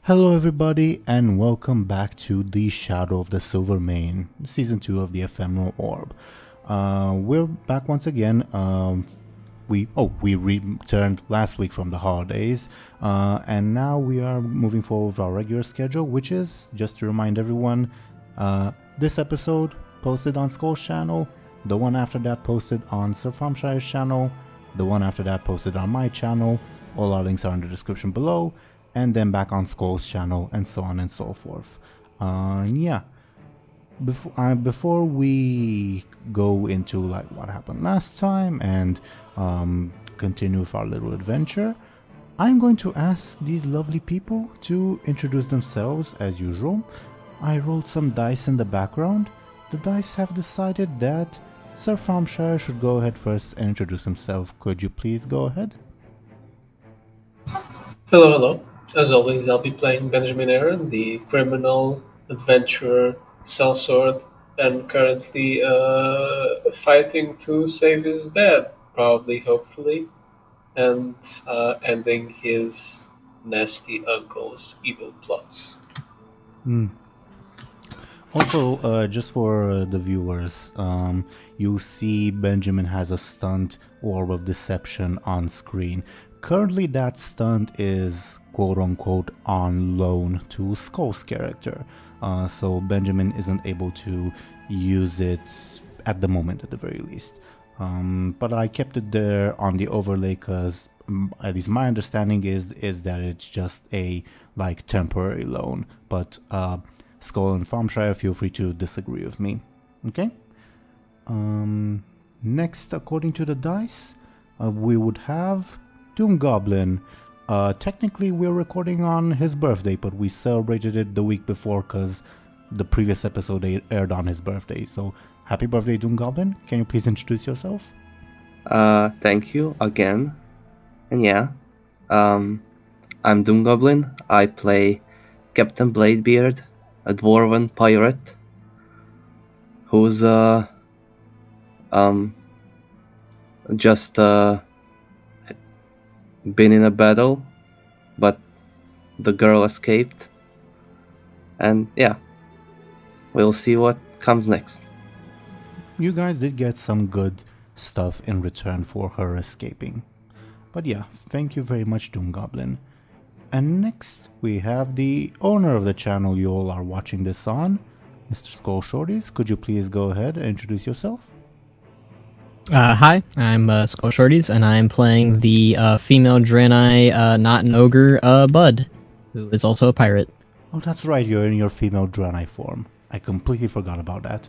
Hello everybody and welcome back to The Shadow of the Silvermane, Season 2 of the Ephemeral Orb. We're back once again. We returned last week from the holidays, and now we are moving forward with our regular schedule, which is, just to remind everyone, this episode posted on Skoll's channel, the one after that posted on Sir Thompshire's channel, the one after that posted on my channel. All our links are in the description below, and then back on Skoll's channel, and so on and so forth. Before we go into like what happened last time and continue with our little adventure, I'm going to ask these lovely people to introduce themselves as usual. I rolled some dice in the background. The dice have decided that Sir Thompshire should go ahead first and introduce himself. Could you please go ahead? Hello. As always, I'll be playing Benjamin Aaran, the criminal, adventurer, sellsword, and currently fighting to save his dad, probably, hopefully, and ending his nasty uncle's evil plots. Also, just for the viewers, you see Benjamin has a stunt Orb of Deception on screen. Currently, that stunt is quote-unquote on loan to Skoll's character, so Benjamin isn't able to use it at the moment, at the very least. But I kept it there on the overlay because, at least my understanding is that it's just a like temporary loan. But Skoll and Thompshire, feel free to disagree with me. Okay. Next, according to the dice, we would have DoomGoblin. Technically, we're recording on his birthday, but we celebrated it the week before because the previous episode aired on his birthday. So, happy birthday, DoomGoblin. Can you please introduce yourself? Thank you again. And I'm DoomGoblin. I play Captain Bladebeard, a dwarven pirate who's just been in a battle, but the girl escaped, and we'll see what comes next. You guys did get some good stuff in return for her escaping, but thank you very much, DoomGoblin. And next we have the owner of the channel you all are watching this on, Mr. Skoll Shorties. Could you please go ahead and introduce yourself? Hi, I'm Skoll Shorties, and I'm playing the female Draenei, not an ogre, Buhd, who is also a pirate. Oh, that's right, you're in your female Draenei form. I completely forgot about that.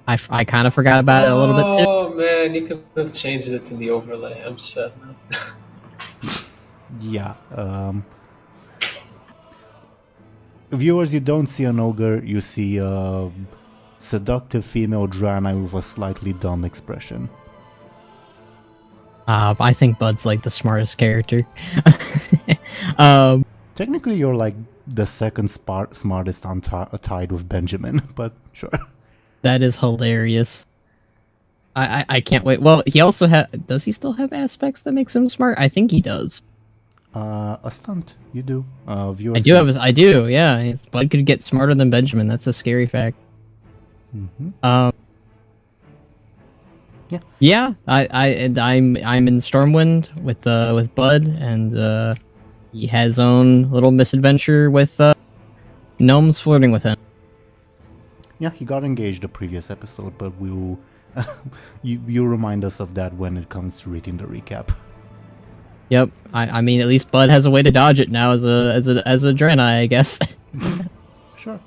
I kind of forgot about it a little bit too. Oh man, you could have changed it in the overlay. I'm sad now. Viewers, you don't see an ogre, you see a seductive female Draenei with a slightly dumb expression. I think Bud's like the smartest character. Technically, you're like the second smartest on tied with Benjamin, but sure. That is hilarious. I can't wait. Well, he also does he still have aspects that makes him smart? I think he does. A stunt, you do. Viewers, I do. Yeah, Bud could get smarter than Benjamin. That's a scary fact. Mm-hmm. Yeah. I'm in Stormwind with Bud, and he has his own little misadventure with gnomes flirting with him. Yeah, he got engaged the previous episode, but we'll you remind us of that when it comes to reading the recap. Yep. I mean, at least Bud has a way to dodge it now as a Draenei, I guess. Sure.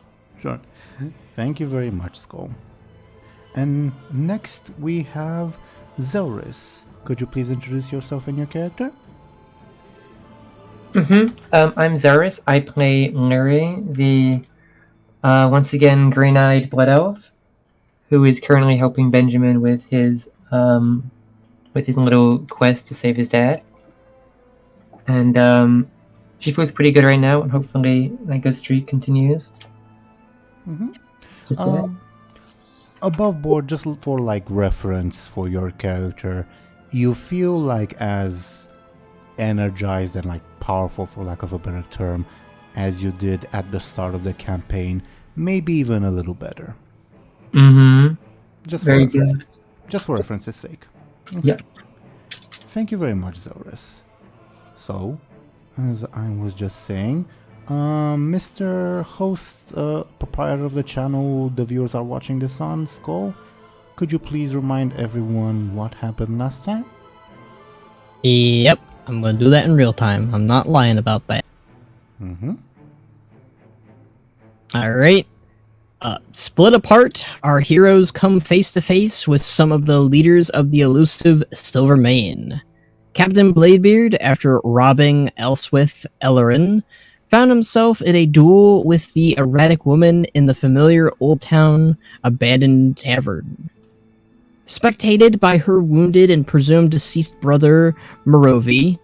Thank you very much, Skoll. And next we have Zelris. Could you please introduce yourself and your character? I'm Zelris. I play Lyri, the once again green-eyed blood elf, who is currently helping Benjamin with his little quest to save his dad. And she feels pretty good right now, and hopefully that good streak continues. Above board, just for like reference for your character, you feel like as energized and like powerful, for lack of a better term, as you did at the start of the campaign, maybe even a little better. Mm-hmm. Just Very for reference, good. just for reference's sake. Okay. Yep. Thank you very much, Zelris. So, as I was just saying, Mr. Host, proprietor of the channel the viewers are watching this on, Skoll, could you please remind everyone what happened last time? Yep, I'm gonna do that in real time. I'm not lying about that. Mm-hmm. Alright. Split apart, our heroes come face to face with some of the leaders of the elusive Silvermane. Captain Bladebeard, after robbing Elswith Aaran, found himself in a duel with the erratic woman in the familiar Old Town abandoned tavern. Spectated by her wounded and presumed deceased brother, Merovi.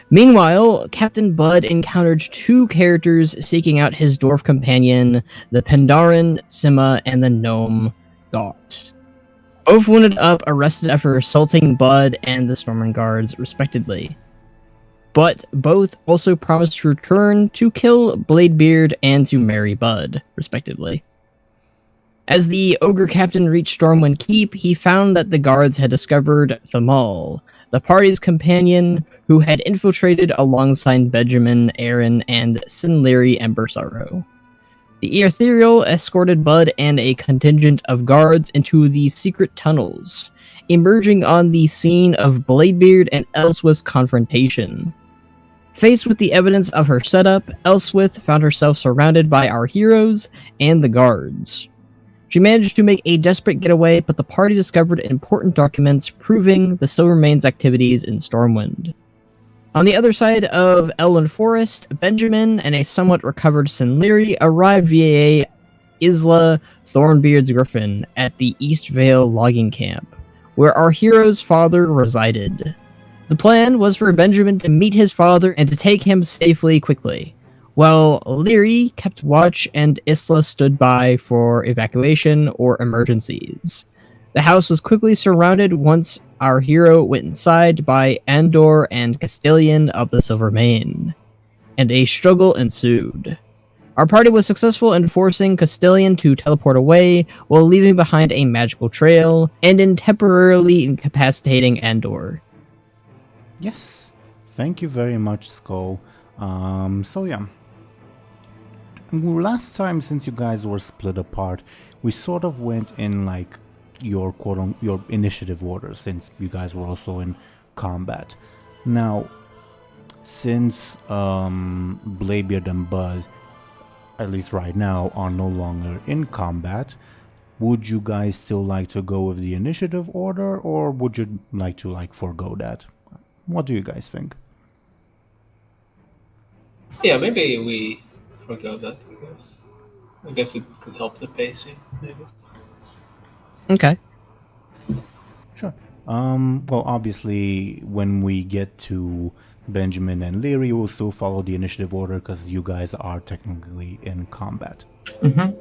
Meanwhile, Captain Buhd encountered two characters seeking out his dwarf companion, the Pendaran, Sima, and the gnome, Gaut. Both wounded up, arrested after assaulting Buhd and the Stormwind guards, respectively. But both also promised to return to kill Bladebeard and to marry Buhd, respectively. As the ogre captain reached Stormwind Keep, he found that the guards had discovered Thamal, the party's companion who had infiltrated alongside Benjamin, Aaran, and Lyri Embersorrow. The Ethereal escorted Buhd and a contingent of guards into the secret tunnels, emerging on the scene of Bladebeard and Elswith's confrontation. Faced with the evidence of her setup, Elswith found herself surrounded by our heroes and the guards. She managed to make a desperate getaway, but the party discovered important documents proving the Silvermane's activities in Stormwind. On the other side of Elwyn Forest, Benjamin and a somewhat recovered Lyri arrived via Isla Thornbeard's Griffin at the East Vale logging camp, where our hero's father resided. The plan was for Benjamin to meet his father and to take him safely quickly, while Lyri kept watch and Isla stood by for evacuation or emergencies. The house was quickly surrounded once our hero went inside by Andor and Castellan of the Silvermane, and a struggle ensued. Our party was successful in forcing Castellan to teleport away while leaving behind a magical trail, and in temporarily incapacitating Andor. Yes, thank you very much, Skoll. So yeah. Last time, since you guys were split apart, we sort of went in like your your initiative order, since you guys were also in combat. Now, since Bladebeard and Buhd, at least right now, are no longer in combat, would you guys still like to go with the initiative order, or would you like to forego that? What do you guys think? Yeah, maybe we forgo that, I guess. I guess it could help the pacing, maybe. Okay. Sure. Well, obviously, when we get to Benjamin and Lyri, we'll still follow the initiative order because you guys are technically in combat. Mm-hmm.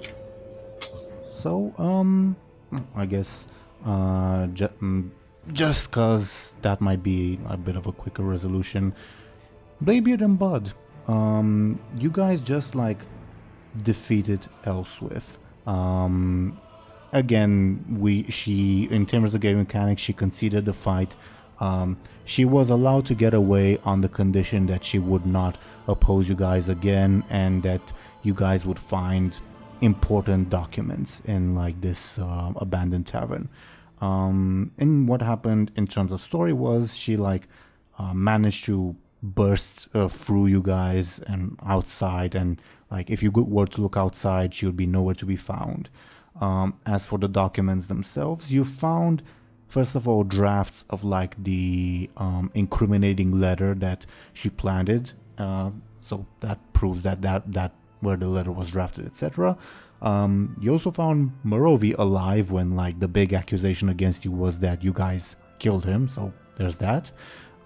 So, I guess, just because that might be a bit of a quicker resolution, Bladebeard and Buhd, you guys just defeated Elswith. Again, she in terms of game mechanics, she conceded the fight. She was allowed to get away on the condition that she would not oppose you guys again, and that you guys would find important documents in this abandoned tavern. And what happened in terms of story was she managed to burst through you guys and outside, and if you were to look outside, she would be nowhere to be found. As for the documents themselves, you found, first of all, drafts of the incriminating letter that she planted, so that proves that where the letter was drafted, etc. You also found Merovi alive when the big accusation against you was that you guys killed him, so there's that.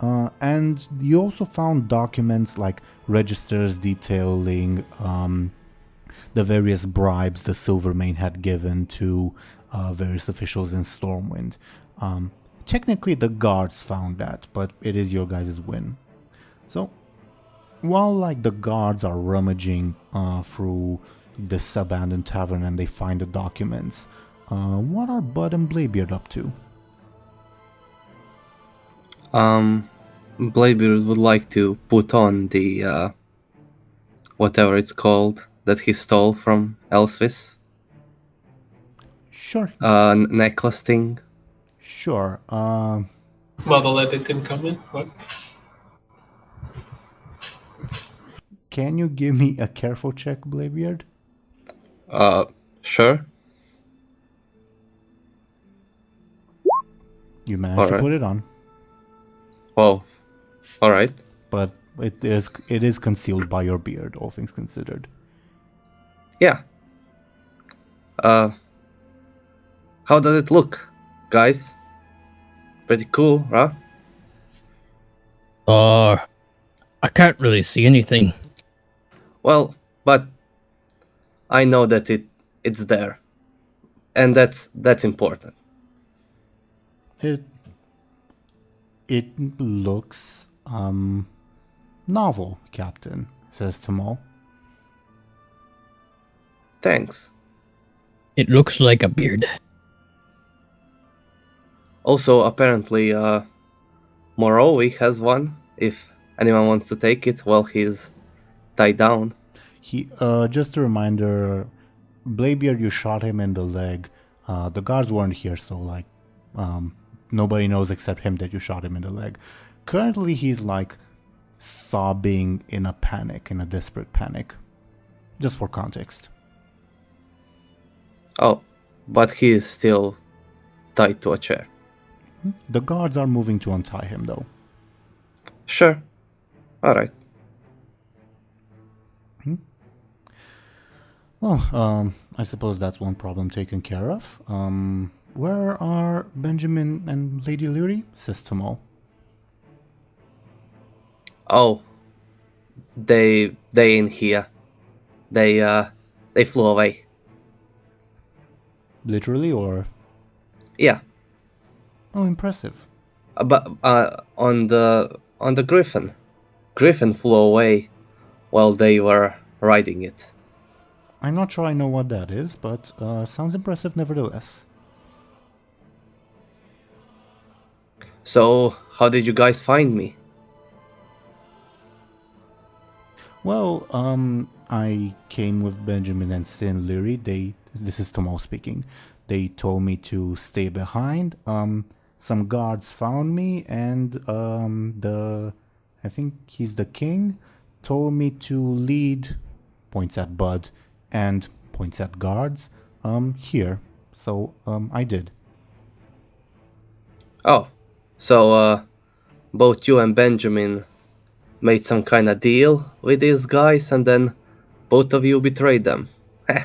And you also found documents registers detailing the various bribes the Silvermane had given to various officials in Stormwind. Technically the guards found that, but it is your guys' win. So, While like the guards are rummaging through this abandoned tavern and they find the documents, what are Buhd and Bladebeard up to? Bladebeard would like to put on the whatever it's called that he stole from Elsvis. Sure, Necklace thing. sure. Model edit incoming. What? Can you give me a careful check, Bladebeard? Sure. You managed to Alright. put it on, Whoa. Alright. but it is concealed by your beard, all things considered. Yeah. How does it look, guys? Pretty cool, huh? I can't really see anything. Well, but I know that it's there. And that's important. It looks novel, Captain, says Tamal. Thanks. It looks like a beard. Also, apparently, Morowi has one, if anyone wants to take it while he's tied down. He just a reminder, Bladebeard, you shot him in the leg. The guards weren't here, so like nobody knows except him that you shot him in the leg. Currently he's like sobbing in a desperate panic. Just for context. Oh, but he is still tied to a chair. The guards are moving to untie him though. Sure. Alright. Well, I suppose that's one problem taken care of. Where are Benjamin and Lady Lyri? Says Tamal. Oh. They in here. They flew away. Literally or? Yeah. Oh, impressive. But on the Griffin. Griffin flew away while they were riding it. I'm not sure I know what that is, but sounds impressive nevertheless. So, how did you guys find me? Well, I came with Benjamin and Sin Lyri. This is Tomo speaking. They told me to stay behind. Some guards found me, and I think he's the king, told me to lead, points at Buhd, and points at guards, here. So, I did. Oh, so both you and Benjamin made some kind of deal with these guys, and then both of you betrayed them. Heh.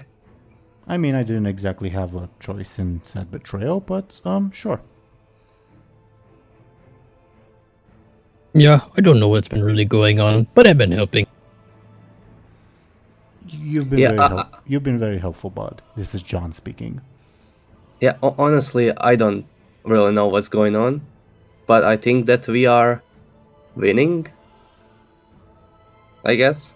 I mean, I didn't exactly have a choice in said betrayal, but, sure. Yeah, I don't know what's been really going on, but I've been helping. You've been you've been very helpful, Buhd. This is John speaking. Yeah, honestly, I don't really know what's going on, but I think that we are winning, I guess.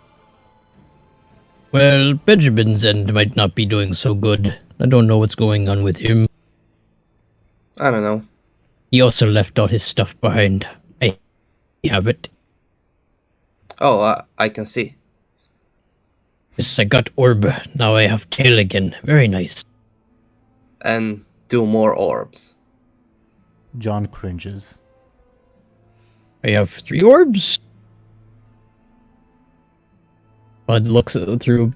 Well, Benjamin's end might not be doing so good. I don't know what's going on with him. I don't know. He also left all his stuff behind. I have it. Oh, I can see. Yes, I got orb. Now I have tail again. Very nice. And 2 more orbs. John cringes. I have 3 orbs. Bud looks through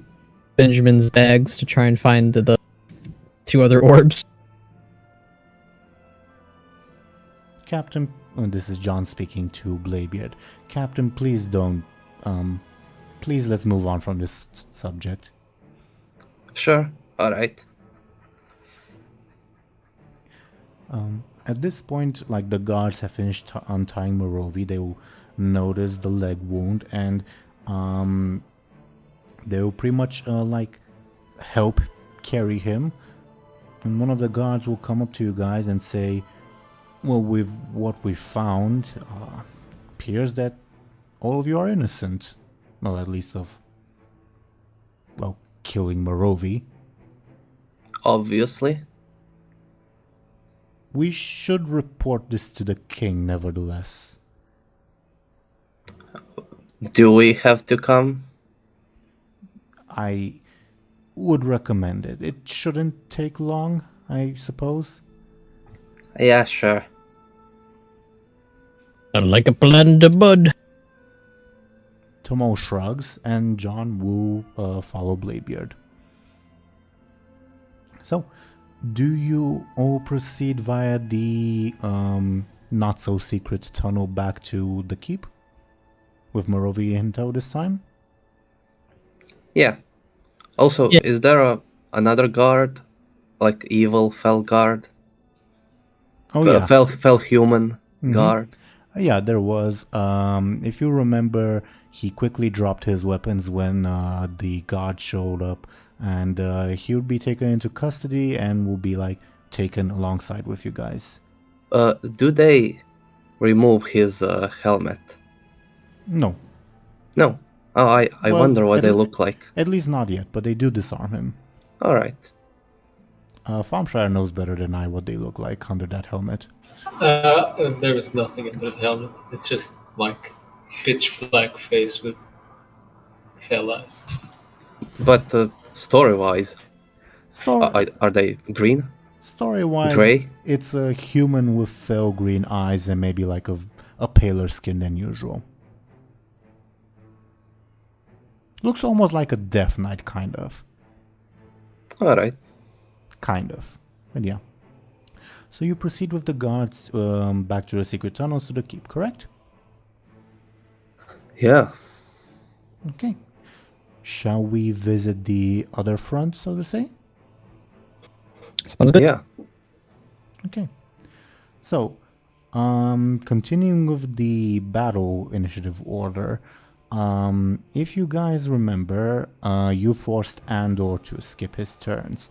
Benjamin's bags to try and find the 2 other orbs. Captain, this is John speaking to Bladebeard. Captain, please don't, please let's move on from this subject. Sure, alright. At this point, like, the guards have finished untying Morovi. They will notice the leg wound, and they will pretty much like help carry him. And one of the guards will come up to you guys and say, well, with what we found, appears that all of you are innocent. Well, at least of, well, killing Morovi. Obviously. We should report this to the king, nevertheless. Do we have to come? I would recommend it. It shouldn't take long, I suppose. Yeah, sure. Like a plan to Buhd. Tomo shrugs, and John will follow Bladebeard. So, do you all proceed via the not-so-secret tunnel back to the keep? With Morovi in tow this time? Yeah. Also, Yeah. is there another guard? Like evil fell guard? Oh, yeah. Fell human Mhm. guard? Yeah, there was. If you remember, he quickly dropped his weapons when the guard showed up, and he would be taken into custody and will be like taken alongside with you guys. Do they remove his helmet? No, No. Oh, I Well, wonder what they at- look like. at least not yet, but they do disarm him. Alright. Thompshire knows better than I what they look like under that helmet. There is nothing under the helmet. It's just like pitch black face with pale eyes. But story-wise, Story are they green? Story-wise, Gray? it's a human with pale green eyes and maybe like a paler skin than usual. Looks almost like a Death Knight, kind of. Alright. Kind of. But yeah. So you proceed with the guards back to the secret tunnels to the keep, correct? Yeah. Okay. Shall we visit the other front, so to say? Sounds good. Yeah. Okay. So, continuing with the battle initiative order, if you guys remember, you forced Andor to skip his turns.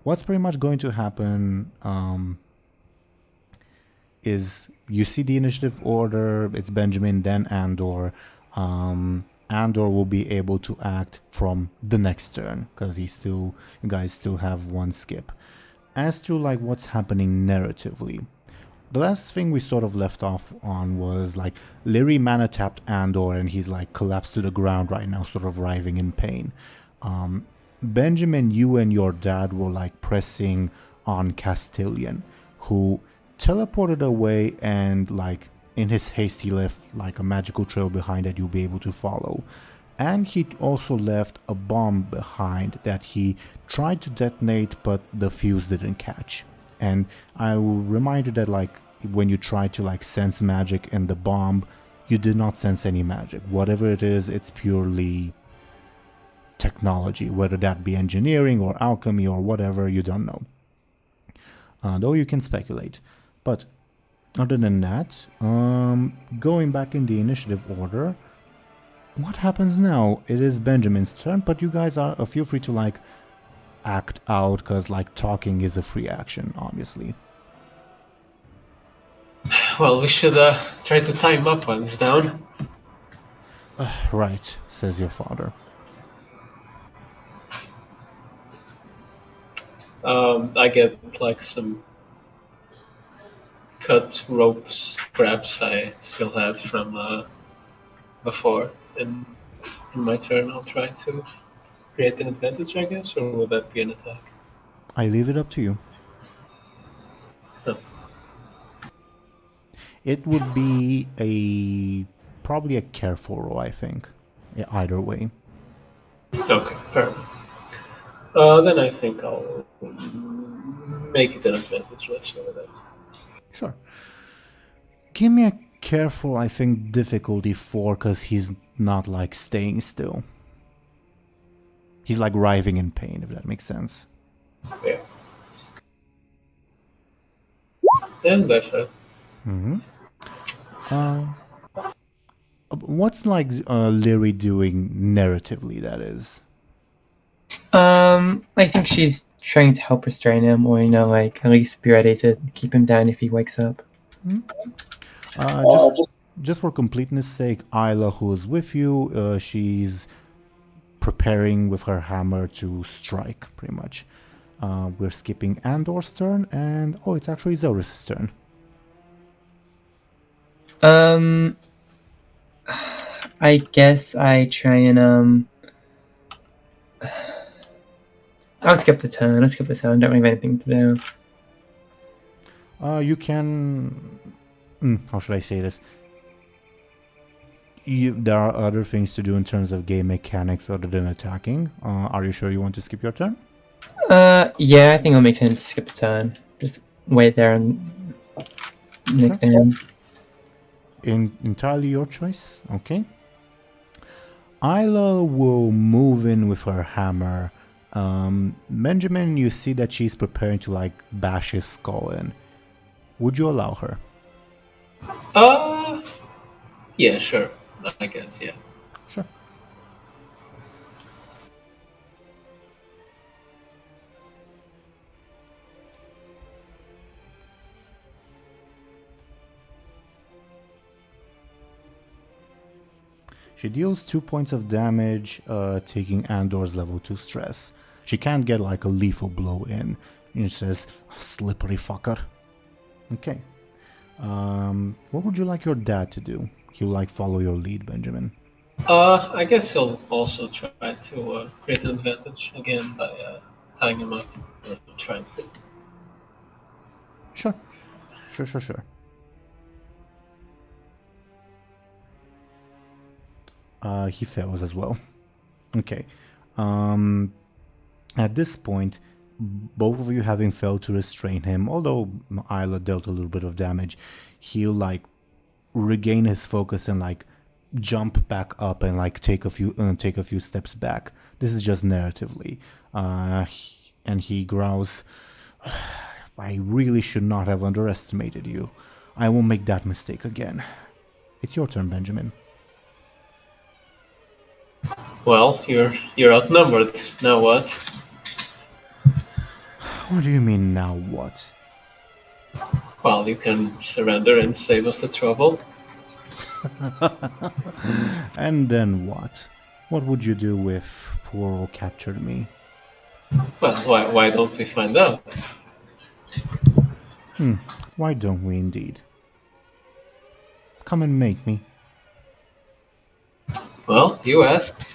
What's pretty much going to happen is you see the initiative order, it's Benjamin, then Andor. Andor will be able to act from the next turn because you guys still have one skip. As to like what's happening narratively, the last thing we sort of left off on was like Lyri mana tapped Andor and he's like collapsed to the ground right now, sort of writhing in pain. Benjamin, you and your dad were like pressing on Castilian, who teleported away and like in his haste he left like a magical trail behind that you'll be able to follow. And he also left a bomb behind that he tried to detonate but the fuse didn't catch. And I will remind you that like when you try to like sense magic in the bomb, you did not sense any magic. Whatever it is, it's purely technology, whether that be engineering or alchemy or whatever, you don't know. Though you can speculate. But other than that, going back in the initiative order, what happens now? It is Benjamin's turn, but you guys feel free to like act out because like talking is a free action, obviously. Well, we should try to tie him up when it's down. Right, says your father. I get like some cut rope scraps I still had from before. In my turn, I'll try to create an advantage, I guess, or will that be an attack? I leave it up to you. Huh. It would be probably a careful roll, I think. Yeah, either way. Okay, perfect. Then I think I'll make it an advantage. Let's go with that. Sure. Give me a careful, I think, difficulty 4, because he's not like staying still. He's like writhing in pain, if that makes sense. Yeah. And that's right. Mm-hmm. What's like Lyri doing narratively, that is? I think she's trying to help restrain him, or like at least be ready to keep him down if he wakes up. just for completeness sake, Isla, who is with you, she's preparing with her hammer to strike, pretty much. We're skipping Andor's turn, and oh, it's actually Zelris' turn. I guess I try and I'll skip the turn. Don't really have anything to do. You can... how should I say this? There are other things to do in terms of game mechanics other than attacking. Are you sure you want to skip your turn? Yeah, I think it'll make sense to skip the turn. Just wait there and next thing. Entirely your choice. Okay. Isla will move in with her hammer. Benjamin, you see that she's preparing to like bash his skull in. Would you allow her? Yeah, sure. I guess, yeah. Sure. She deals 2 points of damage, taking Andor's level 2 stress. She can't get like a lethal blow in. And she says, slippery fucker. Okay. What would you like your dad to do? He'll like follow your lead, Benjamin. I guess he'll also try to create an advantage again by tying him up or trying to. Sure. He fails as well. Okay. At this point, both of you having failed to restrain him, although Isla dealt a little bit of damage, he'll like regain his focus and like jump back up and like take a few steps back. This is just narratively. And he growls, I really should not have underestimated you. I won't make that mistake again. It's your turn, Benjamin. Well, you're outnumbered. Now what? What do you mean, now what? Well, you can surrender and save us the trouble. And then what? What would you do if Poirot captured me? Well, why don't we find out? Why don't we indeed? Come and make me. Well, you asked.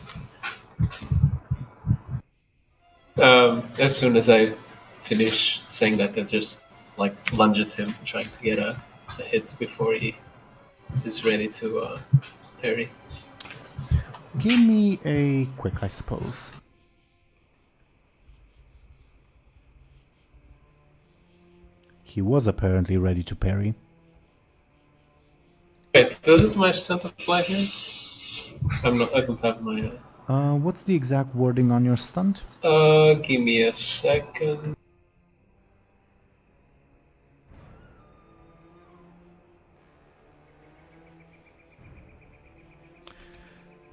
As soon as I finish saying that, I just like lunge at him, trying to get a hit before he is ready to parry. Give me a quick, I suppose. He was apparently ready to parry. Wait, doesn't my stunt apply here? I don't have my. What's the exact wording on your stunt? Give me a second.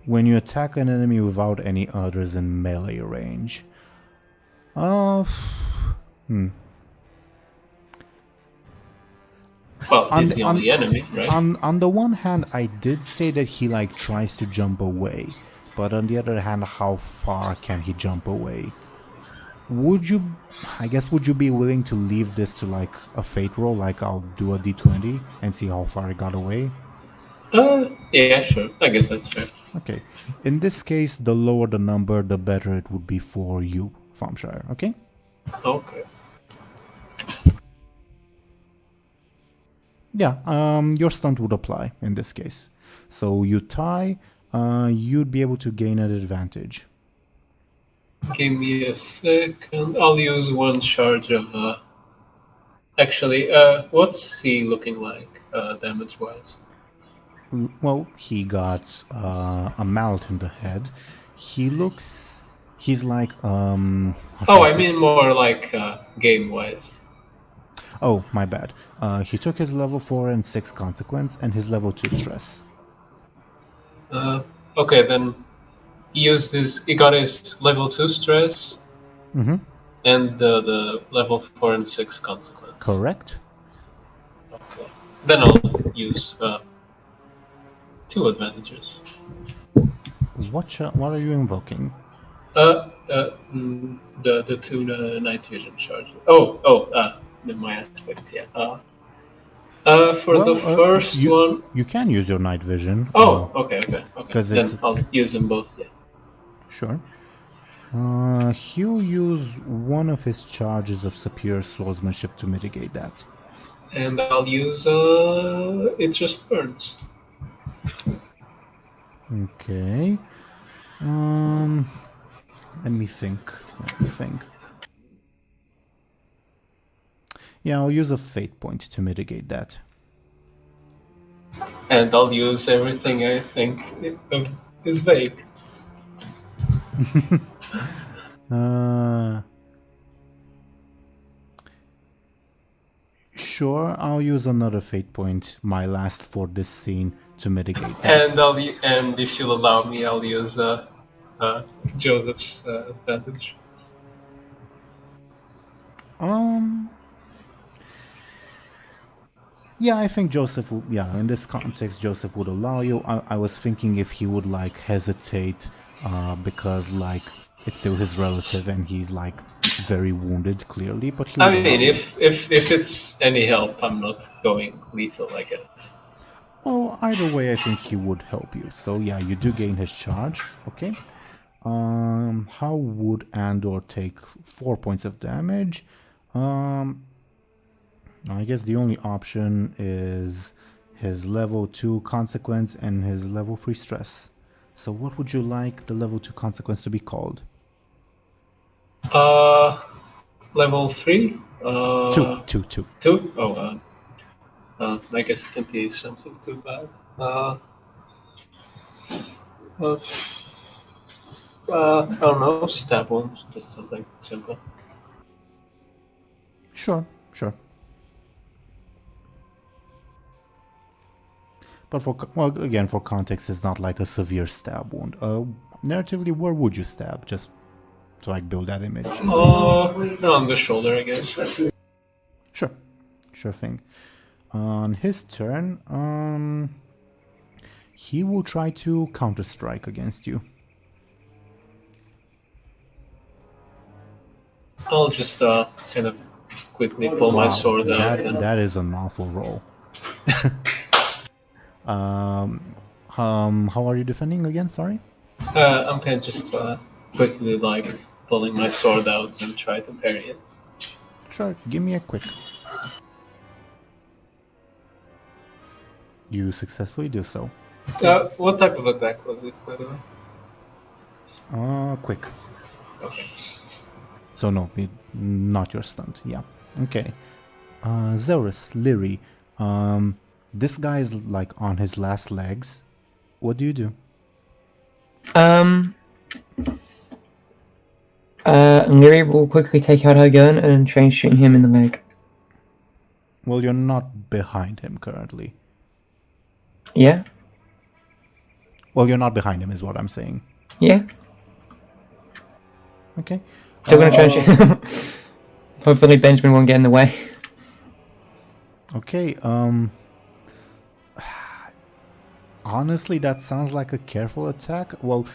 When you attack an enemy without any others in melee range. Well, he's the only enemy, right? On the one hand, I did say that he like tries to jump away, but on the other hand, how far can he jump away? Would you be willing to leave this to like a fate roll, like I'll do a d20 and see how far I got away? Yeah, sure. I guess that's fair. Okay. In this case, the lower the number, the better it would be for you, Thompshire, okay? Okay. Yeah, your stunt would apply in this case. So you tie, you'd be able to gain an advantage. Give me a second. I'll use one charge of. Actually, what's he looking like, damage-wise? Well, he got a mallet in the head. He's like I mean more like game-wise. Oh, my bad. He took his level 4 and 6 consequence and his level 2 stress. Okay, then he got his level 2 stress and the level 4 and 6 consequence. Correct. Okay. Then I'll use 2 advantages. What are you invoking? The 2 night vision charge. My aspects, yeah. For the first one... You can use your night vision. Okay. 'Cause Then I'll use them both, yeah. Sure. He'll use one of his charges of superior swordsmanship to mitigate that. And I'll use, it just burns. Okay. Let me think. Yeah, I'll use a fate point to mitigate that. And I'll use everything I think is vague. Sure, I'll use another fate point, my last for this scene, to mitigate that. And if you'll allow me, I'll use Joseph's advantage. Yeah, I think Joseph would, in this context, Joseph would allow you. I was thinking if he would, like, hesitate, because, like, it's still his relative and he's, like, very wounded, clearly, but he would allow you. if it's any help, I'm not going lethal, I guess. Well, either way, I think he would help you. So, yeah, you do gain his charge, okay? How would Andor take 4 points of damage? I guess the only option is his level 2 consequence and his level 3 stress. So what would you like the level 2 consequence to be called? Level 3? 2. 2? Oh, I guess it can't be something too bad. I don't know, stab wound, just something simple. Sure. But for context, it's not like a severe stab wound. Narratively, where would you stab? Just so I build that image. On the shoulder, I guess. Sure thing. On his turn, he will try to counter-strike against you. I'll just kind of quickly pull my sword out. That is an awful roll. How are you defending again? Sorry. I'm kind of just quickly like pulling my sword out and try to parry it. Sure. Give me a quick. You successfully do so. What type of attack was it, by the way? Quick. Okay. So no, not your stunt. Yeah. Okay. Zelris, Lyri. This guy is like on his last legs. What do you do? Lyri will quickly take out her gun and try and shoot him in the leg. Well, you're not behind him currently. Yeah? Well, you're not behind him is what I'm saying. Yeah. Okay. Still gonna try and shoot him. Hopefully Benjamin won't get in the way. Okay, honestly, that sounds like a careful attack. Well,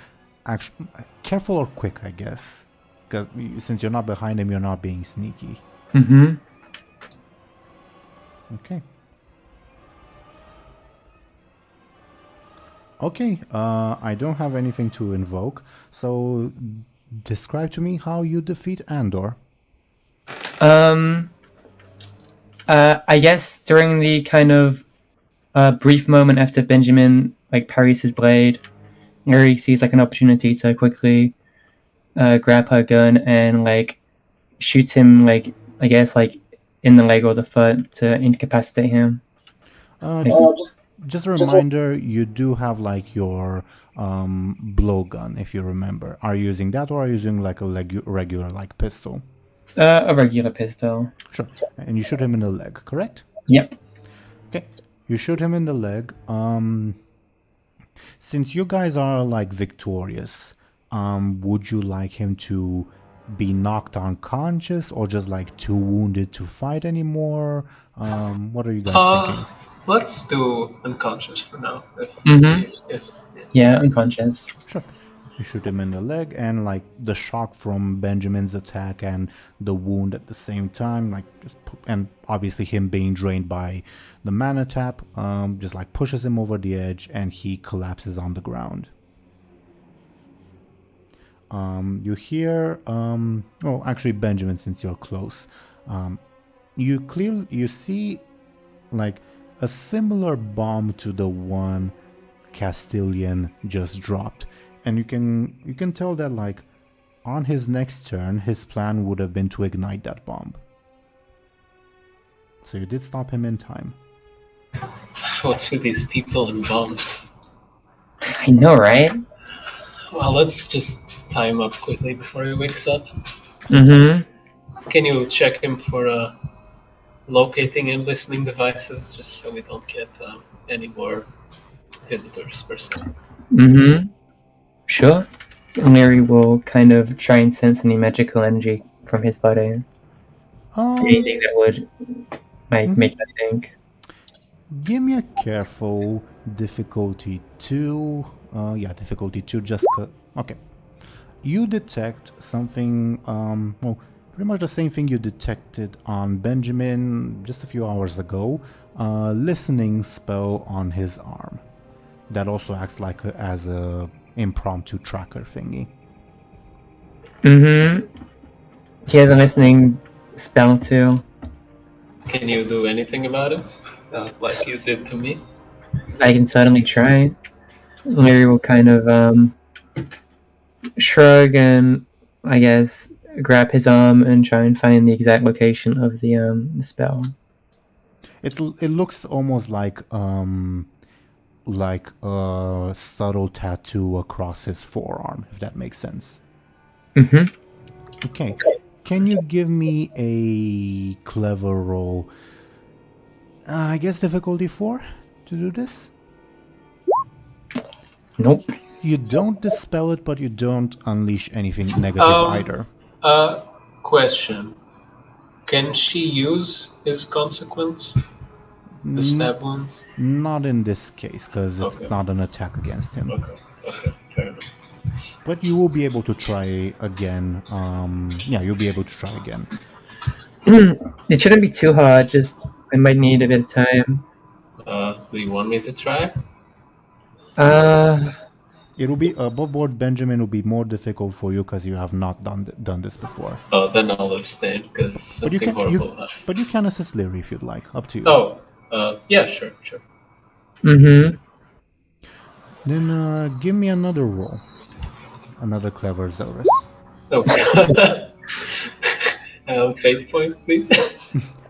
actually, careful or quick, I guess. Because since you're not behind him, you're not being sneaky. Mm-hmm. Okay. Okay, I don't have anything to invoke, so describe to me how you defeat Andor. I guess during the kind of brief moment after Benjamin like parries his blade, Lyri sees like an opportunity to quickly grab her gun and like shoots him like I guess like in the leg or the foot to incapacitate him. Just a reminder, you do have like your blowgun, if you remember. Are you using that or are you using like a regular like pistol? A regular pistol. Sure. And you shoot him in the leg, correct? Yep. Okay. You shoot him in the leg. Since you guys are like victorious, would you like him to be knocked unconscious or just like too wounded to fight anymore? What are you guys thinking? Let's do unconscious for now. If Yeah, unconscious. Sure. You shoot him in the leg, and like the shock from Benjamin's attack and the wound at the same time, and obviously him being drained by the mana tap, just like pushes him over the edge, and he collapses on the ground. You hear, oh, actually, Benjamin, since you're close, you see like a similar bomb to the one Castilian just dropped, and you can tell that like on his next turn his plan would have been to ignite that bomb. So you did stop him in time. what's with these people and bombs? I know, right? Well, let's just tie him up quickly before he wakes up. Mm-hmm. Can you check him for locating and listening devices, just so we don't get any more visitors per se? Mm-hmm. Sure. Lyri will kind of try and sense any magical energy from his body. Anything that would make that think. Give me a careful difficulty 2. Difficulty 2. Okay. You detect something. Well, pretty much the same thing you detected on Benjamin just a few hours ago. Listening spell on his arm. That also acts like as a impromptu tracker thingy. Mm-hmm. He has a listening spell too. Can you do anything about it? Like you did to me? I can certainly try. Lyri will kind of shrug and, I guess, grab his arm and try and find the exact location of the spell. It looks almost like a subtle tattoo across his forearm, if that makes sense. Mm-hmm. Okay. Can you give me a clever roll? I guess difficulty 4 to do this? Nope. You don't dispel it, but you don't unleash anything negative either. Question. Can she use his consequence? The stab wounds? Not in this case, because it's not an attack against him. Okay, fair enough. But you will be able to try again. You'll be able to try again. It shouldn't be too hard, just I might need a bit of time. Do you want me to try? It will be above board. Benjamin will be more difficult for you because you have not done this before. Oh, then I'll abstain because something horrible. But you can assist Lyri if you'd like. Up to you. Oh, yeah, sure. Mm-hmm. Then give me another roll. Another clever Zelris. Okay. Fate point, please.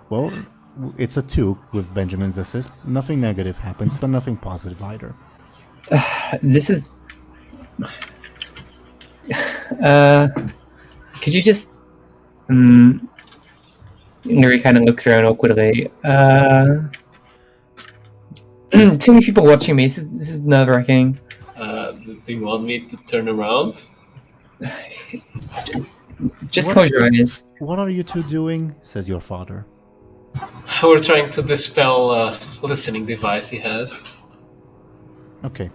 Well, it's a 2 with Benjamin's assist. Nothing negative happens, but nothing positive either. This is... could you just... Lyri kind of looks around awkwardly. Too many people watching me. This is nerve-wracking. Do you want me to turn around? Just close your eyes. What are you two doing? Says your father. We're trying to dispel a listening device he has. Okay.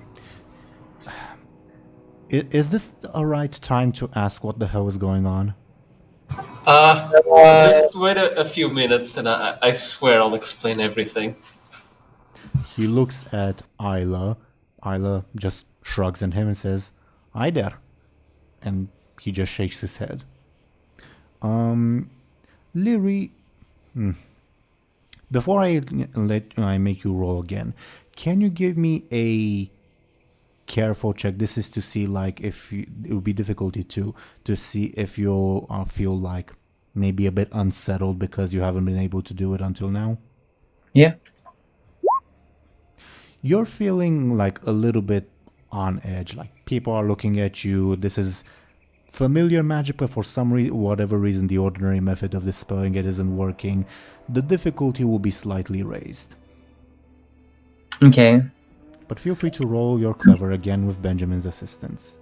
Is this a right time to ask what the hell is going on? Just wait a few minutes and I swear I'll explain everything. He looks at Isla. Isla just shrugs at him and says, "Hi there." And he just shakes his head. Lyri, before I make you roll again, can you give me a careful check? This is to see like if it would be difficulty to see if you feel like maybe a bit unsettled because you haven't been able to do it until now. Yeah. You're feeling like a little bit on edge, like people are looking at you. This is familiar magic, but for whatever reason, the ordinary method of dispelling it isn't working. The difficulty will be slightly raised. Okay. But feel free to roll your clever again with Benjamin's assistance.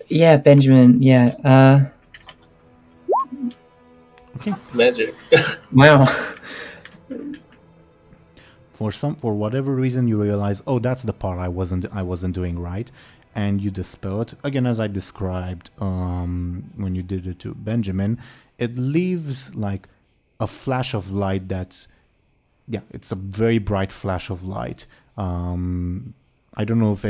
Yeah, Benjamin, yeah. Okay. Magic. Wow. for whatever reason you realize, oh, that's the part I wasn't doing right, and you dispel it again, as I described when you did it to Benjamin. It leaves like a flash of light that, yeah, it's a very bright flash of light. I don't know if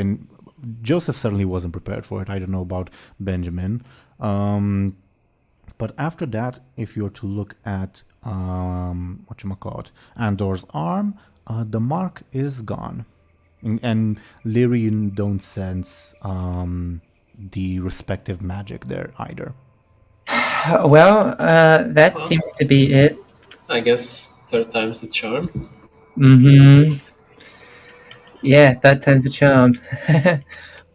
Joseph certainly wasn't prepared for it. I don't know about Benjamin. But after that, if you're to look at whatchamacallit, Andor's arm, the mark is gone. And Lyri, you don't sense the respective magic there either. Well, that seems to be it. I guess third time's the charm. Mm-hmm. Yeah, that time's a charm.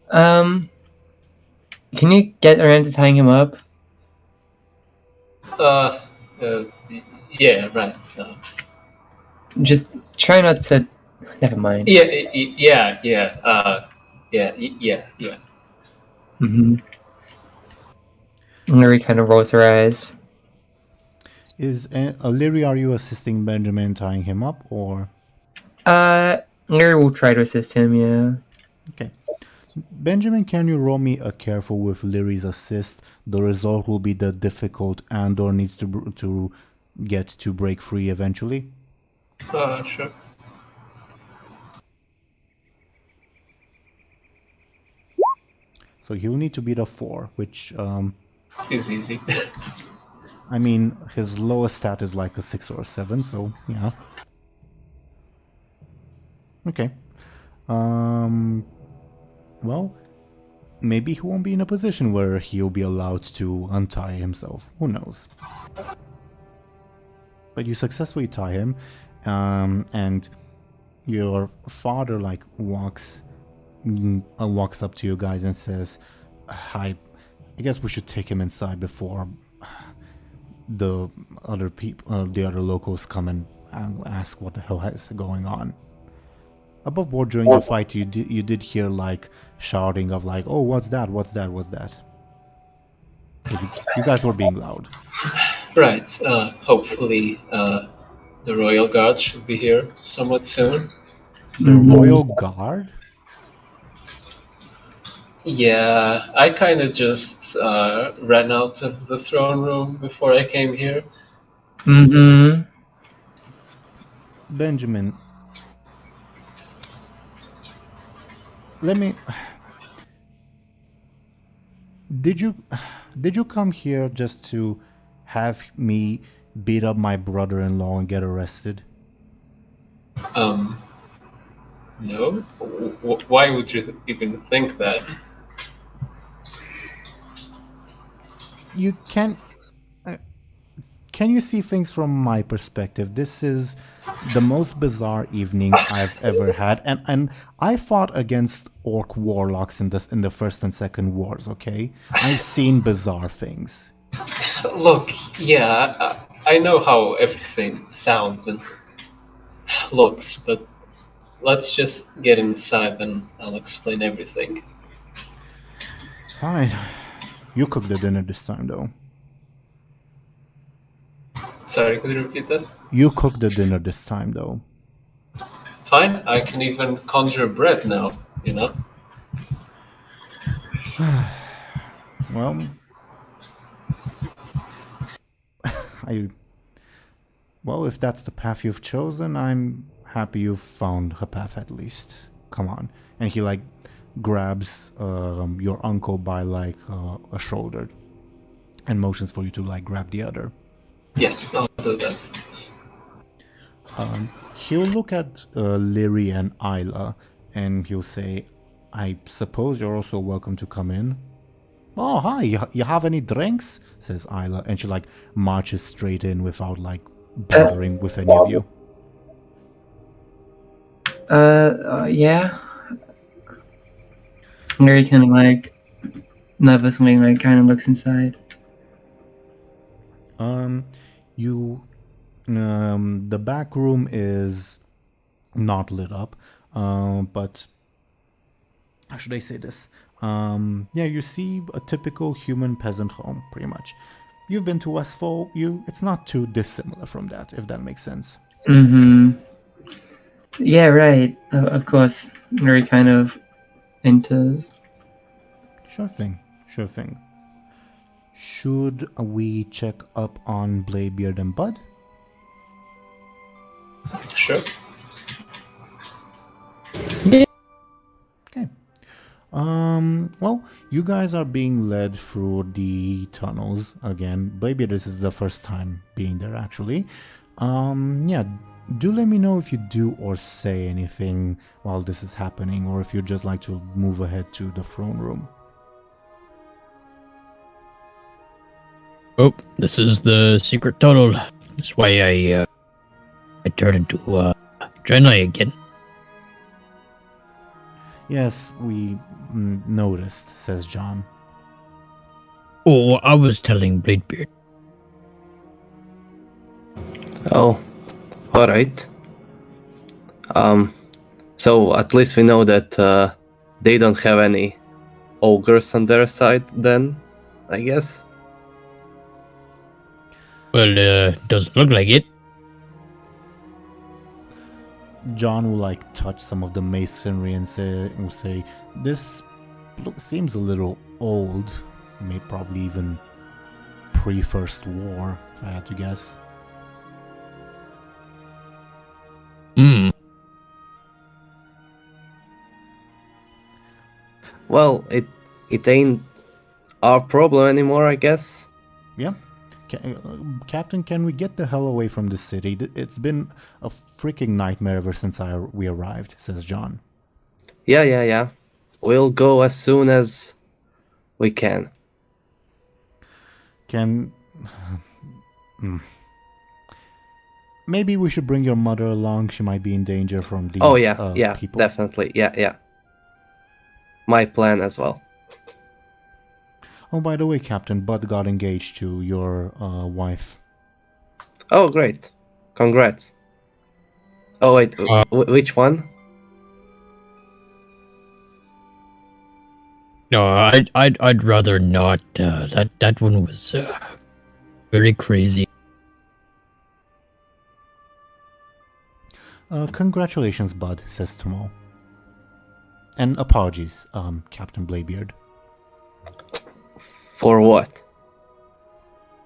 Can you get around to tying him up? Yeah, right. Just try not to. Never mind. Yeah. Mm-hmm. Lyri kind of rolls her eyes. Is Lyri, are you assisting Benjamin tying him up, or? Lyri will try to assist him, yeah. Okay. Benjamin, can you roll me a careful with Lyri's assist? The result will be the difficult Andor needs to get to break free eventually. Sure. So he'll need to beat a 4, which is easy. I mean, his lowest stat is like a 6 or a 7, so yeah. Okay. Well, maybe he won't be in a position where he'll be allowed to untie himself. Who knows? But you successfully tie him, and your father like walks up to you guys and says, I guess we should take him inside before the other people, the other locals come and ask what the hell is going on. Above board during the fight, you did hear like shouting of like, oh, what's that? What's that? What's that? You guys were being loud. Right. Hopefully, the Royal Guard should be here somewhat soon. The Royal Guard? Yeah, I kind of just ran out of the throne room before I came here. Mm-hmm. Benjamin, let me... Did you come here just to have me beat up my brother-in-law and get arrested? No? Why would you even think that? You can you see things from my perspective? This is the most bizarre evening I've ever had, and I fought against orc warlocks in the first and second wars, okay? I've seen bizarre things. Look, yeah, I know how everything sounds and looks, but let's just get inside and I'll explain everything. Fine. You cook the dinner this time, though. Sorry, could you repeat that? You cook the dinner this time, though. Fine, I can even conjure bread now, you know? Well, if that's the path you've chosen, I'm happy you've found a path at least. Come on. And he like grabs your uncle by like a shoulder and motions for you to like grab the other. Yeah, I'll do that. He'll look at Lyri and Isla and he'll say, I suppose you're also welcome to come in. Oh, hi, you have any drinks? Says Isla, and she like marches straight in without like bothering with any of you. Yeah. Lyri kind of like nervously like kind of looks inside. The back room is not lit up, but how should I say this? Yeah, you see a typical human peasant home, pretty much. You've been to Westfall, it's not too dissimilar from that, if that makes sense. Mm-hmm. Yeah, right. Of course. Lyri kind of enters. Sure thing. Sure thing. Should we check up on Bladebeard and Buhd? Sure. Yeah. Okay. Well, you guys are being led through the tunnels again. Bladebeard, this is the first time being there actually. Yeah, do let me know if you do or say anything while this is happening, or if you'd just like to move ahead to the throne room. Oh, this is the secret tunnel. That's why I turned into Draenei again. Yes, we noticed, says John. Oh, I was telling Bladebeard. Oh, alright. So at least we know that they don't have any ogres on their side then, I guess. Well, doesn't look like it. John will like touch some of the masonry and say, this seems a little old. Probably even pre-First War, if I had to guess. Hmm. Well, it ain't our problem anymore, I guess. Yeah. Captain, can we get the hell away from the city? It's been a freaking nightmare ever since we arrived, says John. Yeah. We'll go as soon as we can. Maybe we should bring your mother along. She might be in danger from these people. Definitely. Yeah. My plan as well. Oh, by the way, Captain, Buhd got engaged to your wife. Oh, great. Congrats. Oh, wait, which one? No, I'd rather not. That one was very crazy. Congratulations, Buhd, says Tomo. And apologies, Captain Bladebeard. For what?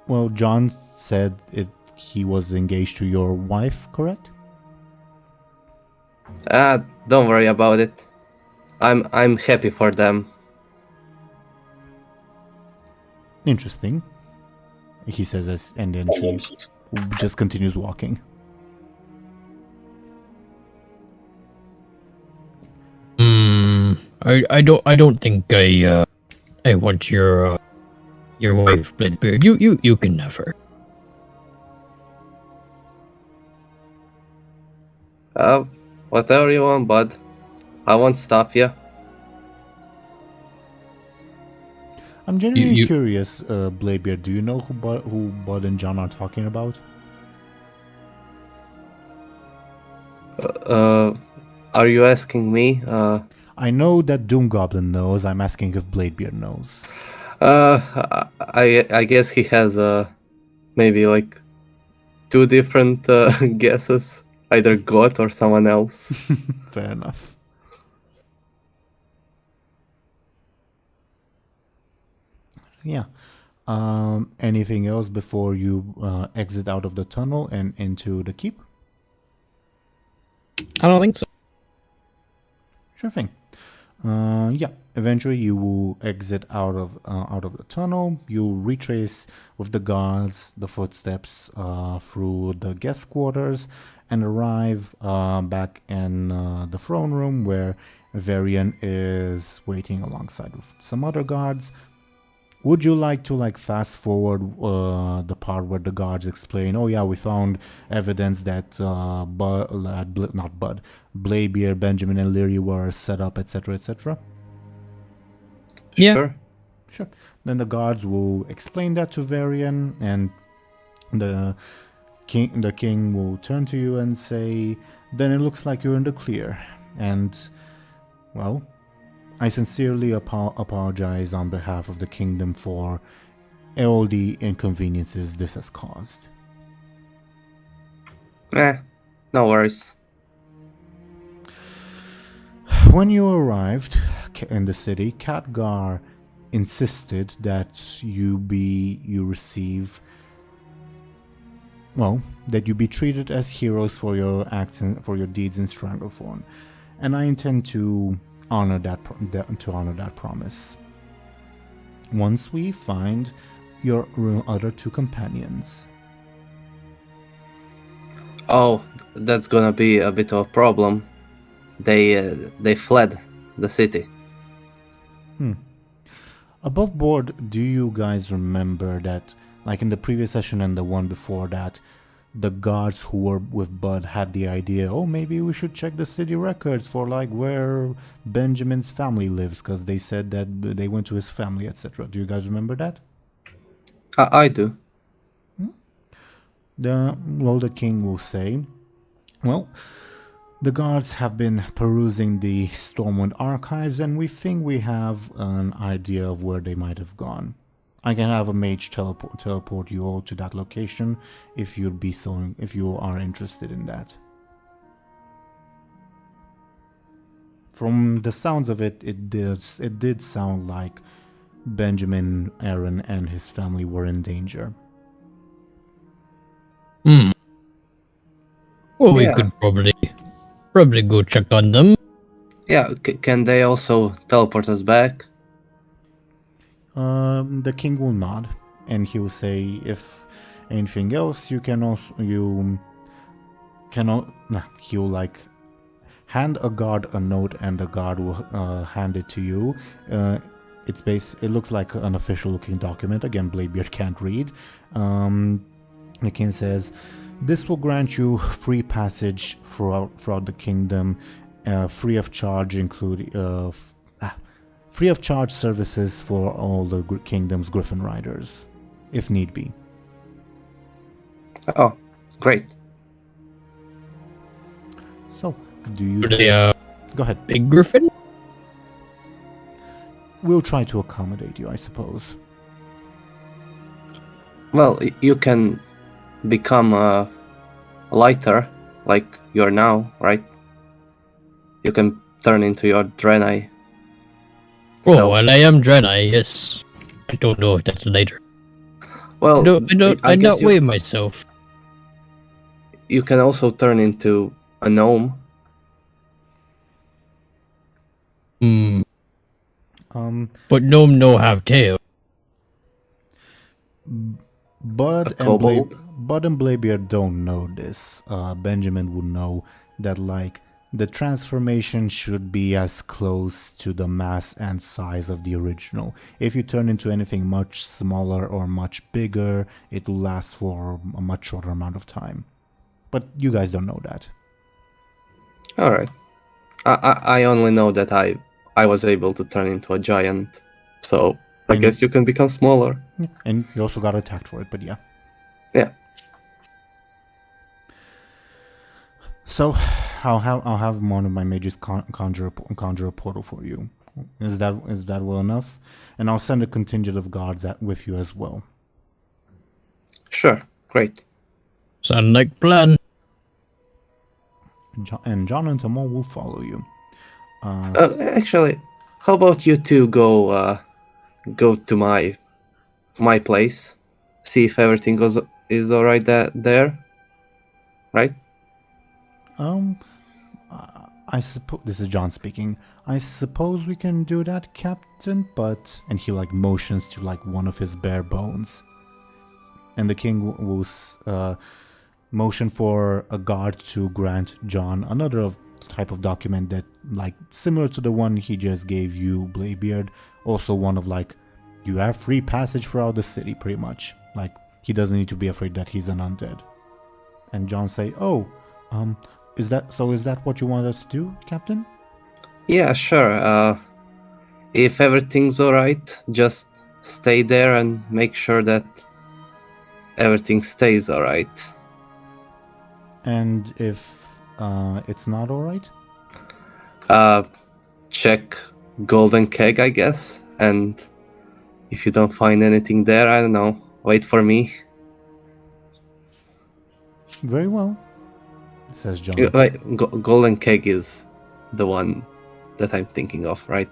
Well, John said he was engaged to your wife, correct? Don't worry about it. I'm happy for them. Interesting, he says, and then he just continues walking. I don't think I want your wife, Bladebeard. You can have her. Whatever you want, Buhd. I won't stop you. I'm genuinely curious, Bladebeard. Do you know who Buhd and John are talking about? Are you asking me? I know that DoomGoblin knows. I'm asking if Bladebeard knows. I guess he has maybe like two different guesses, either God or someone else. Fair enough. Yeah. Anything else before you exit out of the tunnel and into the keep? I don't think so. Sure thing. Yeah. Eventually, you will exit out of the tunnel. You'll retrace with the guards the footsteps through the guest quarters and arrive back in the throne room where Varian is waiting alongside with some other guards. Would you like to fast forward the part where the guards explain, oh yeah, we found evidence that Bladebeard, Benjamin and Lyri were set up, etc., etc.? Yeah. Sure. Then the guards will explain that to Varian, and the king will turn to you and say, then it looks like you're in the clear. And, well, I sincerely apologize on behalf of the kingdom for all the inconveniences this has caused. No worries. When you arrived in the city, Khadgar insisted that you receive, well, that you be treated as heroes for your acts and for your deeds in Stranglethorn, and I intend to honor that promise. Once we find your other two companions. Oh, that's gonna be a bit of a problem. They fled the city. Above board, do you guys remember that, like in the previous session and the one before that, the guards who were with Buhd had the idea, oh, maybe we should check the city records for like where Benjamin's family lives, because they said that they went to his family, etc. Do you guys remember that? I do. The king will say, well, the guards have been perusing the Stormwind archives, and we think we have an idea of where they might have gone. I can have a mage teleport you all to that location if if you are interested in that. From the sounds of it, it did sound like Benjamin, Aaran, and his family were in danger. Well, we Yeah. could probably go check on them. Yeah, can they also teleport us back? The king will nod, and he will say, if anything else, he'll like hand a guard a note, and the guard will hand it to you. It looks like an official looking document. Again, Bladebeard can't read. The king says, this will grant you free passage throughout the kingdom, free of charge, free of charge services for all the kingdom's Griffin Riders, if need be. Oh, great. So, do you... Are they Go ahead. big griffin? We'll try to accommodate you, I suppose. Well, you can become lighter, like you're now, right? You can turn into your Draenei. Oh, So- and I am Draenei, yes. I don't know if that's later. Well, I guess don't weigh myself. you can also turn into a gnome. But gnome no have tail. Buhd A kobold? and Bladebeard don't know this. Benjamin would know that, like, the transformation should be as close to the mass and size of the original. If you turn into anything much smaller or much bigger, it will last for a much shorter amount of time. But you guys don't know that. All right. I only know that I was able to turn into a giant, so I And- guess you can become smaller. Yeah. And you also got attacked for it, but yeah. Yeah. So, I'll have one of my mages conjure a portal for you. Is that well enough? And I'll send a contingent of guards with you as well. Sure, great. Sound like plan. And John and Tamon will follow you. Actually, how about you two go to my place, see if everything is all right there, right? I suppose this is John speaking. I suppose we can do that, Captain. But and he like motions to like one of his bare bones, and the king will motion for a guard to grant John another type of document that like similar to the one he just gave you, Bladebeard. Also one of like, you have free passage throughout the city, pretty much. Like he doesn't need to be afraid that he's an undead. And John say, "Oh, is that what you want us to do, Captain?" Yeah, sure. If everything's all right, just stay there and make sure that everything stays all right. And if it's not all right, Check Golden Keg, I guess, and if you don't find anything there, I don't know, wait for me. very well, says John. Golden Keg is the one that I'm thinking of, right?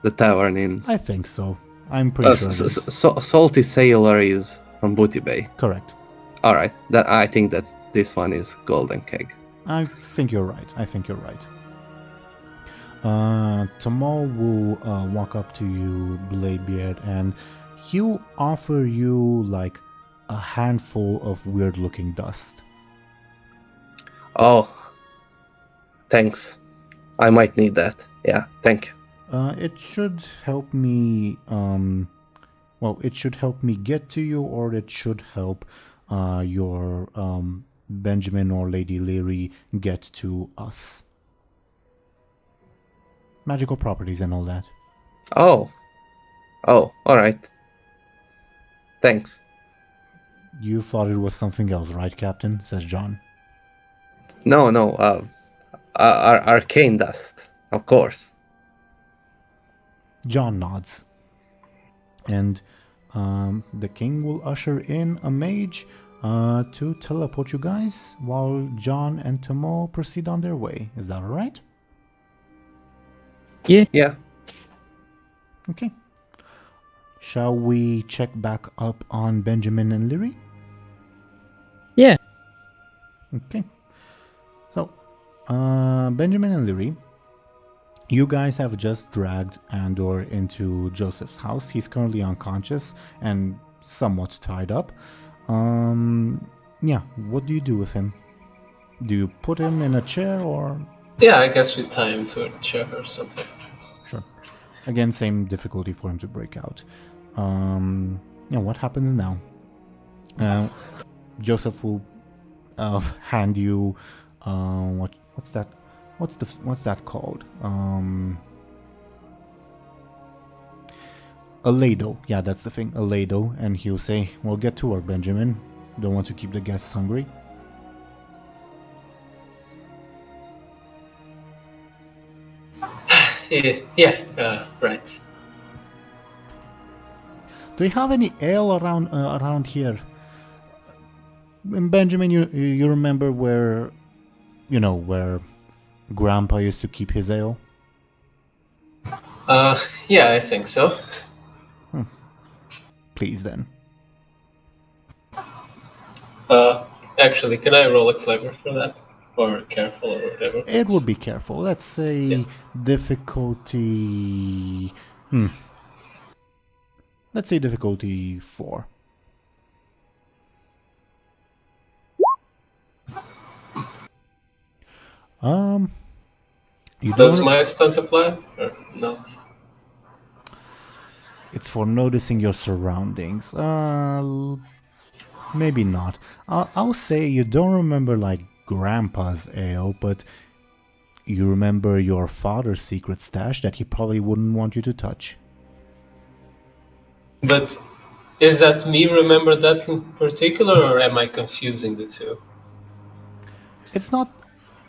The tavern in... I think so. I'm pretty sure it is. Salty Sailor is from Booty Bay. Correct. Alright, I think that this one is Golden Keg. I think you're right. Tamal will walk up to you, Bladebeard, and he'll offer you like a handful of weird-looking dust. Oh, thanks. I might need that. Yeah, thank you. It should help me. It should help me get to you, or it should help your Benjamin or Lady Lyri get to us. Magical properties and all that. Oh, alright. Thanks. You thought it was something else, right, Captain? Says John. No, arcane dust, of course. John nods. And the king will usher in a mage to teleport you guys while John and Tamal proceed on their way. Is that alright? Yeah. Okay. Shall we check back up on Benjamin and Lyri? Yeah. Okay. So, Benjamin and Lyri, you guys have just dragged Andor into Joseph's house. He's currently unconscious and somewhat tied up. Yeah, what do you do with him? Do you put him in a chair or... Yeah, I guess we tie him to a chair or something. Sure. Again, same difficulty for him to break out. Yeah, what happens now? Joseph will hand you what's that? What's that called? A ladle. Yeah, that's the thing. A ladle, and he'll say, "Well, get to work, Benjamin. Don't want to keep the guests hungry." Right. Do you have any ale around here? Benjamin, you remember where Grandpa used to keep his ale? Yeah, I think so. Please then. Actually, can I roll a clever for that? Or careful or whatever? It would be careful. Let's say difficulty... Let's say difficulty 4. Does my stunt apply or not? It's for noticing your surroundings. Maybe not. I'll say you don't remember like Grandpa's ale, but you remember your father's secret stash that he probably wouldn't want you to touch. But is that me remember that in particular, or am I confusing the two? It's not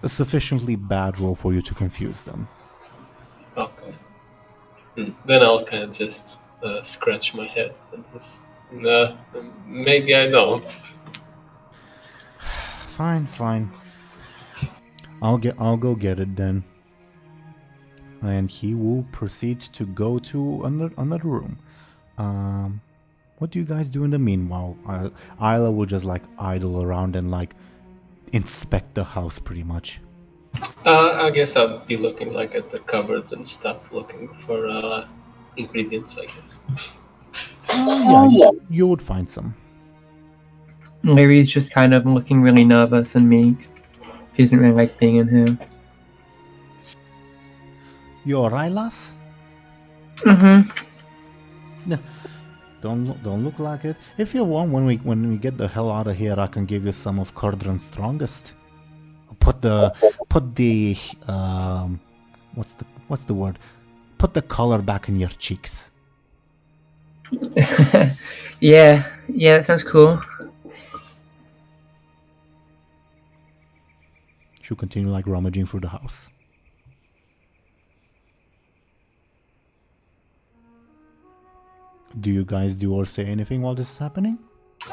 a sufficiently bad roll for you to confuse them. Okay. Then I'll kind of just scratch my head and just... maybe I don't. Fine. I'll go get it then. And he will proceed to go to another room. What do you guys do in the meanwhile? Isla will just like idle around and like inspect the house pretty much. I guess I'll be looking like at the cupboards and stuff, looking for ingredients, I guess. Yeah, you would find some. Lyri's just kind of looking really nervous and meek. She doesn't really like being in here. You're right, lass? Mm-hmm. No, don't look like it. If you want, when we get the hell out of here, I can give you some of Cordran's strongest. Put the what's the word? Put the color back in your cheeks. Yeah, that sounds cool. She'll continue like rummaging through the house. Do you guys do or say anything while this is happening?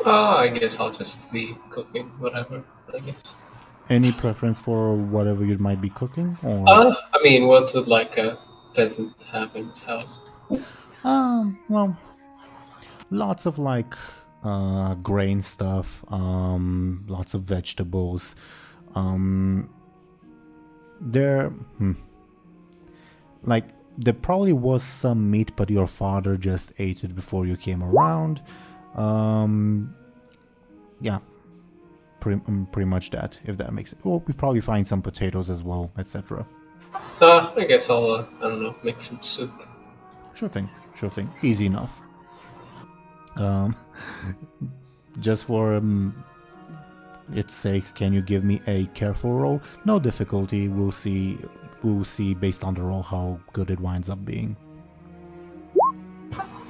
I guess I'll just be cooking, whatever, I guess. Any preference for whatever you might be cooking? Or I mean, what would like a peasant have in his house? well, lots of like grain stuff, lots of vegetables. There, like there probably was some meat, but your father just ate it before you came around. Yeah, pretty much that, if that makes sense. Or we probably find some potatoes as well, etc. I guess I'll, I don't know, make some soup. Sure thing, easy enough. Just for its sake, can you give me a careful roll? No difficulty. We'll see based on the roll how good it winds up being.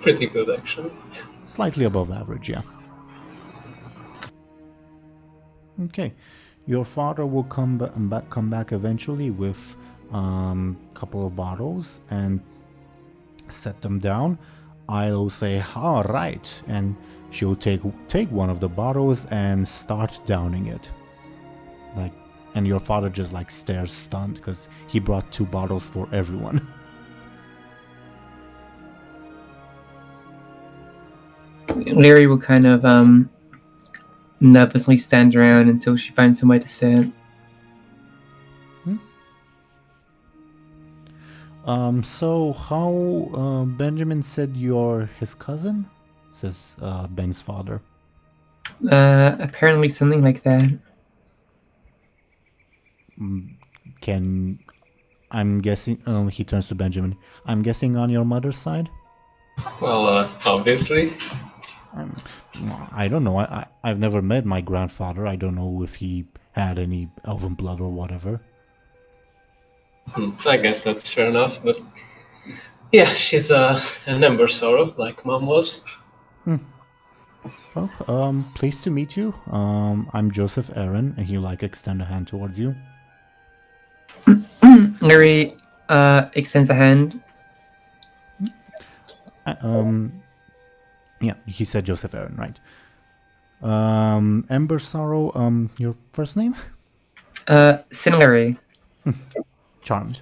Pretty good, actually. Slightly above average, yeah. Okay, your father will come back eventually with couple of bottles and set them down. I'll say, all right, and she'll take one of the bottles and start downing it. Like, and your father just like stares stunned because he brought 2 bottles for everyone. Lyri will kind of nervously stand around until she finds somewhere to sit. So how Benjamin said you're his cousin? Says Ben's father. Apparently something like that. I'm guessing, he turns to Benjamin. I'm guessing on your mother's side? Well, obviously. I don't know. I've never met my grandfather. I don't know if he had any elven blood or whatever. I guess that's fair enough, but yeah, she's an Ember Sorrow, like Mom was. Well, pleased to meet you. I'm Joseph Aaran, and he'll like extend a hand towards you. Lyri extends a hand. Yeah, he said Joseph Aaran, right? Ember Sorrow, your first name? Lyri. Charmed.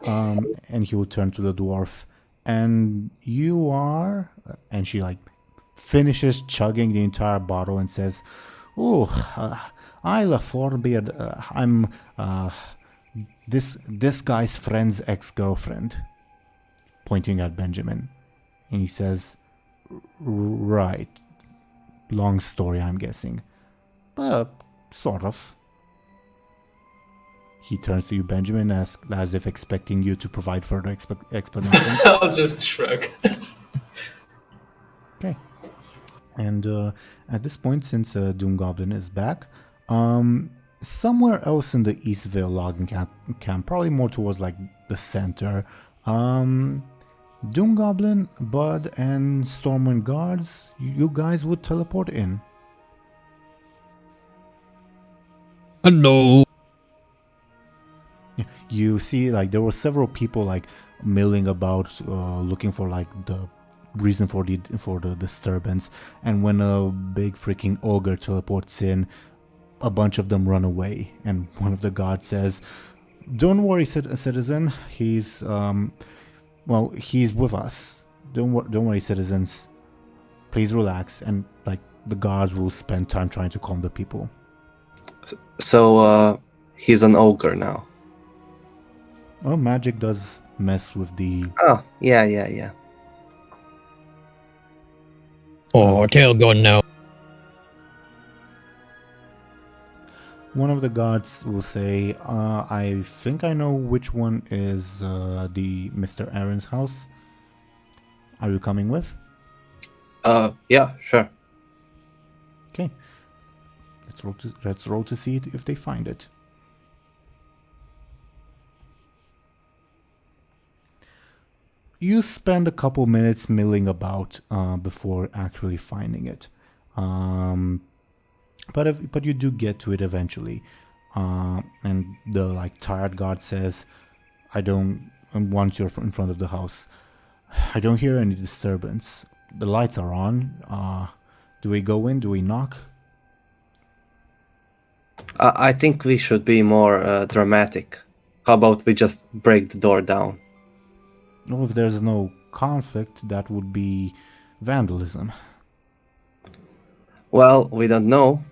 And he will turn to the dwarf. And you are... And she like finishes chugging the entire bottle and says, Isla Forbeard, I'm this guy's friend's ex-girlfriend. Pointing at Benjamin. And he says, right. Long story, I'm guessing. But sort of. He turns to you, Benjamin, as if expecting you to provide further explanations. I'll just shrug. Okay. And at this point, since DoomGoblin is back, somewhere else in the East Vale logging camp, probably more towards like the center, DoomGoblin, Buhd, and Stormwind guards, you guys would teleport in. Hello. You see, like, there were several people like milling about, looking for like the reason for the disturbance. And when a big freaking ogre teleports in, a bunch of them run away. And one of the guards says, "Don't worry, citizen. He's he's with us. Don't worry, citizens. Please relax." And like the guards will spend time trying to calm the people. So he's an ogre now. Oh, magic does mess with the... Oh, yeah. Oh, tail gun now. One of the guards will say, I think I know which one is the Mr. Aaron's house. Are you coming with? Yeah, sure. Okay. Let's roll to see if they find it. You spend a couple minutes milling about before actually finding it, but you do get to it eventually. And the like tired guard says, "I don't." And once you're in front of the house, I don't hear any disturbance. The lights are on. Do we go in? Do we knock? I think we should be more dramatic. How about we just break the door down? Well, if there's no conflict, that would be vandalism. Well, we don't know.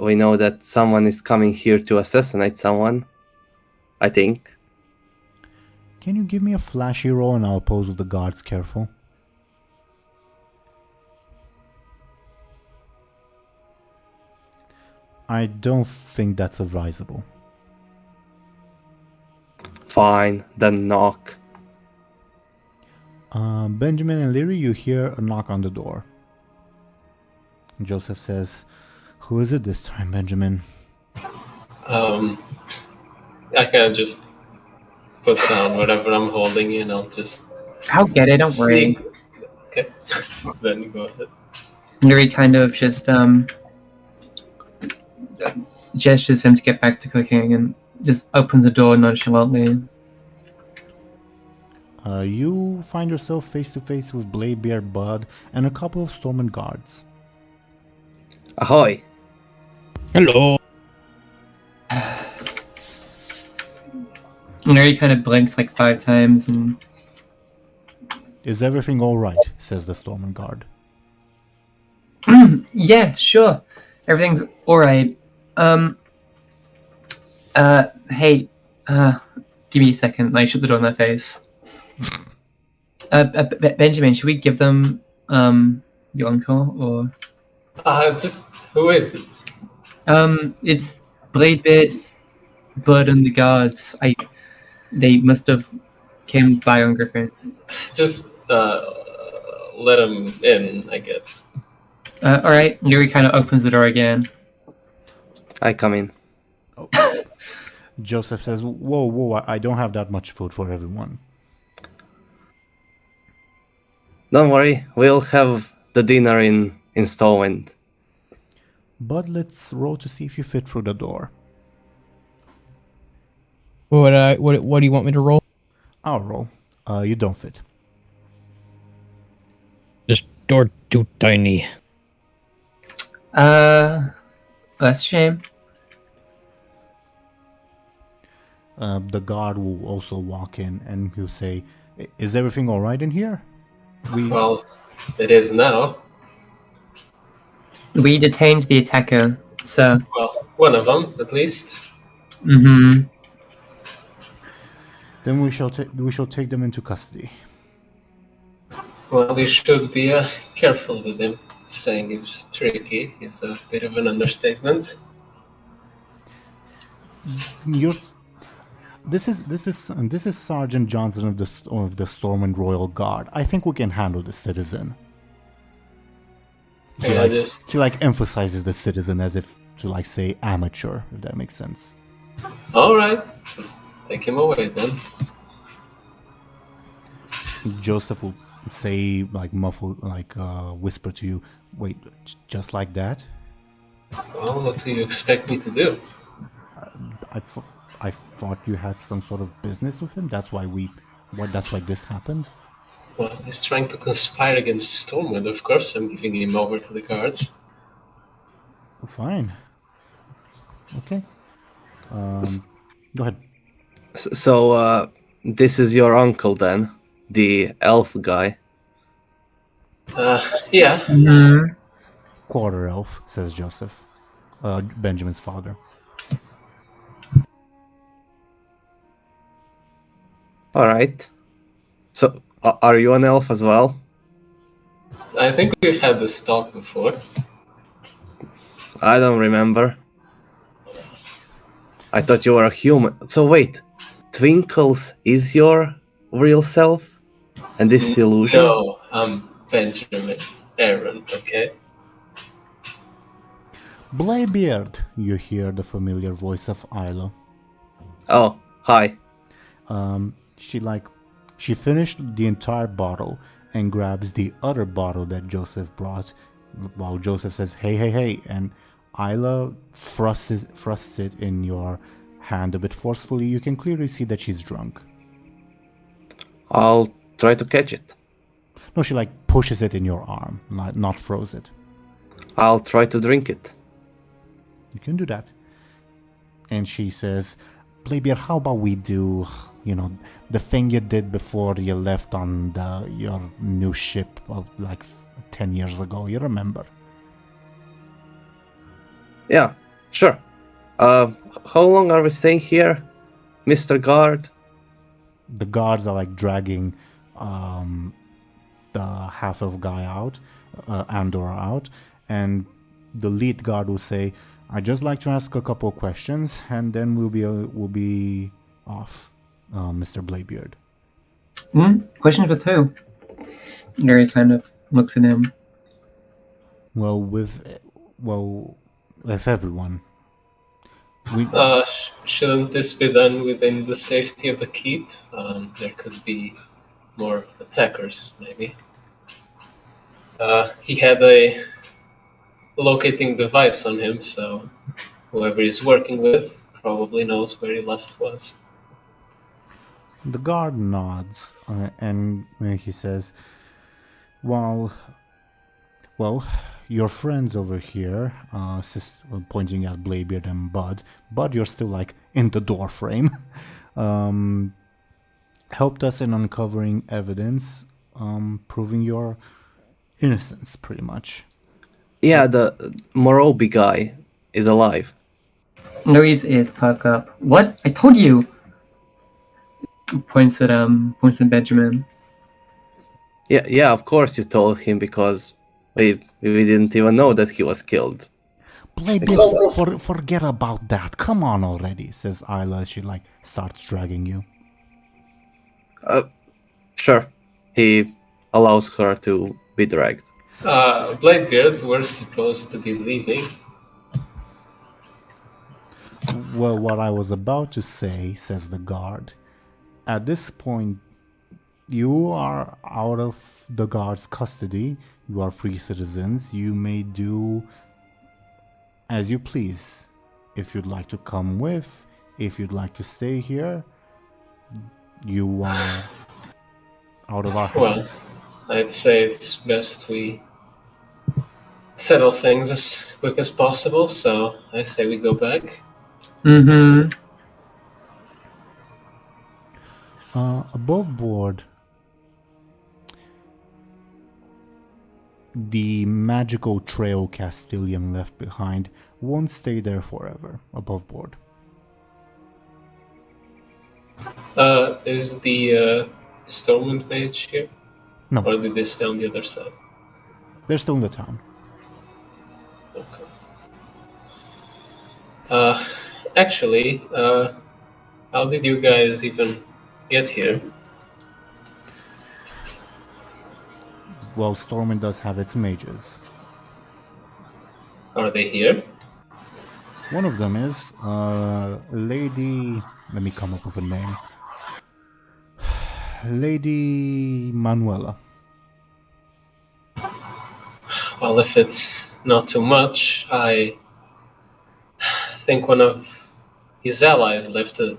We know that someone is coming here to assassinate someone. I think. Can you give me a flashy roll and I'll pose with the guards careful? I don't think that's advisable. Fine, then knock. Benjamin and Lyri, you hear a knock on the door. Joseph says, "Who is it this time, Benjamin?" I can just put down whatever I'm holding and I'll just I'll get it, don't worry. sneak. Okay, then go ahead. Lyri kind of just gestures him to get back to cooking and just opens the door nonchalantly. You find yourself face to face with Bladebeard, Buhd, and a couple of Stormwind guards. Ahoy! Hello. Lyri kind of blinks like 5 times and "Is everything all right?" says the Stormwind guard. yeah, sure. Everything's alright. Hey, give me a second. I shut the door in their face. Benjamin, should we give them, your uncle, or? Just, who is it? It's Bladebeard, Buhd, and the guards. They must have came by on Griffin. Just, let him in, I guess. Alright, Lyri kind of opens the door again. I come in. Joseph says, Whoa, I don't have that much food for everyone." Don't worry, we'll have the dinner in Stormwind. "But let's roll to see if you fit through the door." What do you want me to roll? I'll roll. You don't fit. This door too tiny. That's a shame. The guard will also walk in and he'll say, "Is everything all right in here?" Well, it is now. We detained the attacker, so. Well, one of them, at least. Mm-hmm. Then we shall take them into custody. Well, you should be careful with him. Saying is tricky is a bit of an understatement. This is Sergeant Johnson of the Stormwind Royal Guard. I think we can handle the citizen. He emphasizes the citizen as if to say amateur, if that makes sense. All right, just take him away then. Joseph will say muffled, whisper to you, "Wait, just like that?" Well, what do you expect me to do? I thought you had some sort of business with him. That's why this happened. Well, he's trying to conspire against Stormwind. Of course, I'm giving him over to the guards. Fine. Okay. Go ahead. So, this is your uncle then? The elf guy? Yeah. Mm-hmm. Quarter elf, says Joseph. Benjamin's father. Alright. So, are you an elf as well? I think we've had this talk before. I don't remember. I thought you were a human. So wait, Twinkles is your real self? And this is illusion? No, I'm Benjamin. Aaran, okay? Bladebeard, you hear the familiar voice of Isla. Oh, hi. She finished the entire bottle and grabs the other bottle that Joseph brought, while Joseph says, hey, and Isla thrusts it in your hand a bit forcefully. You can clearly see that she's drunk. I'll try to catch it. No, she pushes it in your arm, not throws it. I'll try to drink it. You can do that. And she says, Bladebeard, how about we do, the thing you did before you left on your new ship of like 10 years ago, you remember? Yeah, sure. How long are we staying here, Mr. Guard? The guards are like dragging the half-elf guy out, Andor out, and the lead guard will say, I'd just like to ask a couple of questions, and then we'll be off, Mr. Bladebeard. Questions with who? Lyri kind of looks at him. Well, with everyone. Shouldn't this be done within the safety of the keep? There could be more attackers, maybe. He had a locating device on him, so whoever he's working with probably knows where he last was. The guard nods, and he says, well, your friends over here, pointing at Bladebeard and Buhd, you're still like in the door frame, helped us in uncovering evidence, proving your innocence, pretty much. Yeah, the Morobi guy is alive. Lyri's ears perk up. What? I told you! Points at Benjamin. Yeah, of course you told him because we didn't even know that he was killed. Bladebeard, forget about that. Come on already, says Isla. She starts dragging you. Sure. He allows her to be dragged. Bladebeard, we're supposed to be leaving. Well, what I was about to say, says the guard, at this point, you are out of the guard's custody. You are free citizens. You may do as you please. If you'd like to come with, if you'd like to stay here, you are out of our hands. Well, I'd say it's best we settle things as quick as possible, so I say we go back. Mm-hmm. Above board, the magical trail Castilian left behind won't stay there forever. Above board. Is the Stormwind mage here? No. Or did they stay on the other side? They're still in the town. Okay. Actually, how did you guys even get here? Well, Stormwind does have its mages. Are they here? One of them is Lady... Let me come up with a name. Lady Manuela. Well, if it's not too much, I think one of his allies left a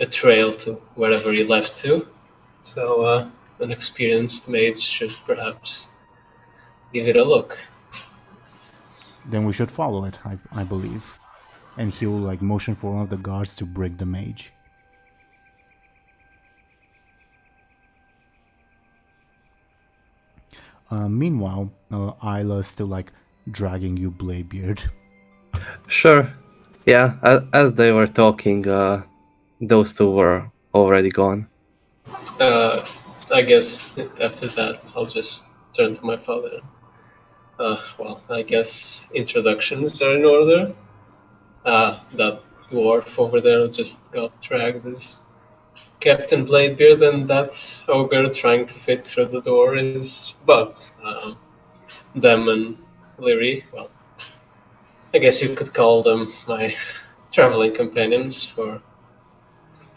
trail to wherever he left to. So an experienced mage should perhaps give it a look. Then we should follow it, I believe. And he will motion for one of the guards to break the mage. Meanwhile, Isla is still dragging you, Bladebeard. Sure. Yeah, as they were talking, those two were already gone. I guess after that, I'll just turn to my father. Well, I guess introductions are in order. That dwarf over there just got dragged as Captain Bladebeard, and that ogre trying to fit through the door is Buhd. Them and Lyri, well, I guess you could call them my traveling companions for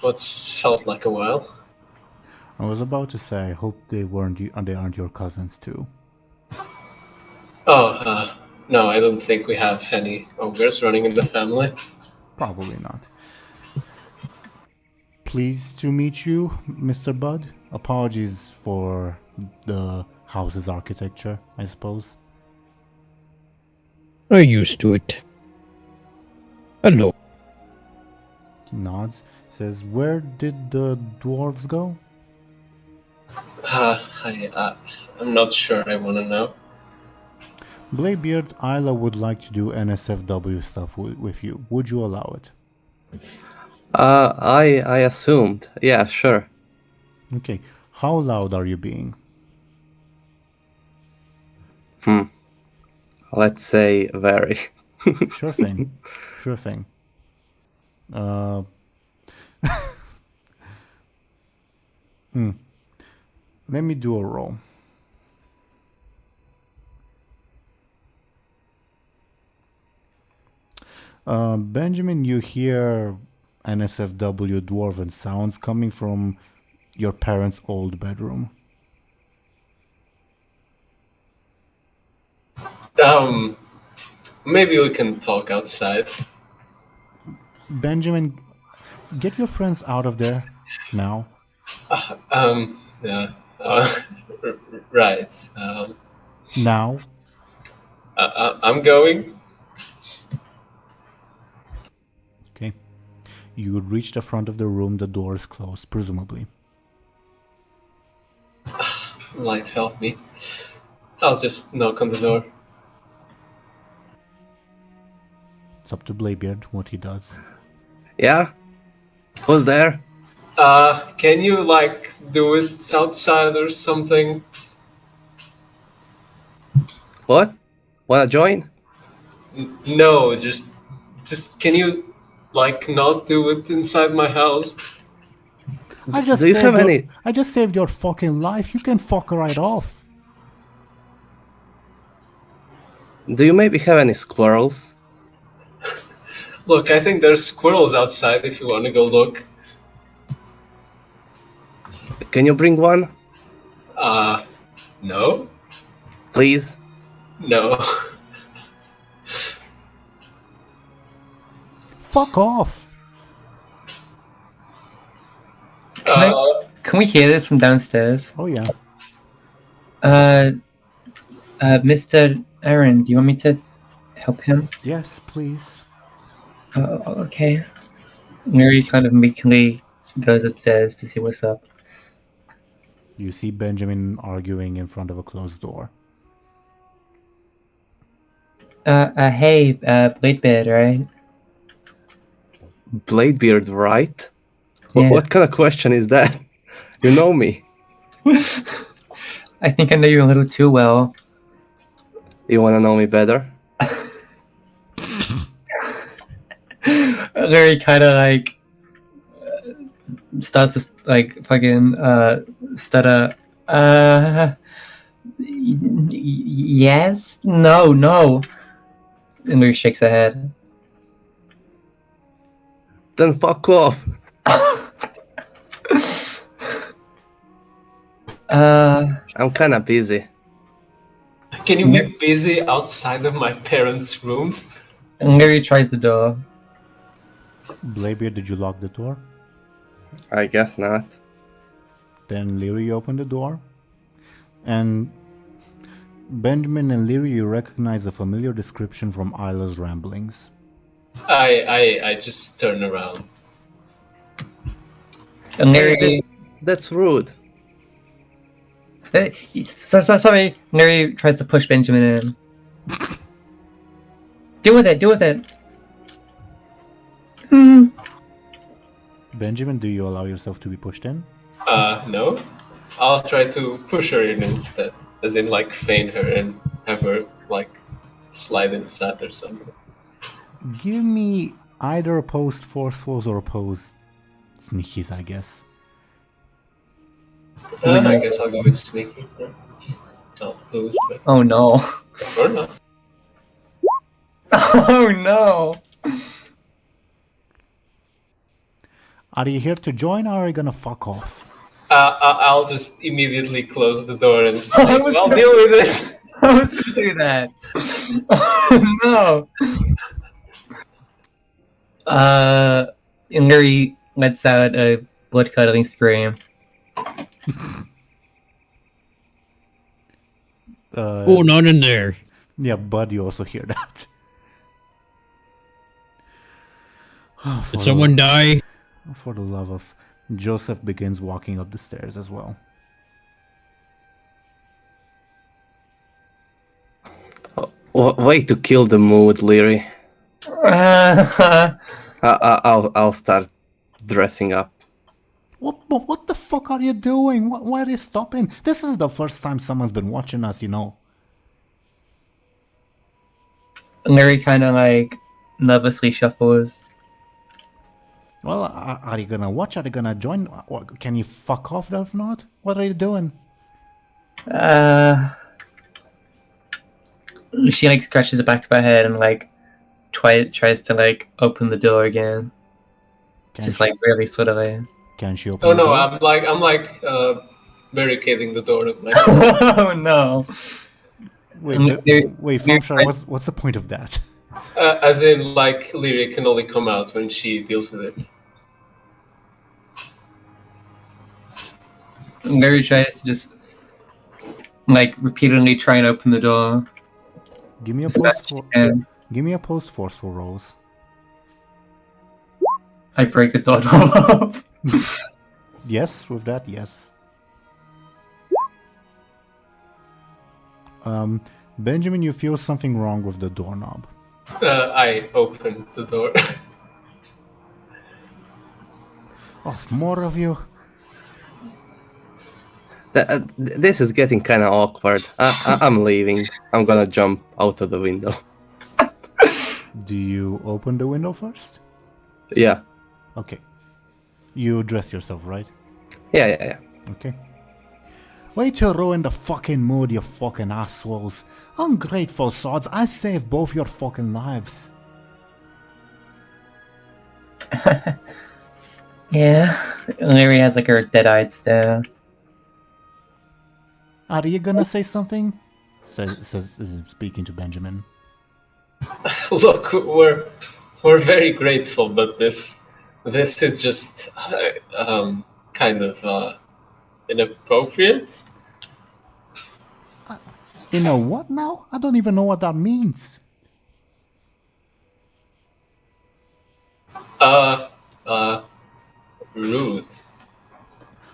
what's felt like a while. I was about to say, I hope they aren't your cousins too. Oh, no, I don't think we have any ogres running in the family. Probably not. Pleased to meet you, Mr. Buhd. Apologies for the house's architecture, I suppose. I'm used to it. Hello. He nods. Says, where did the dwarves go? I'm not sure I want to know. Bladebeard, Isla would like to do NSFW stuff with you. Would you allow it? I assumed. Yeah, sure. Okay. How loud are you being? Let's say very. Sure thing. Sure thing. Let me do a roll. Benjamin, you hear NSFW dwarven sounds coming from your parents' old bedroom. Maybe we can talk outside. Benjamin, get your friends out of there now. Yeah. Right. Now. I'm going. Okay. You would reach the front of the room, the door is closed, presumably. Light, help me. I'll just knock on the door. It's up to Bladebeard what he does. Yeah? Who's there? Can you, do it outside or something? What? Wanna join? No, just can you, not do it inside my house? I just Do you have any? I just saved your fucking life. You can fuck right off. Do you maybe have any squirrels? Look, I think there's squirrels outside if you want to go look. Can you bring one? No? Please? No. Fuck off. Can we hear this from downstairs? Oh yeah. Mr. Aaran, do you want me to help him? Yes, please. Okay. Lyri kind of meekly goes upstairs to see what's up. You see Benjamin arguing in front of a closed door. Hey, Bladebeard, right? Bladebeard, right? Yeah. What kind of question is that? You know me. I think I know you a little too well. You wanna know me better? Lyri kind of starts to fucking stutter. Yes, no. And Lyri shakes her head. Then fuck off. I'm kinda busy. Can you be busy outside of my parents' room? And Lyri tries the door. Bladebeard, did you lock the door? I guess not. Then Lyri opened the door. And Benjamin and Lyri, you recognize a familiar description from Isla's ramblings. I just turn around. And Lyri... That's rude. Sorry, Lyri tries to push Benjamin in. Deal with it. Benjamin, do you allow yourself to be pushed in? No. I'll try to push her in instead. As in, feign her and have her, slide inside or something. Give me either opposed forcefuls or opposed sneakies, I guess. I guess I'll go with sneaky. Not lose, but... Oh no. Or not. Oh no. Are you here to join or are you gonna fuck off? I'll just immediately close the door and just say, I'll deal with it. I was gonna do that. Oh no. And Lyri lets out a blood-curdling scream. Oh, not in there. Yeah, Bud, you also hear that. For Did someone die? For the love of... Joseph begins walking up the stairs as well. Way to kill the mood, Lyri. I'll start dressing up. What the fuck are you doing? Why are you stopping? This is the first time someone's been watching us, you know. Lyri kind of like nervously shuffles. Well, are you gonna watch? Are you gonna join? Or can you fuck off if not? What are you doing? She like scratches the back of her head and like tries to like open the door again. Just like really sort of like. Can she open Oh the no, door? I'm like barricading the door with myself. Oh no! Wait, Thompshire, what's the point of that? As in, like, Lyri can only come out when she deals with it. Lyri tries to just like repeatedly try and open the door. Give me a as best post. she can. Give me a post forceful rolls. I break the door off. Yes, with that, yes. Benjamin, you feel something wrong with the doorknob. I opened the door. Oh, more of you. This is getting kind of awkward. I'm leaving. I'm gonna jump out of the window. Do you open the window first? Yeah. Okay. You dress yourself, right? Yeah. Okay. Way to ruin the fucking mood, you fucking assholes. Ungrateful sods, I saved both your fucking lives. Yeah. Lyri has like her dead-eyed stare. Are you gonna say something? Says speaking to Benjamin. Look, we're very grateful, but this is just kind of inappropriate. You know what now? I don't even know what that means. Rude.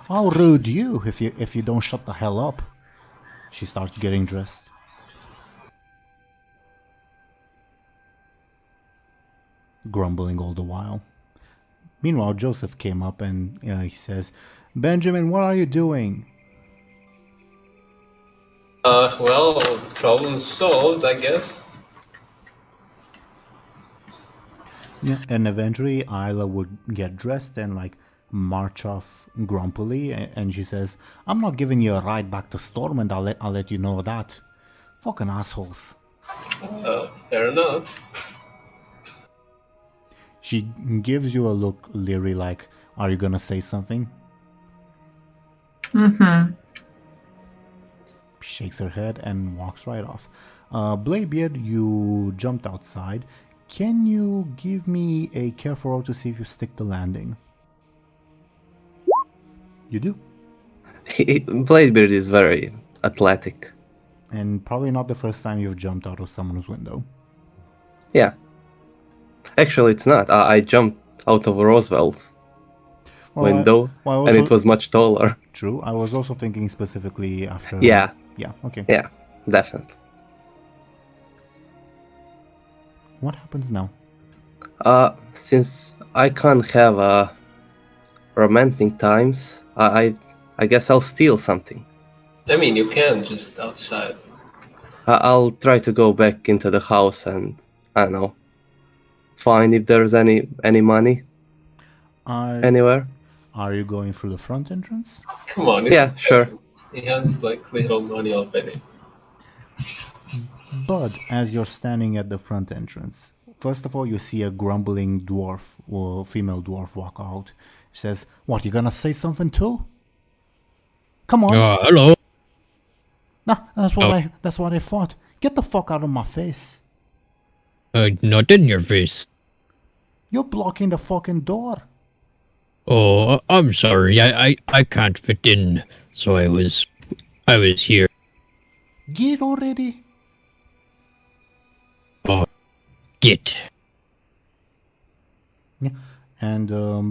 I'll rude you if you don't shut the hell up. She starts getting dressed. Grumbling all the while. Meanwhile, Joseph came up and he says, Benjamin, what are you doing? Well, problem solved, I guess. Yeah, and eventually Isla would get dressed and like march off grumpily, and she says, I'm not giving you a ride back to Stormwind, I'll let you know that. Fucking assholes. Fair enough. She gives you a look, Lyri, like, are you gonna say something? Mm-hmm. Shakes her head and walks right off. Bladebeard, you jumped outside. Can you give me a careful roll to see if you stick the landing? You do. Bladebeard is very athletic. And probably not the first time you've jumped out of someone's window. Yeah. Actually, it's not. I jumped out of Roosevelt's window, and it was much taller. True. I was also thinking specifically after... Yeah. Yeah, okay. Yeah, definitely. What happens now? Since I can't have romantic times, I guess I'll steal something. I mean, you can just outside. I'll try to go back into the house and, I don't know, find if there's any money anywhere. Are you going through the front entrance? Come on. Yeah, sure. He has like little money already. But as you're standing at the front entrance, first of all, you see a grumbling dwarf or female dwarf walk out. She says, "What, you gonna say something too? Come on." Hello. Nah, that's what I thought. Get the fuck out of my face. Not in your face. You're blocking the fucking door. Oh, I'm sorry. I can't fit in, so I was here. Get already. Oh, get. Yeah. And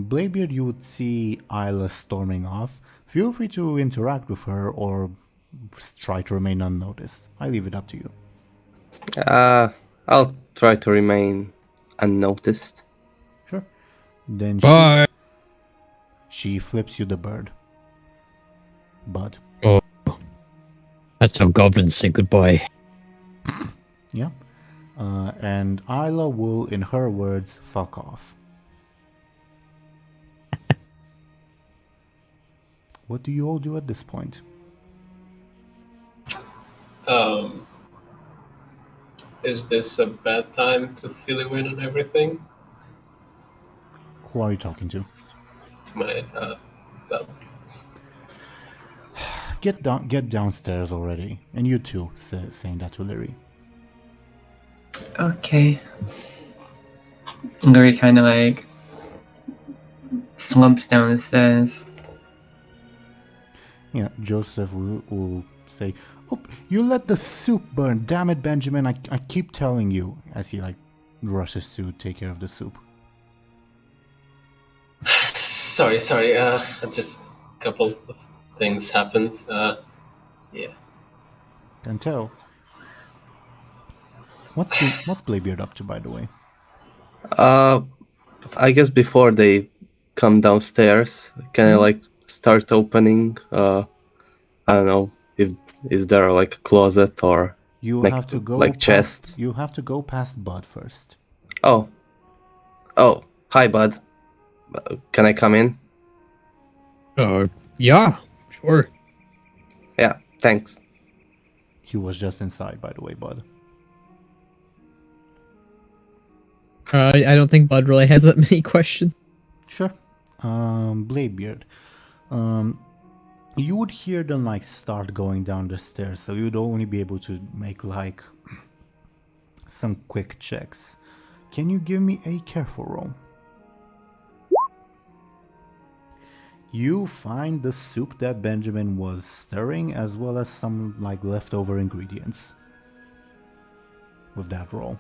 Bladebeard, you would see Isla storming off. Feel free to interact with her or try to remain unnoticed. I leave it up to you. I'll try to remain unnoticed. Sure. Then Bye. she flips you the bird. Buhd. Oh, that's how goblins say goodbye. Yeah. And Isla will, in her words, fuck off. What do you all do at this point? Is this a bad time to fill you in on everything? Who are you talking to? It's my well, Get downstairs already. And you too, saying that to Lyri. Okay. Lyri kind of like slumps down the stairs. Yeah, Joseph will say, "Oh, you let the soup burn. Damn it, Benjamin, I keep telling you," as he like rushes to take care of the soup. sorry. Just a couple of things happened. Yeah. Can tell. What's Bladebeard up to, by the way? I guess before they come downstairs, can I like start opening? I don't know if is there like a closet or You like, have to go like past, chests. You have to go past Buhd first. Oh, hi, Buhd. Can I come in? Yeah, sure. Yeah, thanks. He was just inside, by the way, Buhd. I don't think Buhd really has that many questions. Sure. Bladebeard. You would hear them like start going down the stairs, so you'd only be able to make like some quick checks. Can you give me a careful roll? You find the soup that Benjamin was stirring, as well as some like leftover ingredients. With that roll.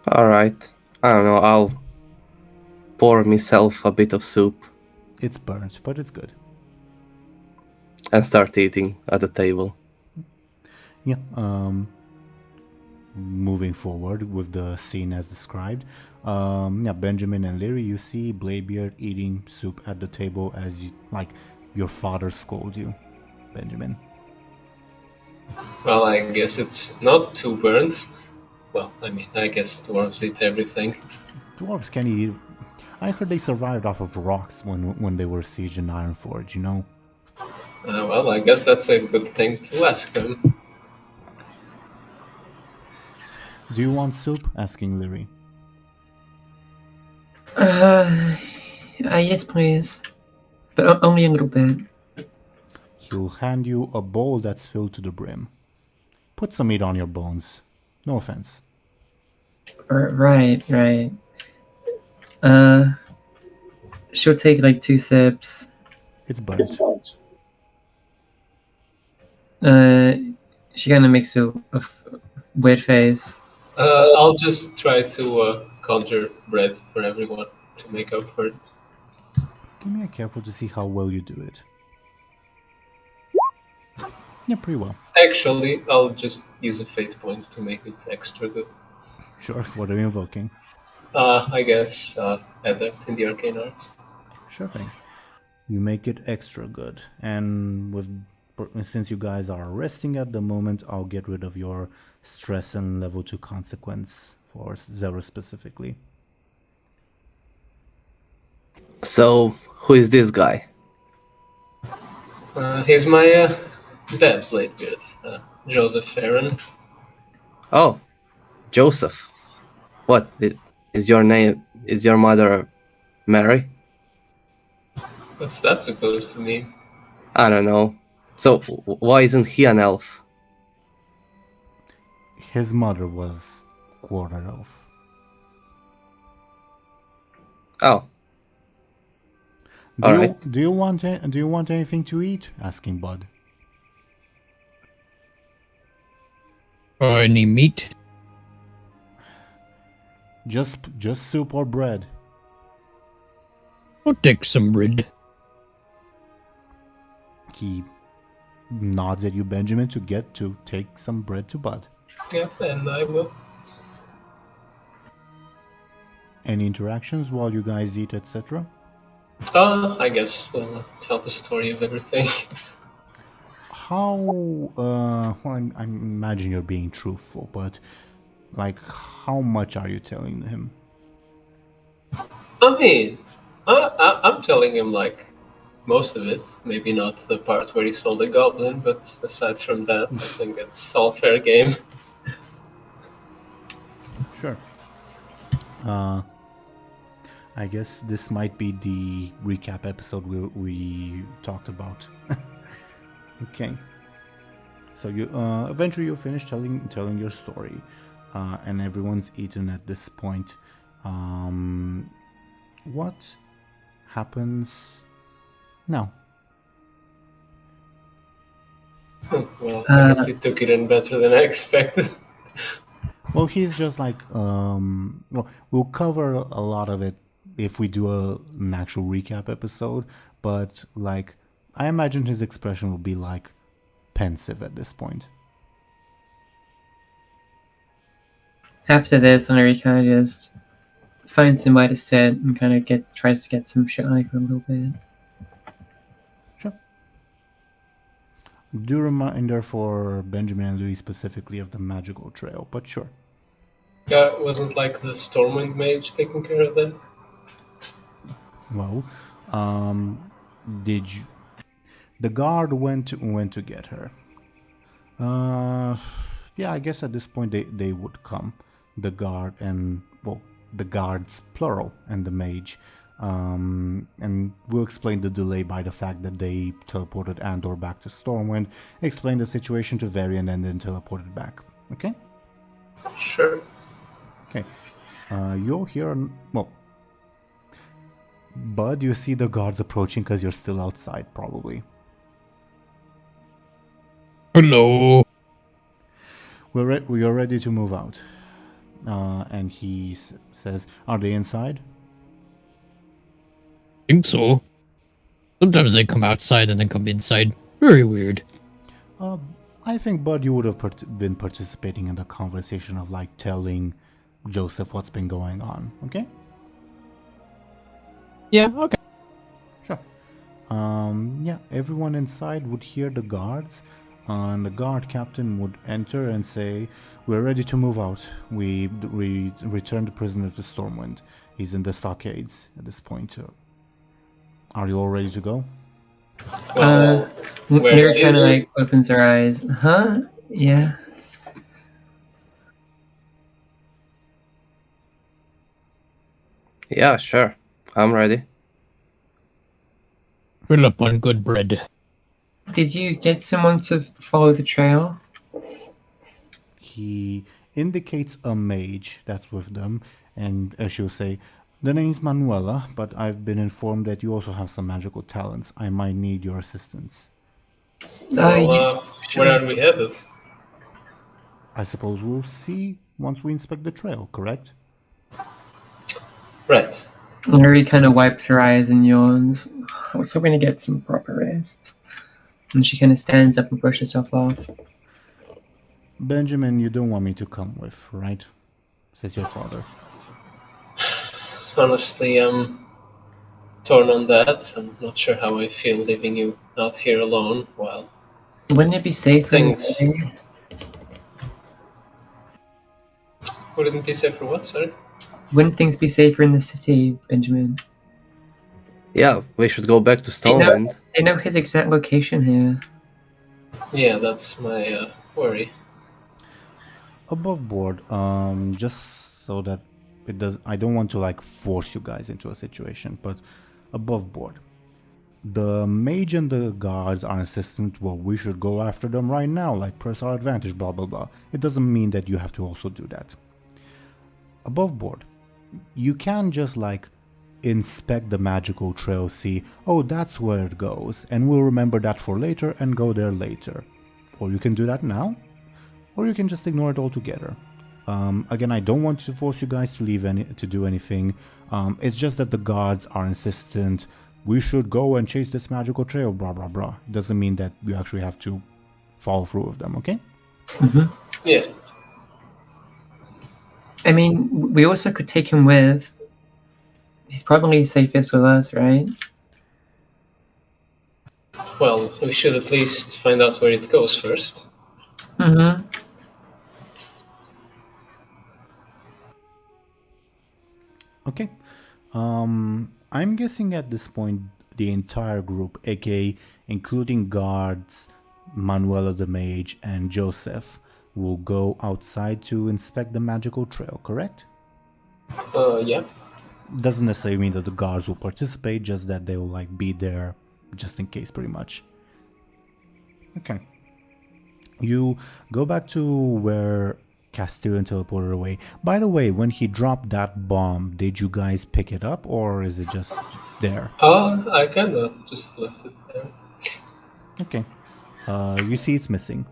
Alright. I don't know, I'll pour myself a bit of soup It's burnt, but it's good. and start eating at the table. Yeah. Moving forward with the scene as described. Yeah, Benjamin and Lyri, you see Bladebeard eating soup at the table as you, like your father scolds you, Benjamin. Well, I guess it's not too burnt. Well, I mean, I guess dwarves eat everything. Dwarves can eat. I heard they survived off of rocks when they were sieged in Ironforge, you know? Well, I guess that's a good thing to ask them. Do you want soup? Asking Lyri. Yes, please. But only a little bit. He'll hand you a bowl that's filled to the brim. Put some meat on your bones. No offense. Right. She'll take like 2 sips. It's burnt. She kind of makes a weird face. I'll just try to conjure bread for everyone to make up for it. Give me a careful to see how well you do it. Yeah, pretty well. Actually, I'll just use a fate point to make it extra good. Sure, what are you invoking? I guess adept in the arcane arts. Sure thing. You make it extra good. And since you guys are resting at the moment, I'll get rid of your stress and level 2 consequence for Zelris specifically. So, who is this guy? He's my dad, Bladebeard, Joseph Aaran. Oh, Joseph. What is your name? Is your mother Mary? What's that supposed to mean? I don't know. So, why isn't he an elf? His mother was quarter elf. Oh, Do you want anything to eat? Asking Buhd. Any meat? Just soup or bread. I'll take some bread. He nods at you, Benjamin, to take some bread to Buhd. Yeah, and I will. Any interactions while you guys eat, etc.? I guess we'll tell the story of everything. How? Well, I imagine you're being truthful, but like, how much are you telling him? I mean, I'm telling him like most of it. Maybe not the part where he sold the goblin, but aside from that, I think it's all fair game. Sure. I guess this might be the recap episode we talked about. Okay. So you eventually you finish telling your story, and everyone's eaten at this point. What happens now? Well, I guess he took it in better than I expected. Well, he's just like, well, we'll cover a lot of it if we do an actual recap episode, but like, I imagine his expression will be like pensive at this point. After this, Lyri kind of just finds somewhere to sit and kind of tries to get some shit on it for a little bit. Sure. Do reminder for Benjamin and Louis specifically of the magical trail, but sure. Yeah, wasn't like the Stormwind mage taking care of that? Well, did you? The guard went to get her. Yeah, I guess at this point they would come. The guard and, well, the guards plural and the mage. And we'll explain the delay by the fact that they teleported Andor back to Stormwind, explain the situation to Varian, and then teleported back. Okay? Sure. Okay. You'll hear, well, Buhd, you see the guards approaching because you're still outside, probably. Hello. We are ready to move out. And he says, are they inside? Think so. Sometimes they come outside and then come inside. Very weird. I think, Buhd, you would have been participating in the conversation of like telling Joseph what's been going on, okay? Yeah, okay. Sure. Yeah, everyone inside would hear the guards, and the guard captain would enter and say, we're ready to move out. We returned the prisoner to Stormwind. He's in the stockades at this point. Are you all ready to go? Well, Lyri kind of like opens her eyes. Huh? Yeah. Yeah, sure. I'm ready. Fill up on good bread. Did you get someone to follow the trail? He indicates a mage that's with them, and she'll say, the name's Manuela, but I've been informed that you also have some magical talents. I might need your assistance. Where are we headed? I suppose we'll see once we inspect the trail, correct? Right. Lyri kind of wipes her eyes and yawns. I was hoping to get some proper rest. And she kind of stands up and brushes herself off. Benjamin, you don't want me to come with, right? Says your father. Honestly, I'm torn on that. I'm not sure how I feel leaving you out here alone while... Wouldn't it be safer? Thanks. Wouldn't it be safer what, sorry? Wouldn't things be safer in the city, Benjamin? Yeah, we should go back to Stormwind. They know his exact location here. Yeah, that's my worry. Above board, just so that it does, I don't want to like force you guys into a situation, but above board, the mage and the guards are insistent, well, we should go after them right now, like press our advantage, blah blah blah. It doesn't mean that you have to also do that. Above board, you can just like inspect the magical trail, see, oh, that's where it goes, and we'll remember that for later and go there later. Or you can do that now, or you can just ignore it altogether. Again, I don't want to force you guys to do anything. It's just that the guards are insistent. We should go and chase this magical trail, blah blah blah. Doesn't mean that you actually have to follow through with them, okay? Yeah. I mean, we also could take him with. He's probably safest with us, right? Well, we should at least find out where it goes first. Mm-hmm. Okay. I'm guessing at this point the entire group, aka including guards, Manuela the Mage, and Joseph, will go outside to inspect the magical trail, correct? Yeah. Doesn't necessarily mean that the guards will participate, just that they will like be there just in case, pretty much. Okay. You go back to where Castellan teleported away. By the way, when he dropped that bomb, did you guys pick it up or is it just there? I kinda just left it there. Okay. You see it's missing.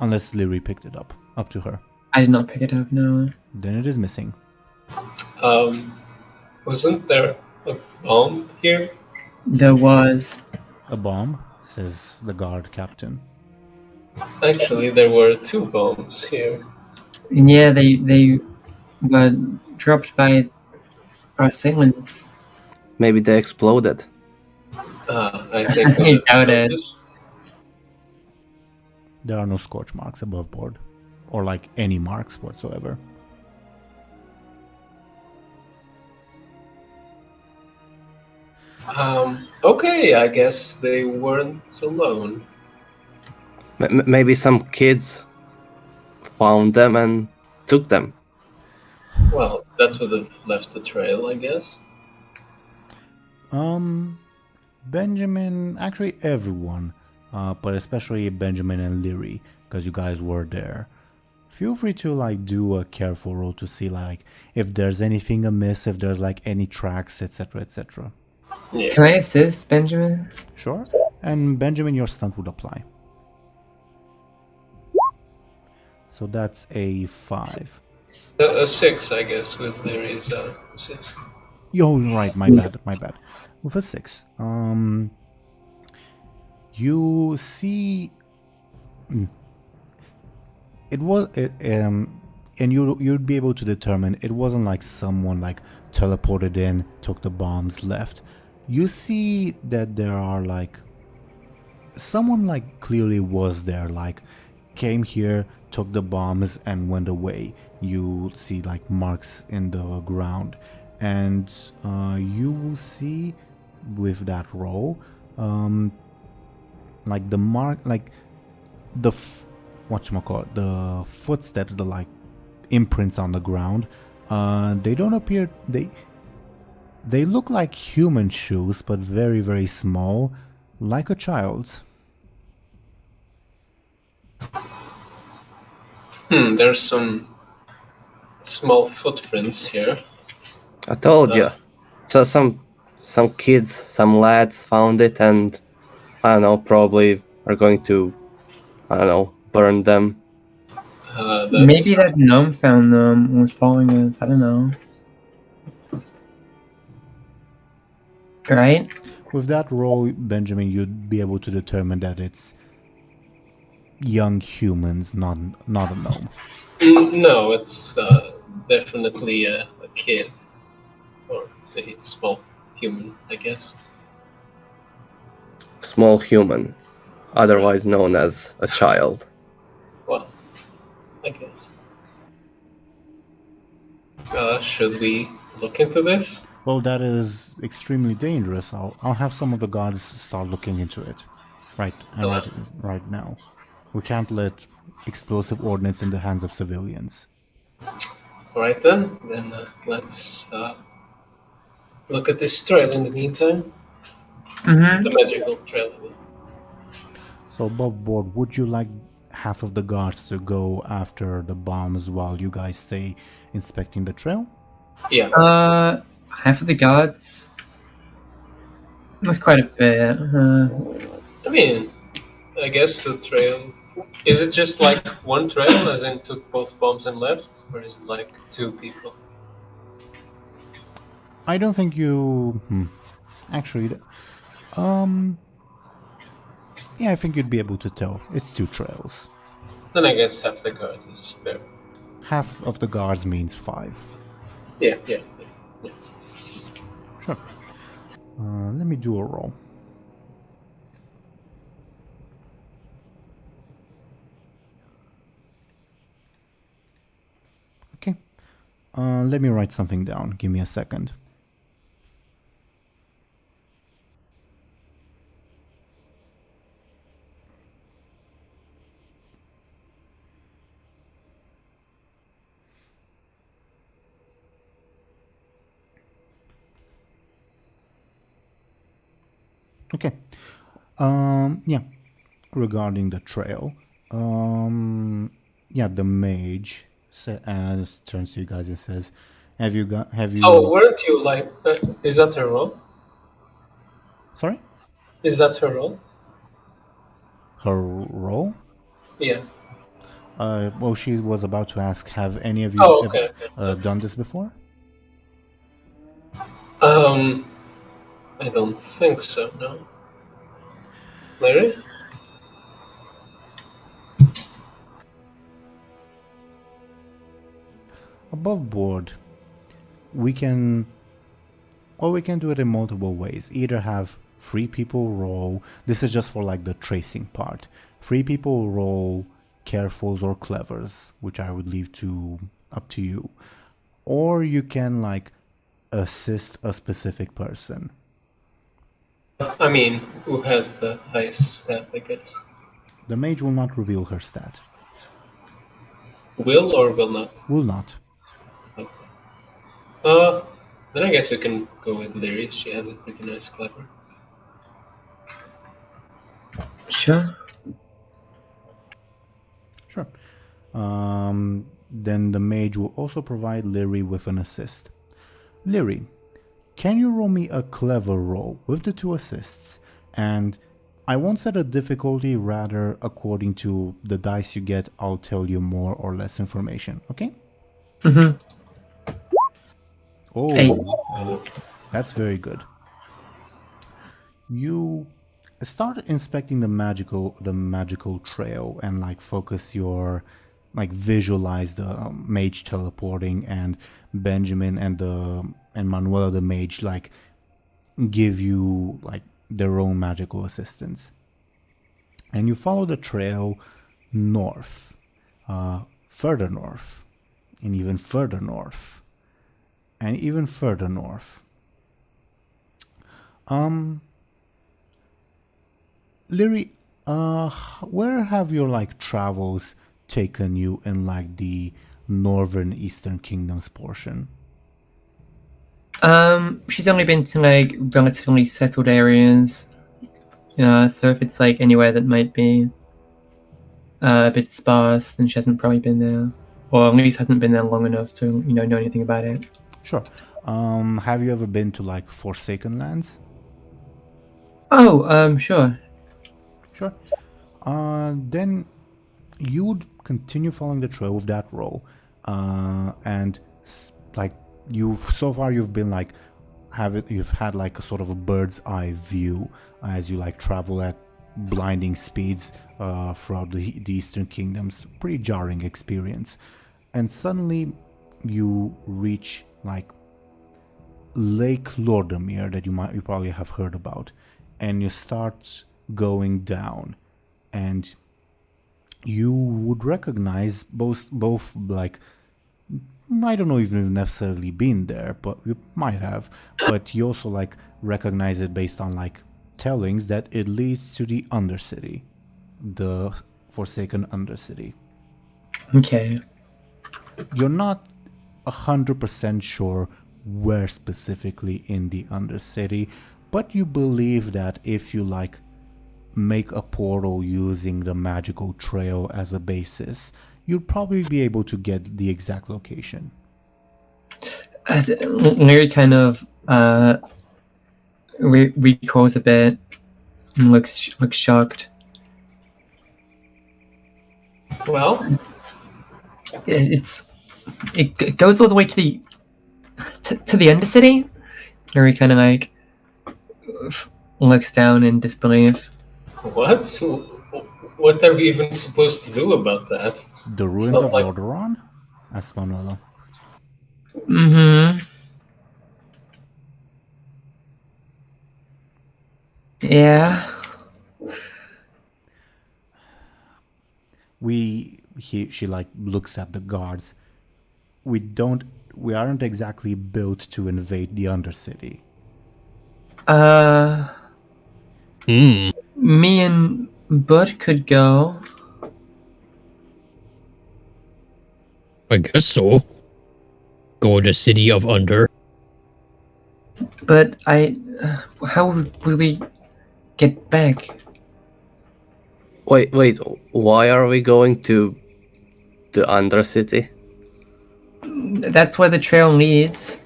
Unless Lyri picked it up. Up to her. I did not pick it up, no. Then it is missing. Wasn't there a bomb here? There was. A bomb, says the guard captain. Actually, there were 2 bombs here. Yeah, they were dropped by our assailants. Maybe they exploded. I think I doubt it. There are no scorch marks above board. Or like any marks whatsoever. Okay, I guess they weren't alone. Maybe some kids found them and took them. Well, that would have left the trail, I guess. Benjamin, actually everyone, but especially Benjamin and Lyri, because you guys were there. Feel free to like do a careful roll to see like if there's anything amiss, if there's like any tracks, etc, etc. Yeah. Can I assist, Benjamin? Sure. And Benjamin, your stunt would apply. So that's a 5. A 6, I guess, with Lyri's assist. Yo, right, my bad. With a 6. You see it was and you'd be able to determine it wasn't like someone like teleported in, took the bombs, left. You see that there are like someone like clearly was there, like came here, took the bombs and went away. You see like marks in the ground, and you will see with that roll like the mark, like the the footsteps, the like imprints on the ground, they don't appear, they look like human shoes, but very, very small, like a child's. There's some small footprints here. I told you. So some kids, some lads found it, and I don't know, probably are going to, I don't know, burn them. Maybe that gnome found them and was following us. I don't know. Right? With that roll, Benjamin, you'd be able to determine that it's young humans, not a gnome. No, it's definitely a kid. Or a small human, I guess. Small human, otherwise known as a child. Well, I guess. Should we look into this? Well, that is extremely dangerous. I'll have some of the guards start looking into it. Right now. We can't let explosive ordnance in the hands of civilians. Alright then. Then let's look at this trail in the meantime. Mm-hmm. The magical trail. So above board, would you like half of the guards to go after the bombs while you guys stay inspecting the trail? Yeah. Half of the guards. That's quite a bit. I mean, I guess the trail. Is it just like one trail, as in took both bombs and left, or is it like two people? I don't think you. Actually, yeah, I think you'd be able to tell. It's 2 trails. Then I guess half the guard is fair. Half of the guards means 5. Yeah. Sure. Let me do a roll. Okay. Let me write something down. Give me a second. Okay. Yeah. Regarding the trail, yeah, the mage turns to you guys and says, "Have you?" Oh, weren't you like? Is that her role? Sorry. Is that her role? Her role? Yeah. Well, she was about to ask, have any of you okay. done this before? I don't think so. No. Lyri? Above board, we can do it in multiple ways. Either have 3 people roll. This is just for like the tracing part. 3 people roll carefuls or clevers, which I would leave up to you. Or you can like assist a specific person. I mean, who has the highest stat, I guess? The mage will not reveal her stat. Will or will not? Will not. Then I guess we can go with Lyri. She has a pretty nice clever. Sure. Sure. Then the mage will also provide Lyri with an assist. Lyri, can you roll me a clever roll with the 2 assists? And I won't set a difficulty, rather according to the dice you get, I'll tell you more or less information, okay? Mm-hmm. Oh, 8. That's very good. You start inspecting the magical trail and like focus your visualize the mage teleporting, and Benjamin and Manuela the mage like give you like their own magical assistance, and you follow the trail north, further north, and even further north, and even further north. Lyri, where have your like travels taken you in like the northern Eastern Kingdoms portion? She's only been to like relatively settled areas. So if it's like anywhere that might be a bit sparse, then she hasn't probably been there, or at least hasn't been there long enough to know anything about it. Sure. Have you ever been to like Forsaken Lands? Oh, sure. Sure. Then you would continue following the trail with that roll, and like you've been like you've had like a sort of a bird's eye view as you like travel at blinding speeds throughout the Eastern Kingdoms. Pretty jarring experience, and suddenly you reach like Lake Lordomir that you probably have heard about, and you start going down, and you would recognize both like, I don't know if you've necessarily been there, but you might have, but you also like recognize it based on like tellings that it leads to the Undercity, the Forsaken Undercity. Okay. You're not 100% sure where specifically in the Undercity, but you believe that if you like make a portal using the magical trail as a basis, you'll probably be able to get the exact location. Lyri kind of recoils a bit and looks shocked. Well, It goes all the way to the Undercity. Lyri kind of like looks down in disbelief. what? What are we even supposed to do about that? The ruins not of like- Lordaeron? Asked Manuela. Mm-hmm. Yeah. She like looks at the guards. We aren't exactly built to invade the Undercity. Me and Buhd could go. I guess so. Go to City of Under. But how will we get back? Wait, why are we going to the Undercity? That's where the trail leads.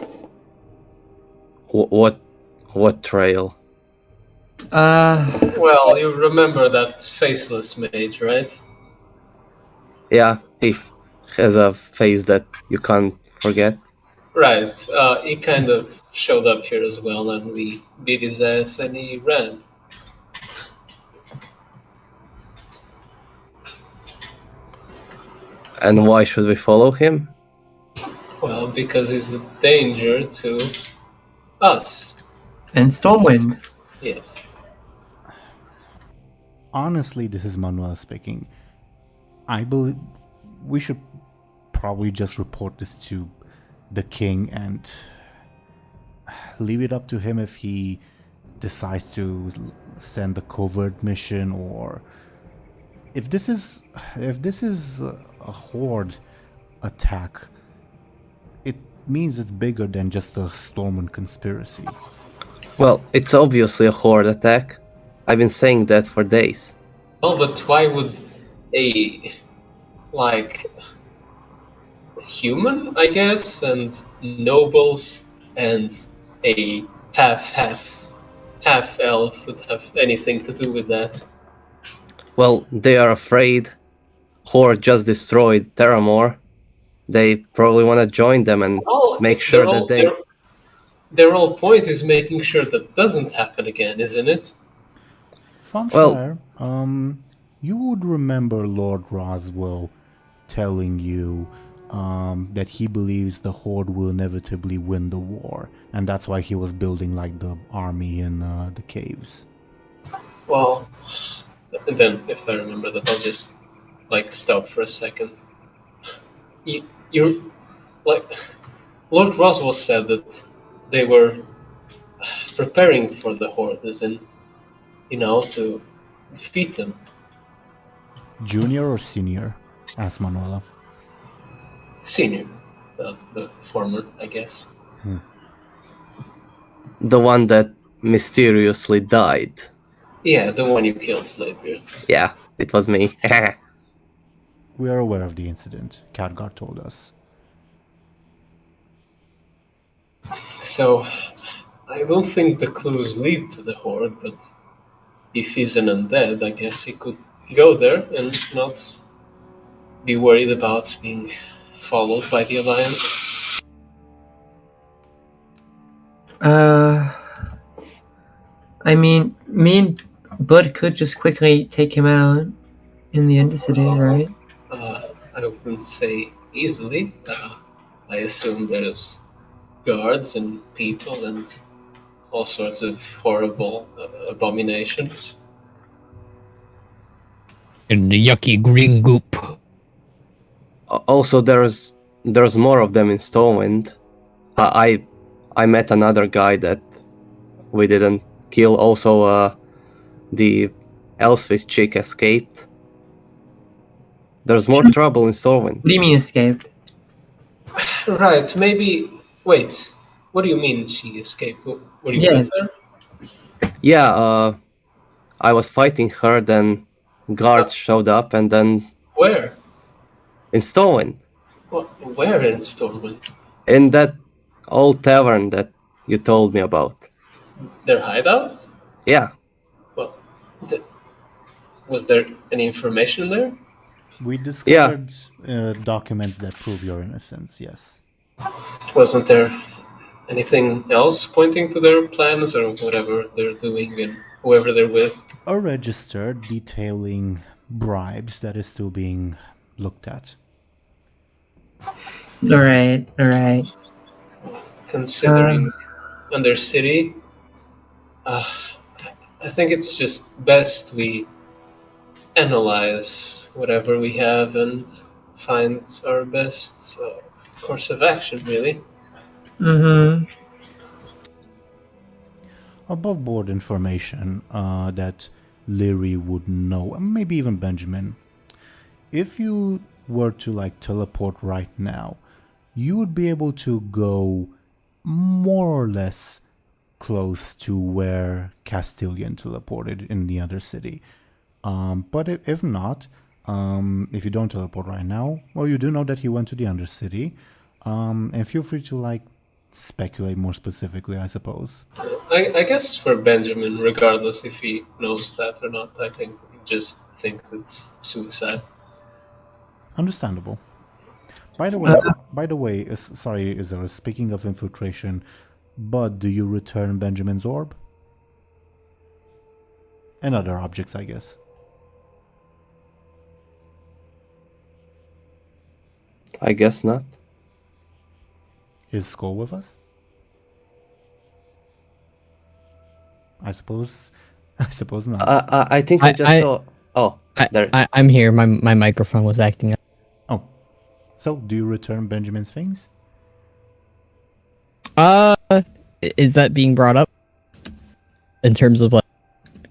What trail? Well, you remember that faceless mage, right? Yeah, he has a face that you can't forget. Right. He kind of showed up here as well, and we beat his ass, and he ran. And why should we follow him? Well, because he's a danger to us. And Stormwind. Yes. Honestly, this is Manuel speaking. I believe we should probably just report this to the king and leave it up to him if he decides to send a covert mission, or if this is a horde attack, it means it's bigger than just a Stormwind conspiracy. Well, it's obviously a horde attack. I've been saying that for days. Well, but why would a, human, I guess, and nobles and a half elf would have anything to do with that? Well, they are afraid. Horde just destroyed Teeironor. They probably want to join them and make sure that they... Their whole point is making sure that doesn't happen again, isn't it? Thompshire, you would remember Lord Roswell telling you that he believes the Horde will inevitably win the war, and that's why he was building like the army in the caves. Well, then if I remember that, I'll just stop for a second. You're Lord Roswell said that they were preparing for the Horde, as in, to defeat them. Junior or senior? Asked Manuela. Senior, the former, I guess. The one that mysteriously died. Yeah, the one you killed, Bladebeard. Yeah, it was me. We are aware of the incident, Khadgar told us. So, I don't think the clues lead to the Horde, but if he's an undead, I guess he could go there and not be worried about being followed by the Alliance. I mean, me and Buhd could just quickly take him out in the Undercity, right? I wouldn't say easily. I assume there's guards and people and all sorts of horrible abominations. And the yucky green goop. Also, there's more of them in Stormwind. I met another guy that we didn't kill. Also, the Elfswitch chick escaped. There's more trouble in Stormwind. What do you mean escaped? Right, maybe... Wait, what do you mean she escaped? Were you with her? Yeah, I was fighting her, then guards showed up, and then... Where? In Stormwind. Where in Stormwind? In that old tavern that you told me about. Their hideout? Yeah. Well, was there any information there? We discovered documents that prove your innocence, yes. Wasn't there anything else pointing to their plans or whatever they're doing and whoever they're with? A register detailing bribes that is still being looked at. Alright. Considering Undercity, I think it's just best we analyze whatever we have and find our best course of action, really. Mm-hmm. Above board information that Lyri would know, and maybe even Benjamin. If you were to teleport right now, you would be able to go more or less close to where Castilian teleported in the other city. But if not, if you don't teleport right now, well, you do know that he went to the Undercity. And feel free to speculate more specifically, I suppose. I guess for Benjamin, regardless if he knows that or not, I think he just thinks it's suicide. Understandable. By the way, sorry, Zelris, speaking of infiltration, but do you return Benjamin's orb? And other objects, I guess. I guess not. Is Skoll with us? I suppose not. I think I just saw. Oh, there. I'm here. My microphone was acting up. Oh, so do you return Benjamin's things? Is that being brought up in terms of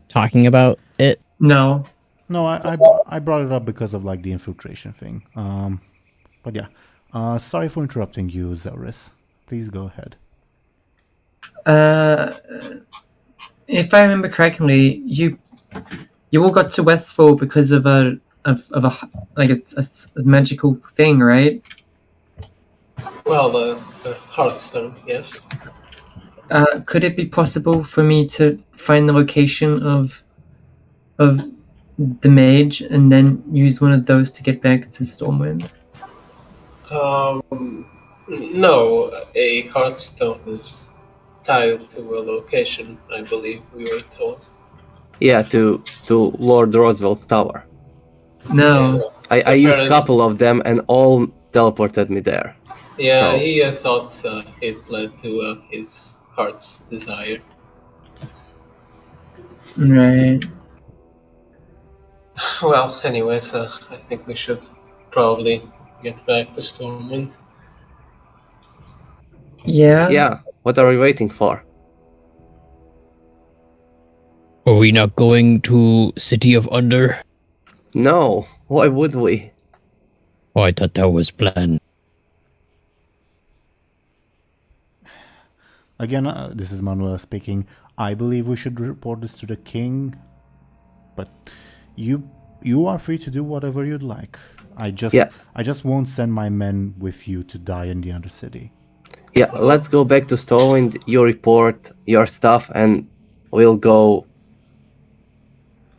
talking about it? No. No, I brought it up because of the infiltration thing. But yeah. Sorry for interrupting you, Zelris. Please go ahead. If I remember correctly, you all got to Westfall because of a magical thing, right? Well, the Hearthstone, yes. Could it be possible for me to find the location of the mage and then use one of those to get back to Stormwind? No, a Hearthstone is tied to a location, I believe we were told. Yeah, to Lord Roosevelt's tower. No. I used a couple of them and all teleported me there. Yeah, So- he thought it led to his heart's desire. Right. Well, anyways, I think we should probably get back to Stormwind. Yeah. Yeah, what are we waiting for? Are we not going to City of Under? No, why would we? Oh, I thought that was planned. Again, this is Manuel speaking. I believe we should report this to the king, but you are free to do whatever you'd like. I just won't send my men with you to die in the Undercity. Yeah, let's go back to Stormwind. You report your stuff, and we'll go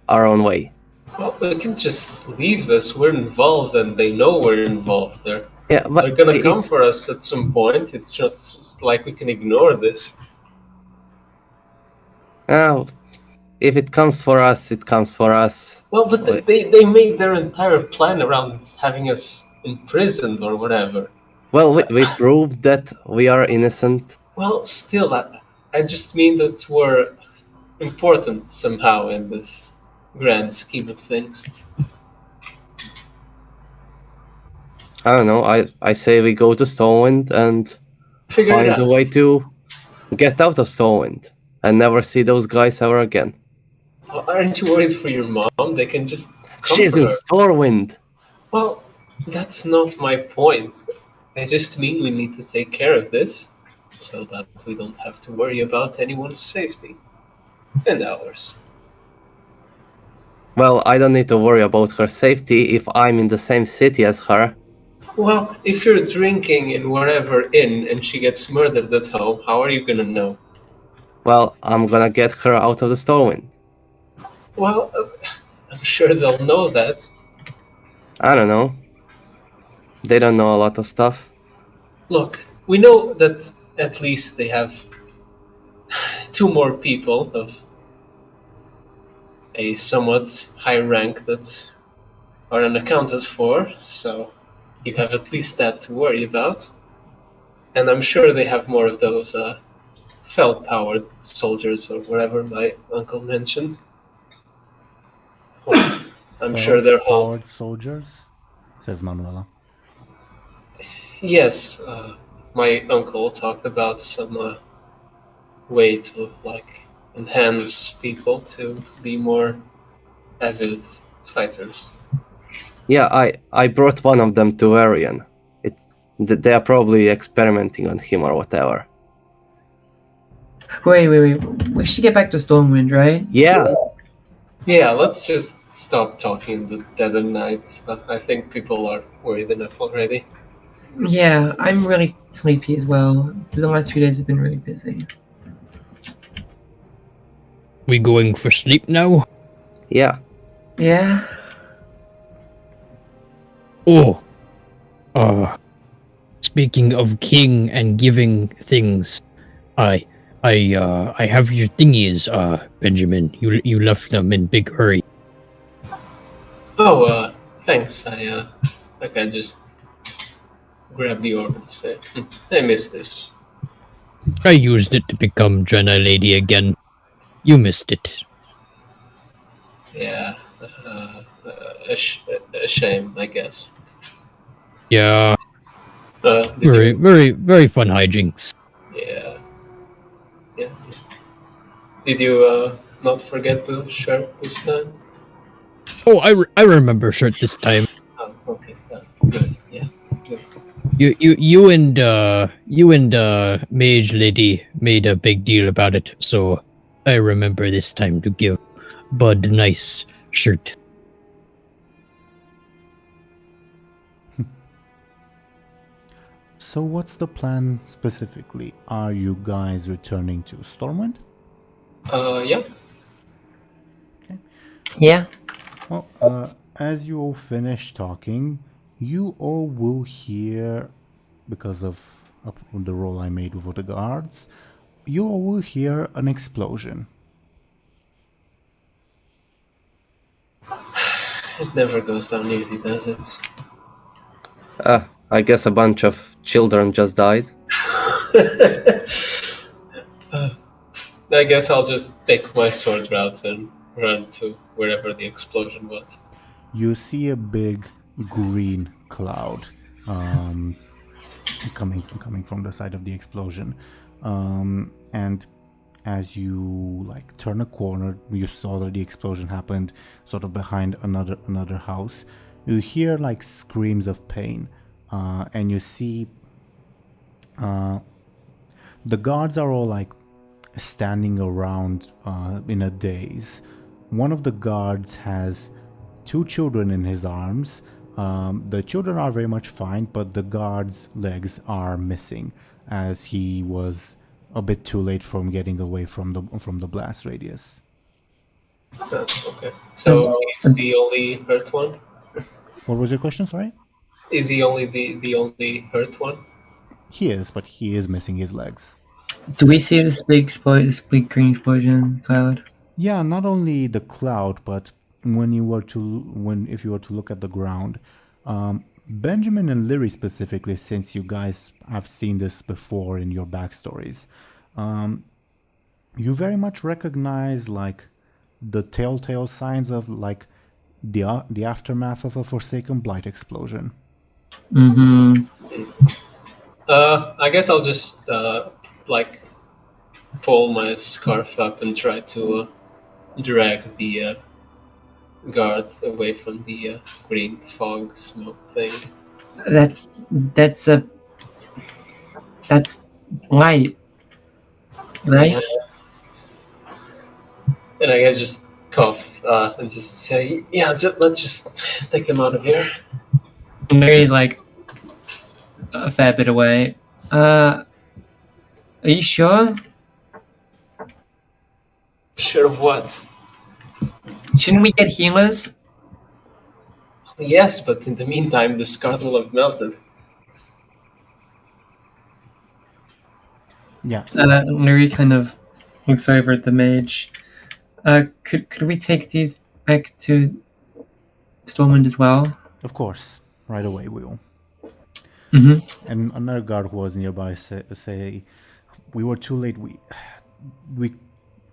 our own way. Well, we can just leave this. We're involved, and they know we're involved. They're But gonna come for us at some point. It's just like we can ignore this. If it comes for us, it comes for us. Well, but they made their entire plan around having us imprisoned or whatever. Well, we proved that we are innocent. Well, still, I just mean that we're important somehow in this grand scheme of things. I don't know. I say we go to Stormwind and Figure it find out. a way to get out of Stormwind and never see those guys ever again. Well, aren't you worried for your mom? They can just come She's for in her. Stormwind. Well, that's not my point. I just mean we need to take care of this so that we don't have to worry about anyone's safety. And ours. Well, I don't need to worry about her safety if I'm in the same city as her. Well, if you're drinking in wherever inn and she gets murdered at home, how are you gonna know? Well, I'm gonna get her out of the Stormwind. Well, I'm sure they'll know that. I don't know. They don't know a lot of stuff. Look, we know that at least they have 2 more people of a somewhat high rank that are unaccounted for, so you have at least that to worry about. And I'm sure they have more of those felt-powered soldiers or whatever my uncle mentioned. Well, I'm sure they're all... Powered soldiers, says Manuela. Yes, my uncle talked about some way to enhance people to be more avid fighters. Yeah, I brought one of them to Aaran. They are probably experimenting on him or whatever. Wait. We should get back to Stormwind, right? Yeah. Yeah, let's just stop talking the dead of night. I think people are worried enough already. Yeah, I'm really sleepy as well. The last few days have been really busy. We going for sleep now? Yeah. Yeah? Oh. Speaking of king and giving things, I have your thingies, Benjamin. You left them in big hurry. Oh, thanks. I just grab the orb and say, I missed this. I used it to become Jenna Lady again. You missed it. Yeah, a shame, I guess. Yeah, Did very, you- very, very fun hijinks. Yeah. Did you not forget to shirt this time? Oh, I remember shirt this time. Oh, okay. Good. Yeah. Good. You and Mage Lady made a big deal about it, so I remember this time to give Buhd a nice shirt. So what's the plan specifically? Are you guys returning to Stormwind? Yeah. Yeah? Well, as you all finish talking, you all will hear, because of the roll I made with the guards, you all will hear an explosion. It never goes down easy, does it? I guess a bunch of children just died. I guess I'll just take my sword route and run to wherever the explosion was. You see a big green cloud coming from the side of the explosion, and as you turn a corner, you saw that the explosion happened sort of behind another house. You hear screams of pain, and you see the guards are all standing around in a daze. One of the guards has 2 children in his arms. The children are very much fine, but the guard's legs are missing, as he was a bit too late from getting away from the blast radius. Okay. So he's the only hurt one? What was your question, sorry? Is he only the only hurt one? He is, but he is missing his legs. Do we see this big green explosion cloud? Yeah, not only the cloud, but if you were to look at the ground, Benjamin and Lyri specifically, since you guys have seen this before in your backstories, you very much recognize the telltale signs of the aftermath of a Forsaken Blight explosion. Mm-hmm. I guess I'll just pull my scarf up and try to drag the guard away from the green fog smoke thing. That's light, right? And I just cough and just say, "Yeah, let's just take them out of here." Very a fair bit away. Are you sure? Sure of what? Shouldn't we get healers? Yes, but in the meantime, the scarlet will have melted. Yes. Lyri kind of looks over at the mage. Could we take these back to Stormwind as well? Of course. Right away we will. Mm-hmm. And another guard who was nearby say we were too late. We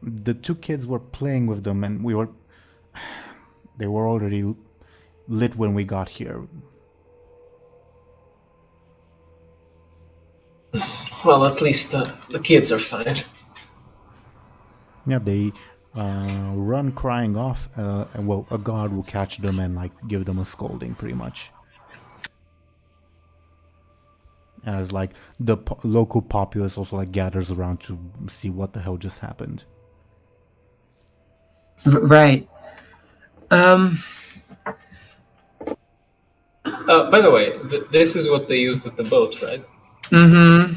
the two kids were playing with them and they were already lit when we got here. Well, at least the kids are fine. Yeah, they run crying off, and well, a guard will catch them and like give them a scolding, pretty much. As like the local populace also like gathers around to see what the hell just happened. Right. By the way, this is what they used at the boat, right? Mm-hmm.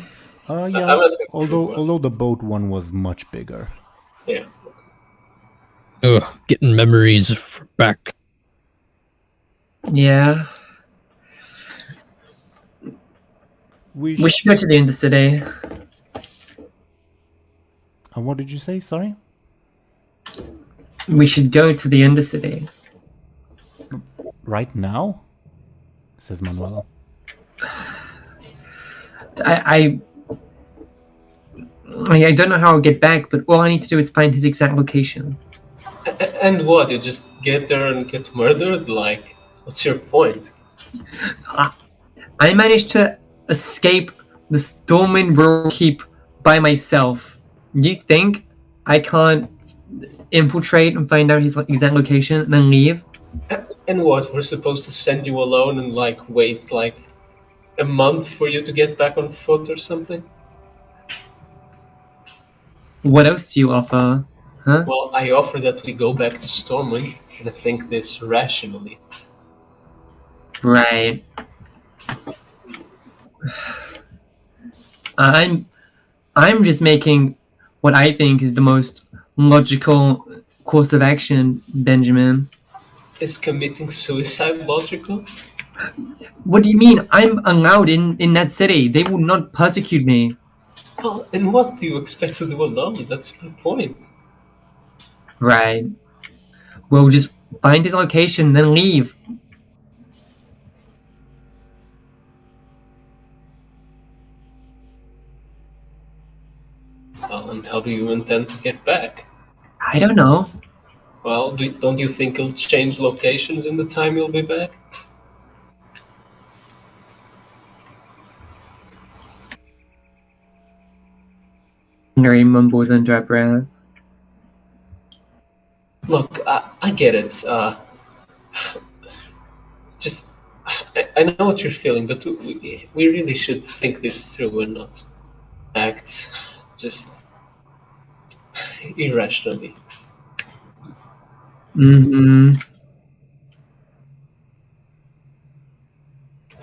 Yeah. Although the boat one was much bigger. Yeah. Ugh, getting memories back. Yeah. We should go to the Undercity. What did you say? Sorry? We should go to the Undercity. Right now? Says Manuel. I don't know how I'll get back, but all I need to do is find his exact location. And what? You just get there and get murdered? Like, what's your point? I managed to escape the Stormwind Rural Keep by myself. You think I can't infiltrate and find out his exact location and then leave? And what? We're supposed to send you alone and like wait like a month for you to get back on foot or something? What else do you offer? Huh? Well, I offer that we go back to Stormwind and think this rationally. Right. I'm just making what I think is the most logical course of action, Benjamin. Is committing suicide logical? What do you mean? I'm allowed in that city. They will not persecute me. Well, and what do you expect to do alone? That's my point. Right. We'll just find his location, then leave. Well, and how do you intend to get back? I don't know. Well, don't you think you'll change locations in the time you'll be back? Lyri mumbles under her breath. Look, I get it. I know what you're feeling, but we really should think this through and not act just irrationally. Mm-hmm.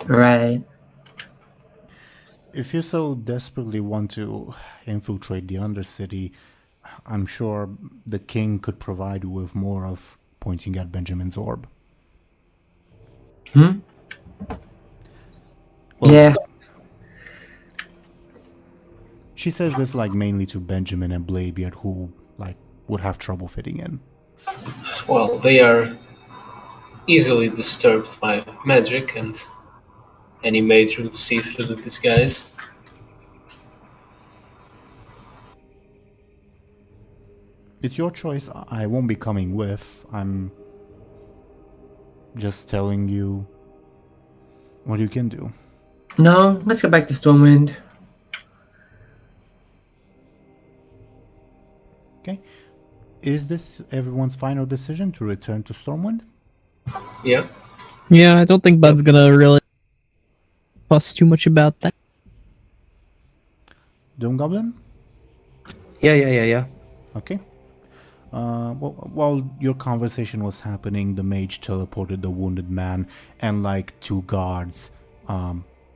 Right. If you so desperately want to infiltrate the Undercity, I'm sure the king could provide you with more of pointing at Benjamin's orb. Hmm? Well, Yeah. She says this like mainly to Benjamin and Bladebeard, who like would have trouble fitting in. Well, they are easily disturbed by magic, and any mage would see through the disguise. It's your choice. I won't be coming with. I'm just telling you what you can do. No, let's go back to Stormwind. Okay. Is this everyone's final decision to return to Stormwind? Yeah. Yeah, I don't think Bud's gonna really fuss too much about that. DoomGoblin? Yeah. Okay. While your conversation was happening, the mage teleported the wounded man and like two guards,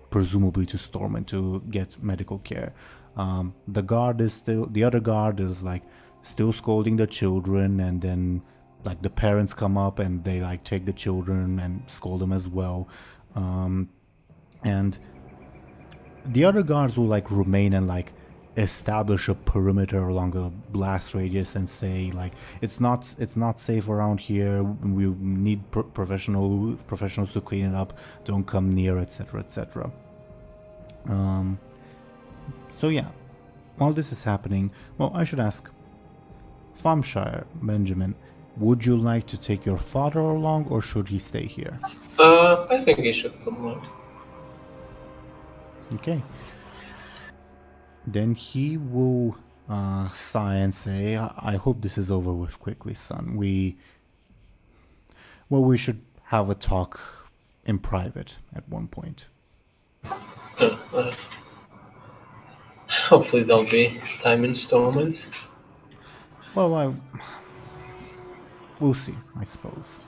presumably to Stormwind to get medical care. The other guard is like still scolding the children, and then like the parents come up and they like take the children and scold them as well, and the other guards will like remain and like establish a perimeter along the blast radius and say like it's not safe around here, we need professionals to clean it up, don't come near, etc, etc. So yeah, while this is happening, well, I should ask Thompshire, Benjamin, would you like to take your father along or should he stay here? I think he should come along. Okay. Then he will sigh and say, I hope this is over with quickly, son. We should have a talk in private at one point. Hopefully there'll be time in Stormwind. Well, we'll see, I suppose.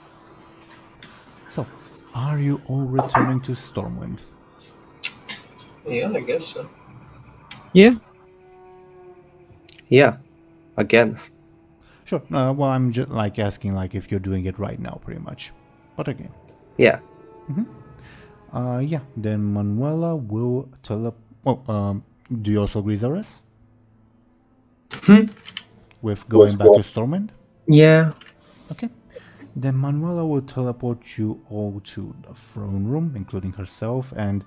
So, are you all returning to Stormwind? Yeah, I guess so. Yeah. Yeah, again. Sure. Well, I'm just like asking like if you're doing it right now, pretty much. But again. Yeah. Yeah. Then Manuela will do you also agree, Zelris? With going back to Stormwind? Yeah. Okay. Then Manuela will teleport you all to the throne room, including herself, and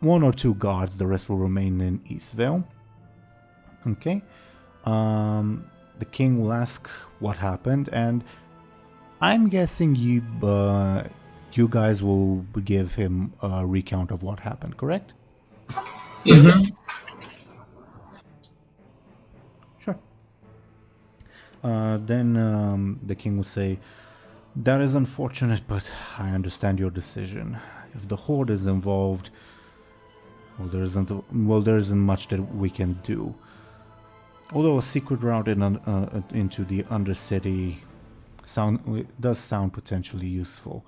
1 or 2 guards. The rest will remain in East Vale. Okay. The king will ask what happened, and I'm guessing you guys will give him a recount of what happened, correct? Yeah. Sure. Then the king will say, "That is unfortunate, but I understand your decision. If the Horde is involved, well, there isn't much that we can do. Although a secret route into the Undercity does sound potentially useful."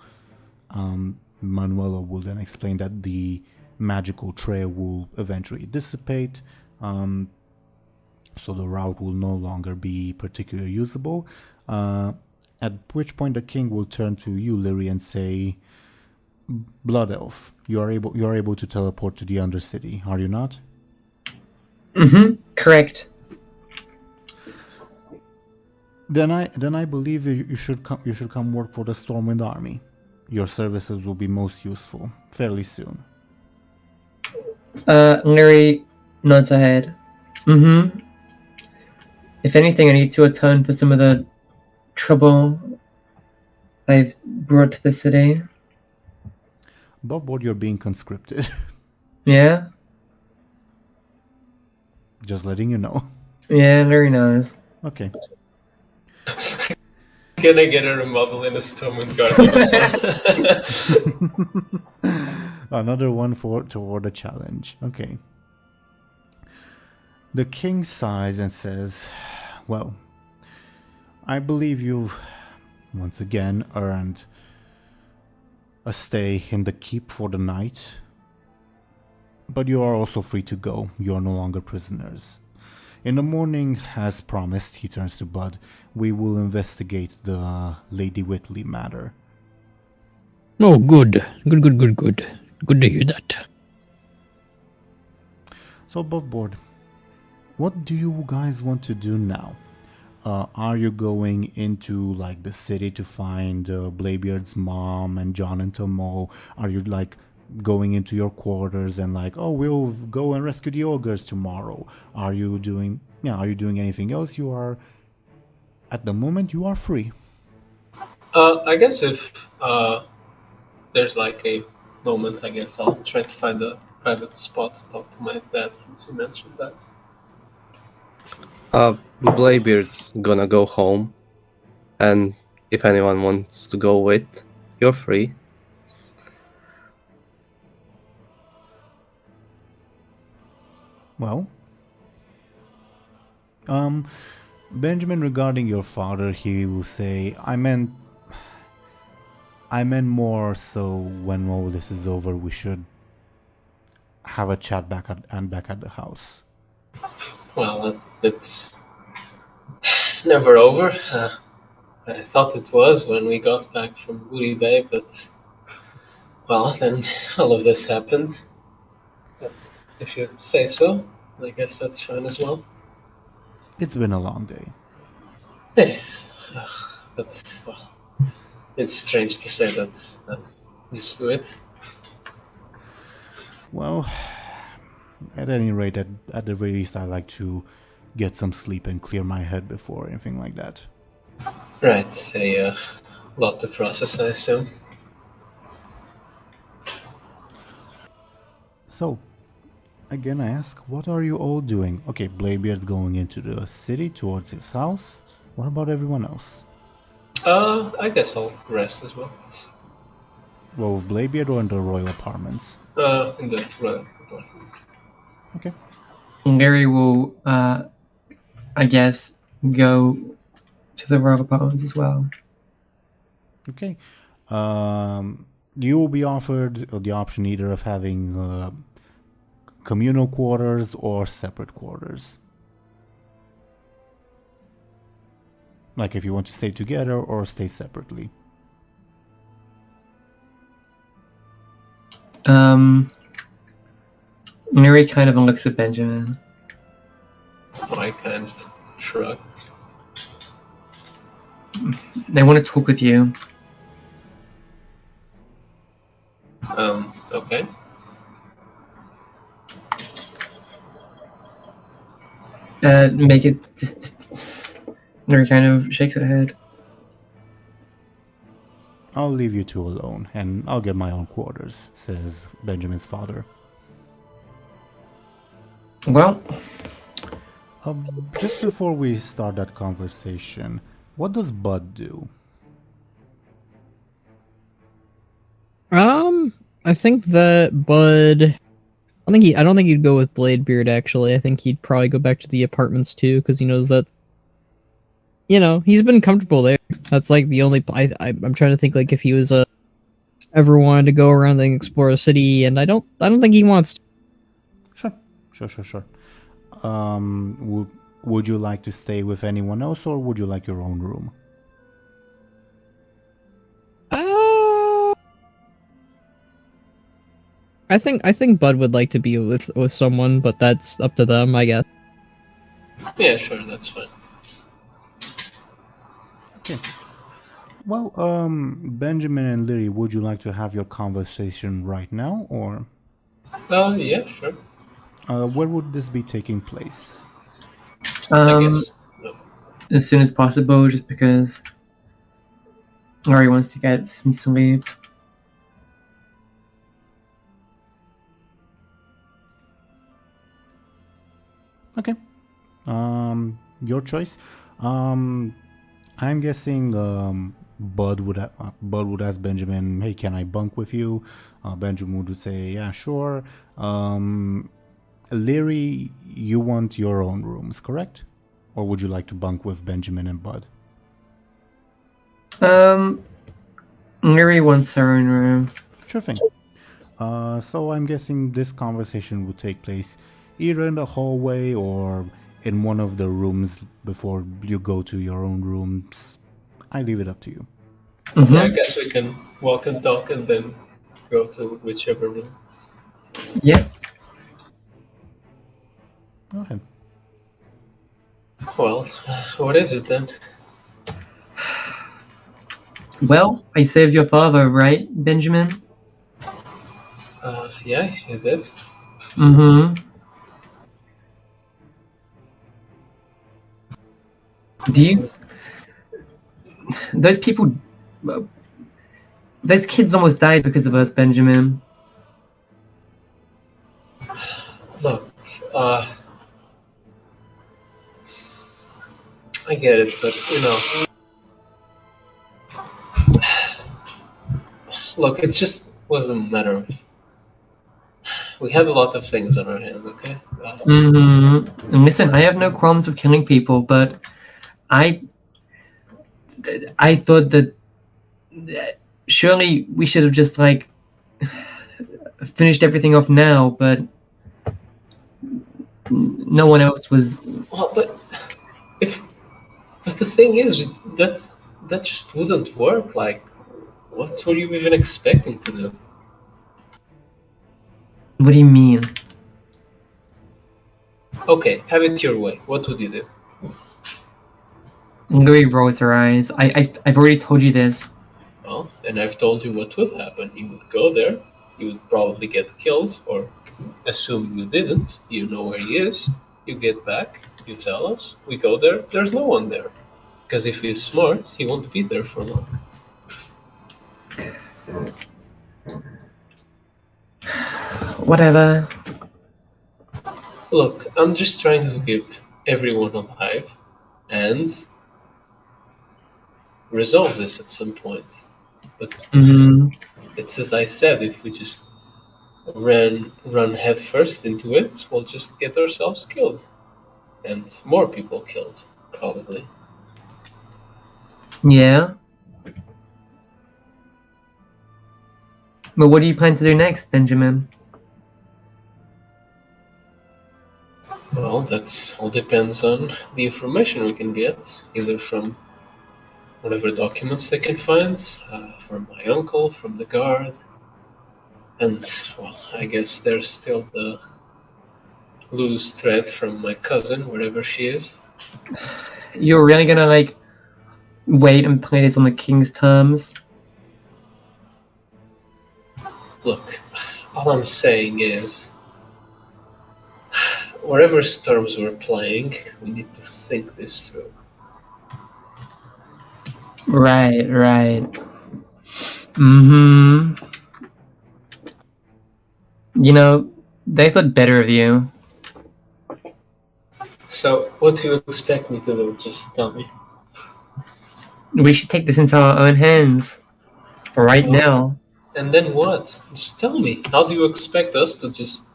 Manuela will then explain that the magical trail will eventually dissipate, so the route will no longer be particularly usable. At which point the king will turn to you, Lyri, and say, "Blood Elf, you are able to teleport to the Undercity, are you not?" Correct. Then I believe you should come work for the Stormwind Army. Your services will be most useful fairly soon. Lyri nods her head. If anything, I need to atone for some of the trouble I've brought to the city. Above board, you're being conscripted. Yeah? Just letting you know. Yeah, Lyri knows. Okay. Can I get a remodel in a Stormwind Guardian? Another one toward the challenge. Okay. The king sighs and says, "Well, I believe you've once again earned a stay in the keep for the night, but you are also free to go. You are no longer prisoners. In the morning, as promised," he turns to Buhd, "we will investigate the Lady Whitley matter." Oh, good. Good. Good to hear that. So above board, what do you guys want to do now? Are you going into like the city to find Bladebeard's mom and John and Tomo? Are you like going into your quarters and like, oh, we'll go and rescue the ogres tomorrow? Are you doing anything else? You are, at the moment, you are free. I guess if there's like a moment, I guess I'll try to find a private spot to talk to my dad, since he mentioned that. Bladebeard's gonna go home, and if anyone wants to go with, you're free. Well, Benjamin, regarding your father, he will say, I meant more so when all this is over, we should have a chat back at the house. Well, it's never over. I thought it was when we got back from Buhd Bay, but well, then all of this happened. If you say so, I guess that's fine as well. It's been a long day. It is. But, well, it's strange to say that I'm used to it. Well, at any rate, at the very least, I like to get some sleep and clear my head before anything like that. Right, a lot to process, I assume. So, again, I ask, what are you all doing? Okay, Bladebeard's going into the city towards his house. What about everyone else? I guess I'll rest as well. Well, with Bladebeard or in the royal apartments? In the royal apartment. Okay. Lyri will, I guess, go to the royal apartments as well. Okay. You will be offered the option either of having communal quarters or separate quarters. Like if you want to stay together or stay separately. Lyri kind of looks at Benjamin. I kind of just shrug. They want to talk with you. Okay. Make it. Lyri kind of shakes her head. I'll leave you two alone, and I'll get my own quarters, says Benjamin's father. Well, just before we start that conversation, what does Buhd do? I think that Buhd. I don't think he'd go with Bladebeard. Actually, I think he'd probably go back to the apartments too, because he knows that. You know, he's been comfortable there. That's like the only. I'm trying to think like if he was ever wanted to go around and explore a city, and I don't think he wants to. Sure. Would you like to stay with anyone else, or would you like your own room? I think Buhd would like to be with someone, but that's up to them, I guess. Yeah, sure, that's fine. Okay. Well, Benjamin and Lyri, would you like to have your conversation right now, or? Yeah, sure. Where would this be taking place? I guess. No. As soon as possible, just because Lyri wants to get some sleep. Okay. Your choice. I'm guessing Buhd would ask Benjamin, "Hey, can I bunk with you?" Benjamin would say, "Yeah, sure." Lyri, you want your own rooms, correct? Or would you like to bunk with Benjamin and Buhd? Lyri wants her own room. Sure thing. So I'm guessing this conversation would take place either in the hallway or in one of the rooms before you go to your own rooms. I leave it up to you. Mm-hmm. Yeah, I guess we can walk and talk and then go to whichever room. Yeah. Go ahead. Well, what is it then? Well, I saved your father, right, Benjamin? Yeah, you did. Mm-hmm. Do you... Those people... Those kids almost died because of us, Benjamin. Look, I get it, but, you know... Look, it just wasn't a matter of... We had a lot of things on our hand, okay? Mm-hmm. And listen, I have no qualms with killing people, but I thought that surely we should have just, like, finished everything off now, but no one else was... Well, but the thing is, that that just wouldn't work. Like, what were you even expecting to do? What do you mean? Okay, have it your way. What would you do? Lyri rolls her eyes. I've already told you this. Well, and I've told you what would happen. You would go there, you would probably get killed, or assume you didn't, you know where he is, you get back, you tell us, we go there, there's no one there. Because if he's smart, he won't be there for long. Whatever. Look, I'm just trying to keep everyone alive and resolve this at some point. But it's as I said, if we just run head first into it, we'll just get ourselves killed. And more people killed, probably. Yeah. But what do you plan to do next, Benjamin? Well, that all depends on the information we can get, either from whatever documents they can find, from my uncle, from the guard, and, well, I guess there's still the loose thread from my cousin, wherever she is. You're really gonna, like, wait and play this on the king's terms? Look, all I'm saying is, whatever storms we're playing, we need to think this through. Right. You know, they thought better of you. So, what do you expect me to do? Just tell me. We should take this into our own hands. Right now. And then what? Just tell me. How do you expect us to just,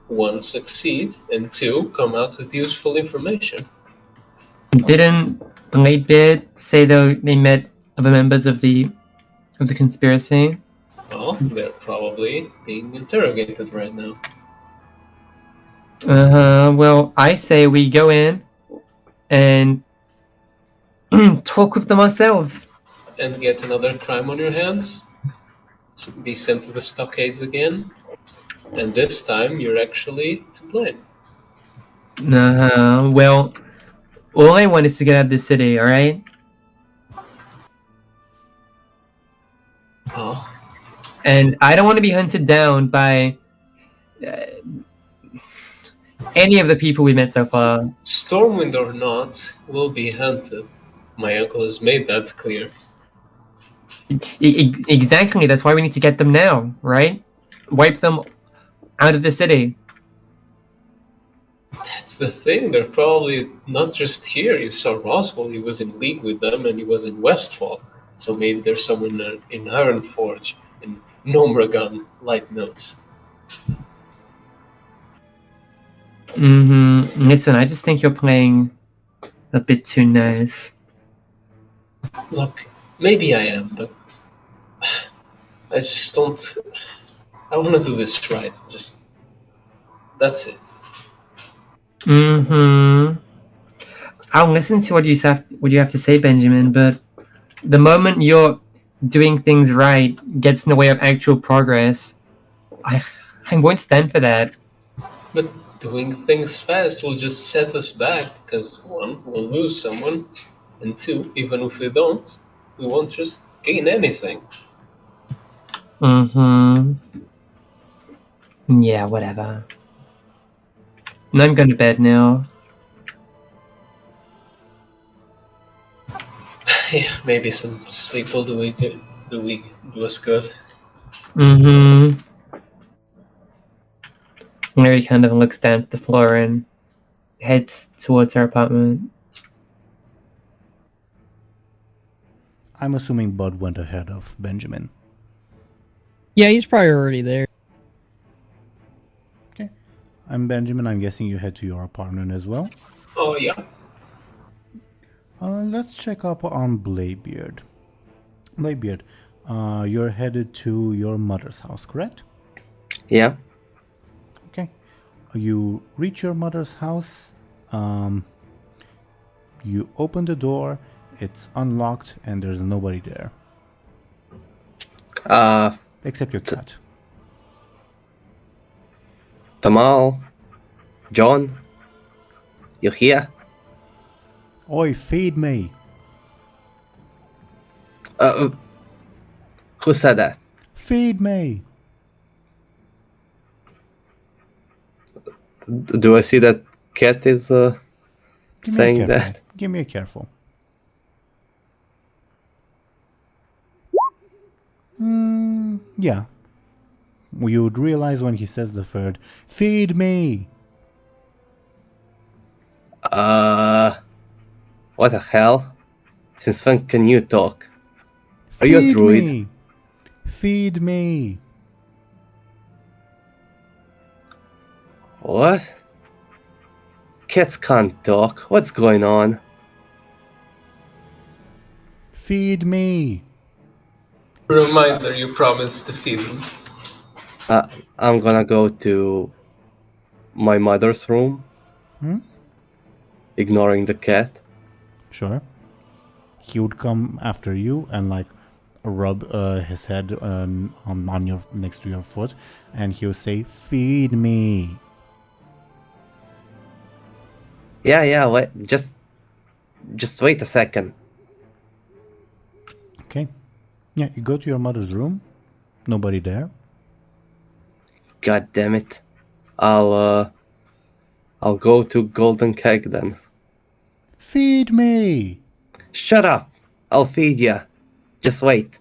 one, succeed, and two, come out with useful information? Didn't Bladebeard say they met other members of the conspiracy? Well, they're probably being interrogated right now. Well, I say we go in and talk with them ourselves. And get another crime on your hands? Be sent to the stockades again? And this time, you're actually to blame. Well, all I want is to get out of this city, alright? Oh. And I don't want to be hunted down by any of the people we met so far. Stormwind or not, will be hunted. My uncle has made that clear. Exactly, that's why we need to get them now, right? Wipe them out of the city. That's the thing, they're probably not just here. You saw Roswell, he was in league with them, and he was in Westfall. So maybe there's someone in Aaran Forge, in Nomragan, Light Notes. Listen, I just think you're playing a bit too nice. Look, maybe I am, but I just don't... I want to do this right. Just... That's it. I'll listen to what you have to say, Benjamin, but the moment you're doing things right gets in the way of actual progress, I won't stand for that. But doing things fast will just set us back, because one, we'll lose someone, and two, even if we don't, we won't just gain anything. Yeah, whatever. I'm going to bed now. Yeah, maybe some sleep will do us good. Lyri kind of looks down at the floor and heads towards her apartment. I'm assuming Buhd went ahead of Benjamin. Yeah, he's probably already there. Okay. I'm Benjamin. I'm guessing you head to your apartment as well. Oh, yeah. Let's check up on Bladebeard. Bladebeard, you're headed to your mother's house, correct? Yeah. Okay. You reach your mother's house. You open the door, it's unlocked and there's nobody there. Except your cat. Tamal, John, you here? Oi, feed me! Who said that? Feed me! Do I see that cat is Give me a saying careful. that? Give me a careful. Yeah. You would realize when he says the third, feed me! What the hell? Since when can you talk? Are you a Feed druid? me! Feed me! What? Cats can't talk. What's going on? Feed me! Reminder, you promised to feed him. I'm gonna go to my mother's room. Ignoring the cat. Sure. He would come after you and like rub his head on your next to your foot, and he would say, "Feed me." Yeah, wait, just wait a second. Okay. Yeah, you go to your mother's room. Nobody there. God damn it. I'll go to Golden Keg then. Feed me! Shut up! I'll feed ya. Just wait.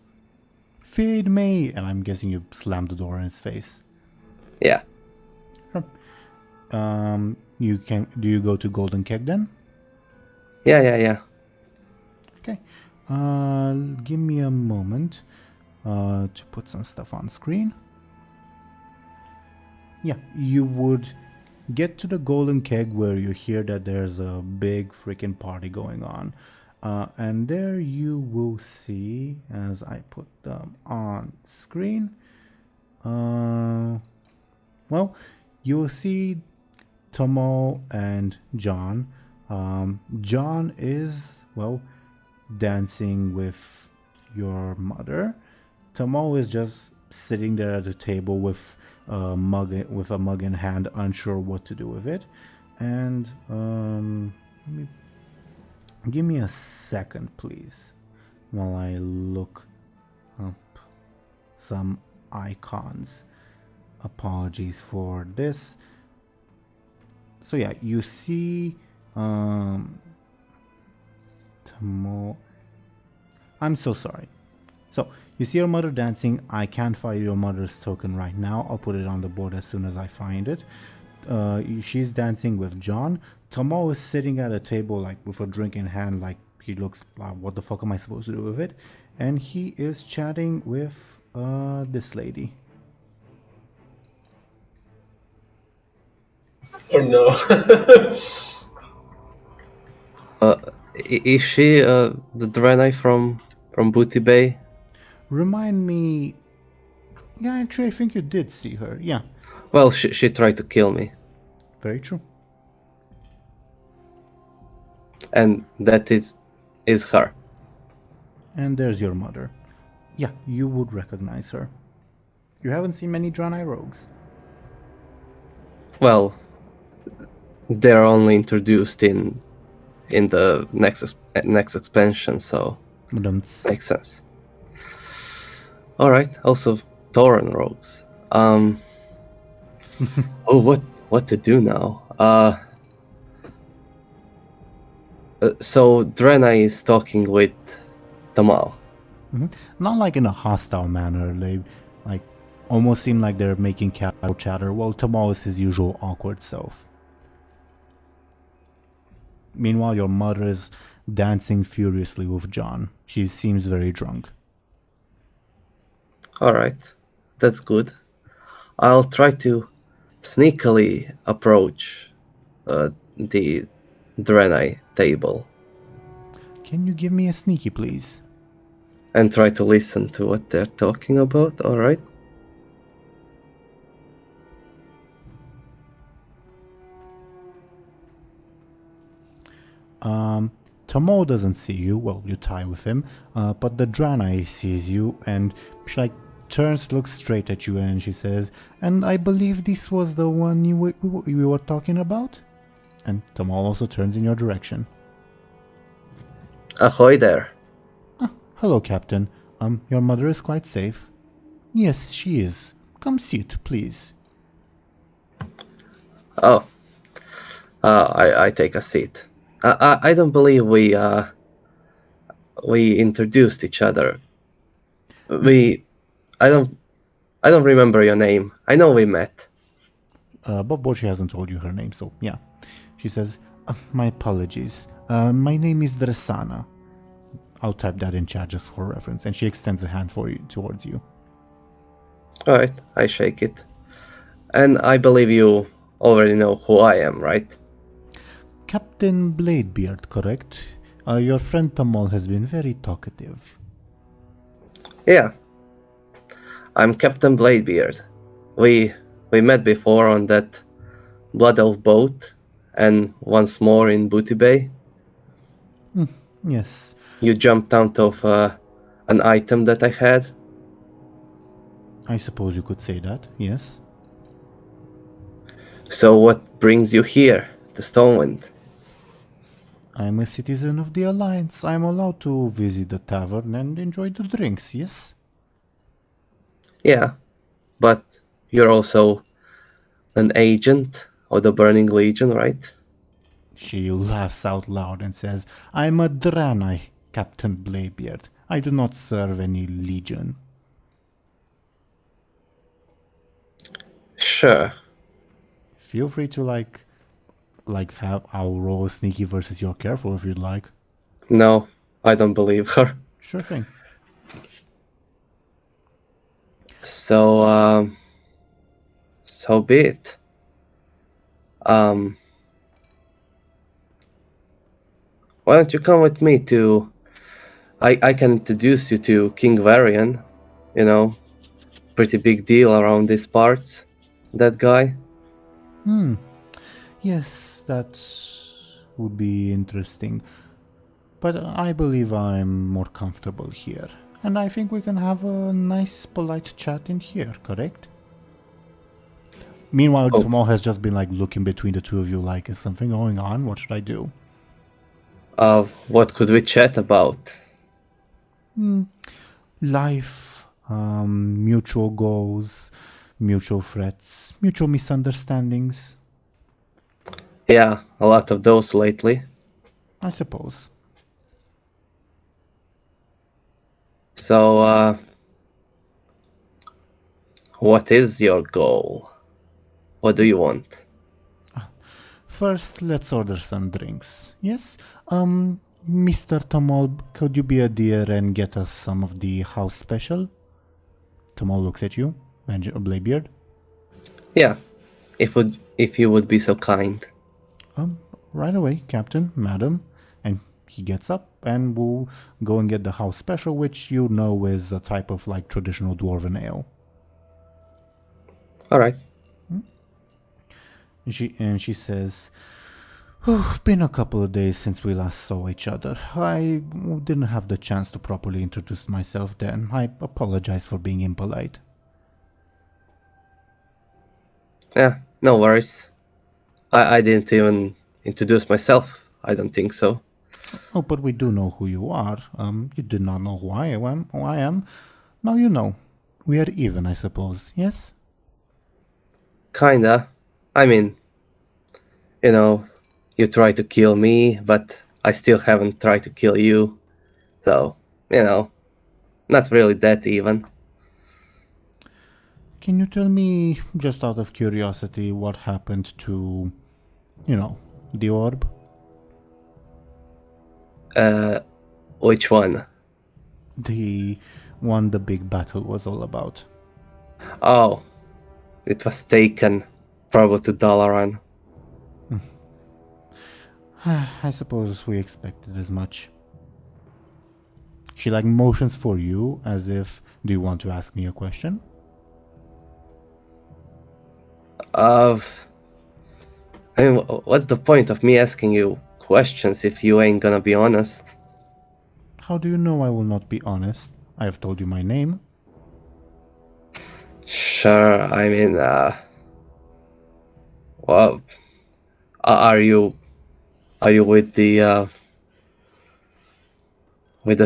Feed me! And I'm guessing you slam the door in his face. Yeah. You can. Do you go to Golden Keg then? Yeah. Okay. Give me a moment to put some stuff on screen. Yeah, you would get to the Golden Keg where you hear that there's a big freaking party going on. And there you will see, as I put them on screen, well, you'll see Tomo and John. John is, well, dancing with your mother. Tomo is just sitting there at the table with a mug in hand, unsure what to do with it. And give me a second, please, while I look up some icons. Apologies for this. So yeah, you see Tomo. I'm so sorry. So you see your mother dancing. I can't find your mother's token right now. I'll put it on the board as soon as I find it. She's dancing with John. Tomo is sitting at a table like with a drink in hand, like he looks, what the fuck am I supposed to do with it? And he is chatting with this lady. Or no? Is she the Draenei from Booty Bay? Remind me. Yeah, actually, I think you did see her. Yeah, Well, she tried to kill me. very true. And that is her. And there's your mother. Yeah, you would recognize her. You haven't seen many Draenei rogues. Well, they're only introduced in the next expansion, so Madams. makes sense. All right. Also, Tauren rogues. Oh, what to do now? So Draenei is talking with Tamal. Not like in a hostile manner. They like almost seem like they're making casual chatter, while Tamal is his usual awkward self. Meanwhile, your mother is dancing furiously with John. She seems very drunk. All right, that's good. I'll try to sneakily approach the Draenei table Can you give me a sneaky, please? and try to listen to what they're talking about. All right. Tomo doesn't see you, well, you tie with him, but the Draenei sees you, and she like turns, looks straight at you, and she says, "And I believe this was the one you were talking about?" And Tomo also turns in your direction. Ahoy there. "Hello, Captain. Your mother is quite safe?" "Yes, she is. Come sit, please." Oh, I take a seat. I don't believe we introduced each other. I don't remember your name. I know we met. But she hasn't told you her name, so yeah. She says, "My apologies. My name is Dressana." I'll type that in chat just for reference, and she extends a hand towards you. Alright, I shake it. And I believe you already know who I am, right? Captain Bladebeard, correct? Your friend Tamol has been very talkative. Yeah. I'm Captain Bladebeard. We met before on that Blood Elf boat, and once more in Booty Bay. Yes. You jumped out of an item that I had. I suppose you could say that, yes. So what brings you here, to Stormwind? I'm a citizen of the Alliance. I'm allowed to visit the tavern and enjoy the drinks, yes? Yeah, but you're also an agent of the Burning Legion, right? She laughs out loud and says, "I'm a Draenei, Captain Bladebeard. I do not serve any legion." Sure. Feel free to like have our roll sneaky versus your careful if you'd like. No, I don't believe her. Sure thing. So, so be it. Why don't you come with me to... I can introduce you to King Varian. You know, pretty big deal around these parts. That guy. Yes, that would be interesting. But I believe I'm more comfortable here. And I think we can have a nice, polite chat in here, correct? Meanwhile, Tomo has just been like looking between the two of you like, is something going on? What should I do? What could we chat about? Life, mutual goals, mutual threats, mutual misunderstandings. Yeah, a lot of those lately. I suppose. So, what is your goal? What do you want? First, let's order some drinks. Yes? Mr. Tomol, could you be a dear and get us some of the house special? Tomol looks at you, Bladebeard. Yeah, if you would be so kind. Right away, Captain, Madam. And he gets up and will go and get the house special, which you know is a type of like traditional dwarven ale. Alright. And she says, "Oh, been a couple of days since we last saw each other. I didn't have the chance to properly introduce myself then. I apologize for being impolite." Yeah, no worries. I didn't even introduce myself. I don't think so. "Oh, but we do know who you are. You did not know who I am. Now you know. We are even, I suppose, yes?" Kinda. I mean, you know, you try to kill me, but I still haven't tried to kill you. So, you know, not really that even. Can you tell me, just out of curiosity, what happened to, the orb? Which one? The one the big battle was all about. Oh, it was taken probably to Dalaran. I suppose we expected as much. She motions for you as if, do you want to ask me a question? I mean, what's the point of me asking you questions if you ain't gonna be honest. How do you know I will not be honest? I have told you my name. Sure, I mean, well, are you with the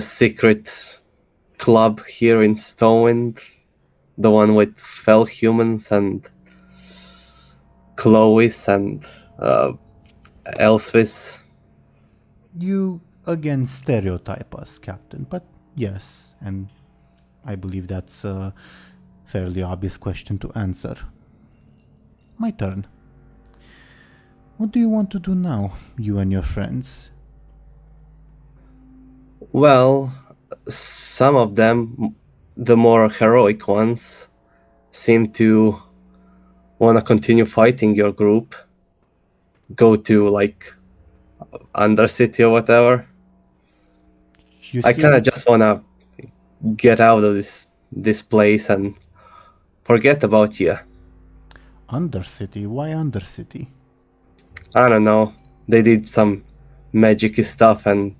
secret club here in Stormwind? The one with fell humans and Chloe's and Elsvis? You again stereotype us, Captain, but yes, and I believe that's a fairly obvious question to answer. My turn. What do you want to do now, you and your friends? Well, some of them, the more heroic ones, seem to want to continue fighting your group. Go to, like, Undercity or whatever. I kind of just want to get out of this place and forget about you. Undercity? Why Undercity? I don't know. They did some magic stuff and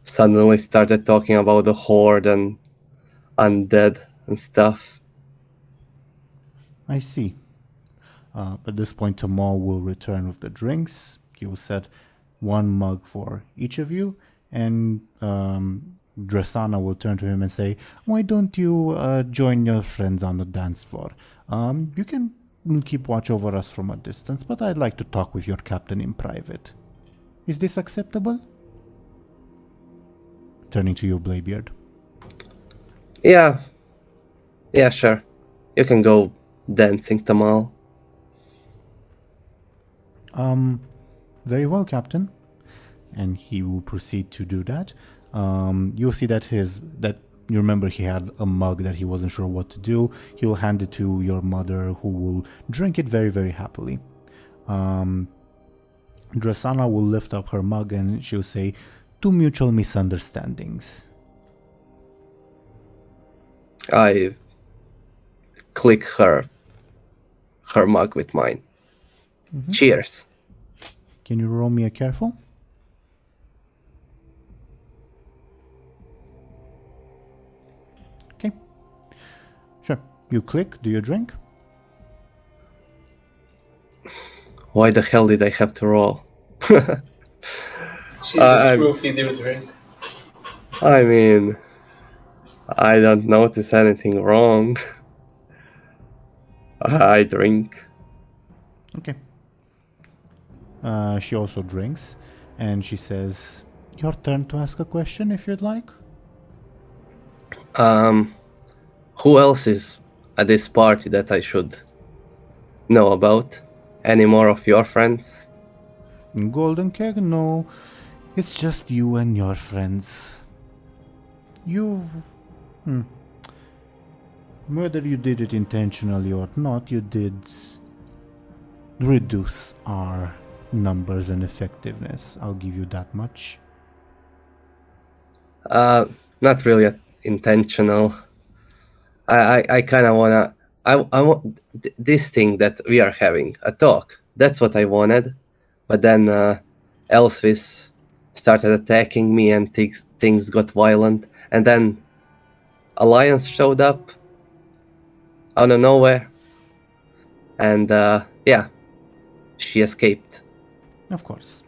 suddenly started talking about the horde and undead and stuff. I see. At this point, Tamal will return with the drinks. He will set 1 mug for each of you, and Dressana will turn to him and say, "Why don't you join your friends on the dance floor? You can keep watch over us from a distance, but I'd like to talk with your captain in private. Is this acceptable?" Turning to you, Bladebeard. Yeah, sure. You can go dancing, Tamal. Very well, Captain. And he will proceed to do that. You'll see that you remember he had a mug that he wasn't sure what to do. He'll hand it to your mother, who will drink it very, very happily. Dressana will lift up her mug and she'll say, "Two mutual misunderstandings." I click her mug with mine. Mm-hmm. Cheers. Can you roll me a careful? Okay. Sure. You click. Do you drink? Why the hell did I have to roll? She just roofied your drink. I mean, I don't notice anything wrong. I drink. Okay. She also drinks, and she says, "Your turn to ask a question if you'd like." Who else is at this party that I should know about? Any more of your friends? Golden Keg? No. It's just you and your friends. Whether you did it intentionally or not, you did reduce our numbers and effectiveness. I'll give you that much. Not really intentional. I kind of wanna. I want this thing that we are having a talk. That's what I wanted, but then Elsvis started attacking me and things got violent, and then Alliance showed up out of nowhere, and yeah, she escaped. Of course.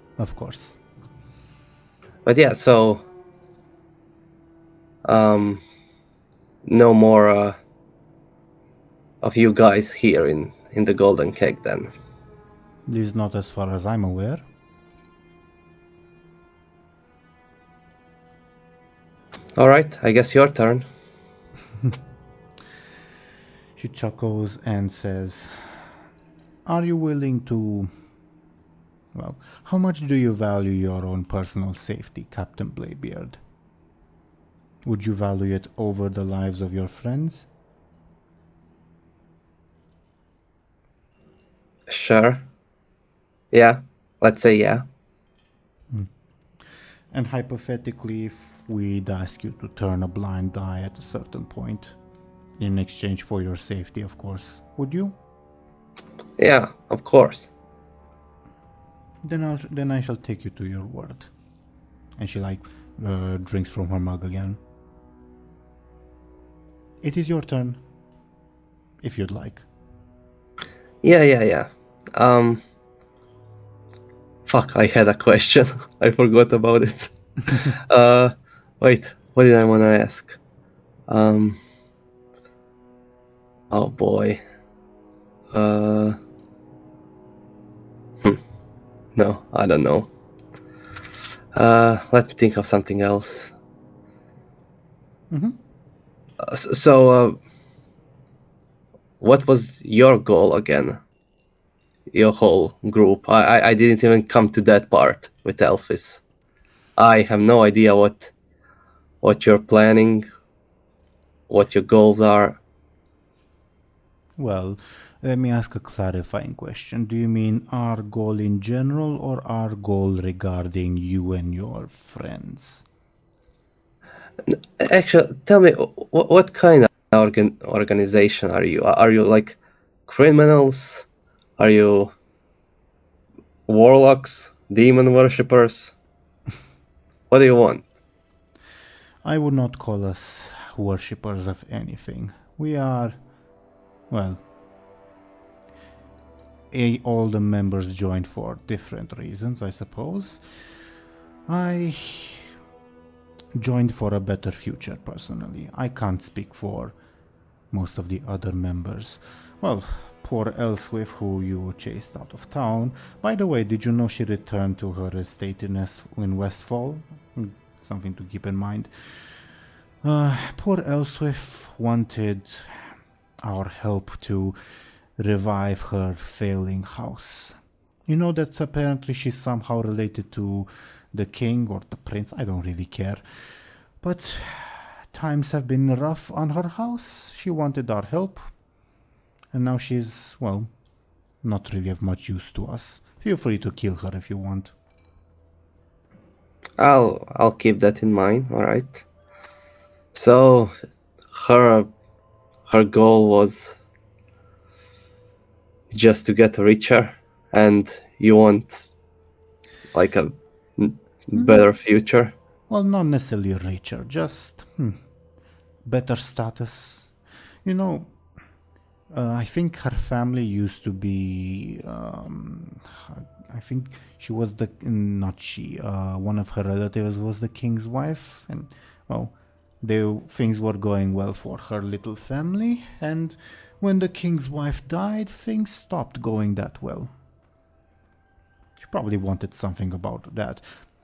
But yeah, so no more of you guys here in the Golden Keg then. At least not as far as I'm aware. Alright, I guess your turn. She chuckles and says, "Are you willing to... Well, how much do you value your own personal safety, Captain Bladebeard? Would you value it over the lives of your friends?" Sure. Yeah, let's say yeah. And hypothetically, if we'd ask you to turn a blind eye at a certain point, in exchange for your safety, of course, would you? Yeah, of course. Then I shall take you to your word. And she drinks from her mug again. It is your turn, if you'd like. Yeah. Fuck, I had a question. I forgot about it. Wait, what did I want to ask? Oh boy. No, I don't know. Let me think of something else. So, what was your goal again? Your whole group. I didn't even come to that part with Elvis. I have no idea what you're planning, what your goals are. Well, let me ask a clarifying question. Do you mean our goal in general or our goal regarding you and your friends? Actually, tell me, what kind of organization are you? Are you like criminals? Are you warlocks? Demon worshippers? What do you want? I would not call us worshippers of anything. We are, well, all the members joined for different reasons, I suppose. I joined for a better future, personally. I can't speak for most of the other members. Well, poor Elswith, who you chased out of town. By the way, did you know she returned to her estate in Westfall? Something to keep in mind. Poor Elswith wanted our help to revive her failing house. You know that apparently she's somehow related to the king or the prince, I don't really care. But times have been rough on her house. She wanted our help. And now she's, well, not really of much use to us. Feel free to kill her if you want. I'll keep that in mind, alright. So her goal was just to get richer, and you want like a better future? Well, not necessarily richer, just better status. You know, I think her family used to be, I think she was one of her relatives was the king's wife, and well, things were going well for her little family, and when the king's wife died, things stopped going that well. She probably wanted something about that.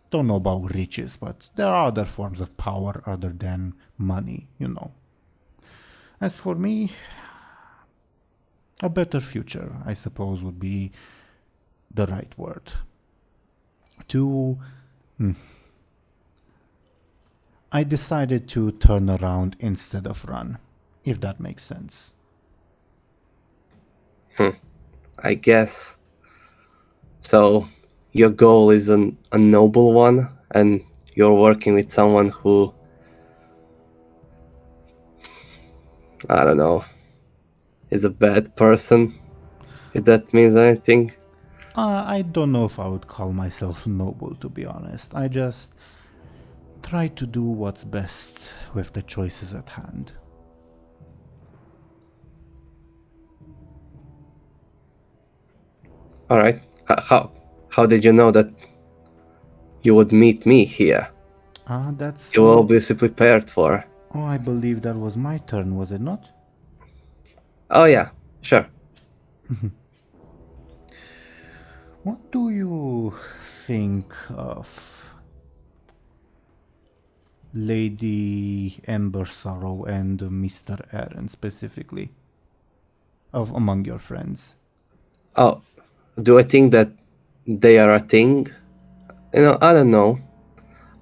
Don't know about riches, but there are other forms of power other than money, you know. As for me, a better future, I suppose, would be the right word. I decided to turn around instead of run, if that makes sense. I guess. So your goal is a noble one, and you're working with someone who, I don't know, is a bad person, if that means anything. I don't know if I would call myself noble, to be honest. I just try to do what's best with the choices at hand. All right. How did you know that you would meet me here? That's... You were obviously prepared for. Oh, I believe that was my turn, was it not? Oh yeah, sure. What do you think of Lady Ember Sorrow and Mr. Aaran specifically? Among your friends? Oh, do I think that they are a thing? You know, I don't know.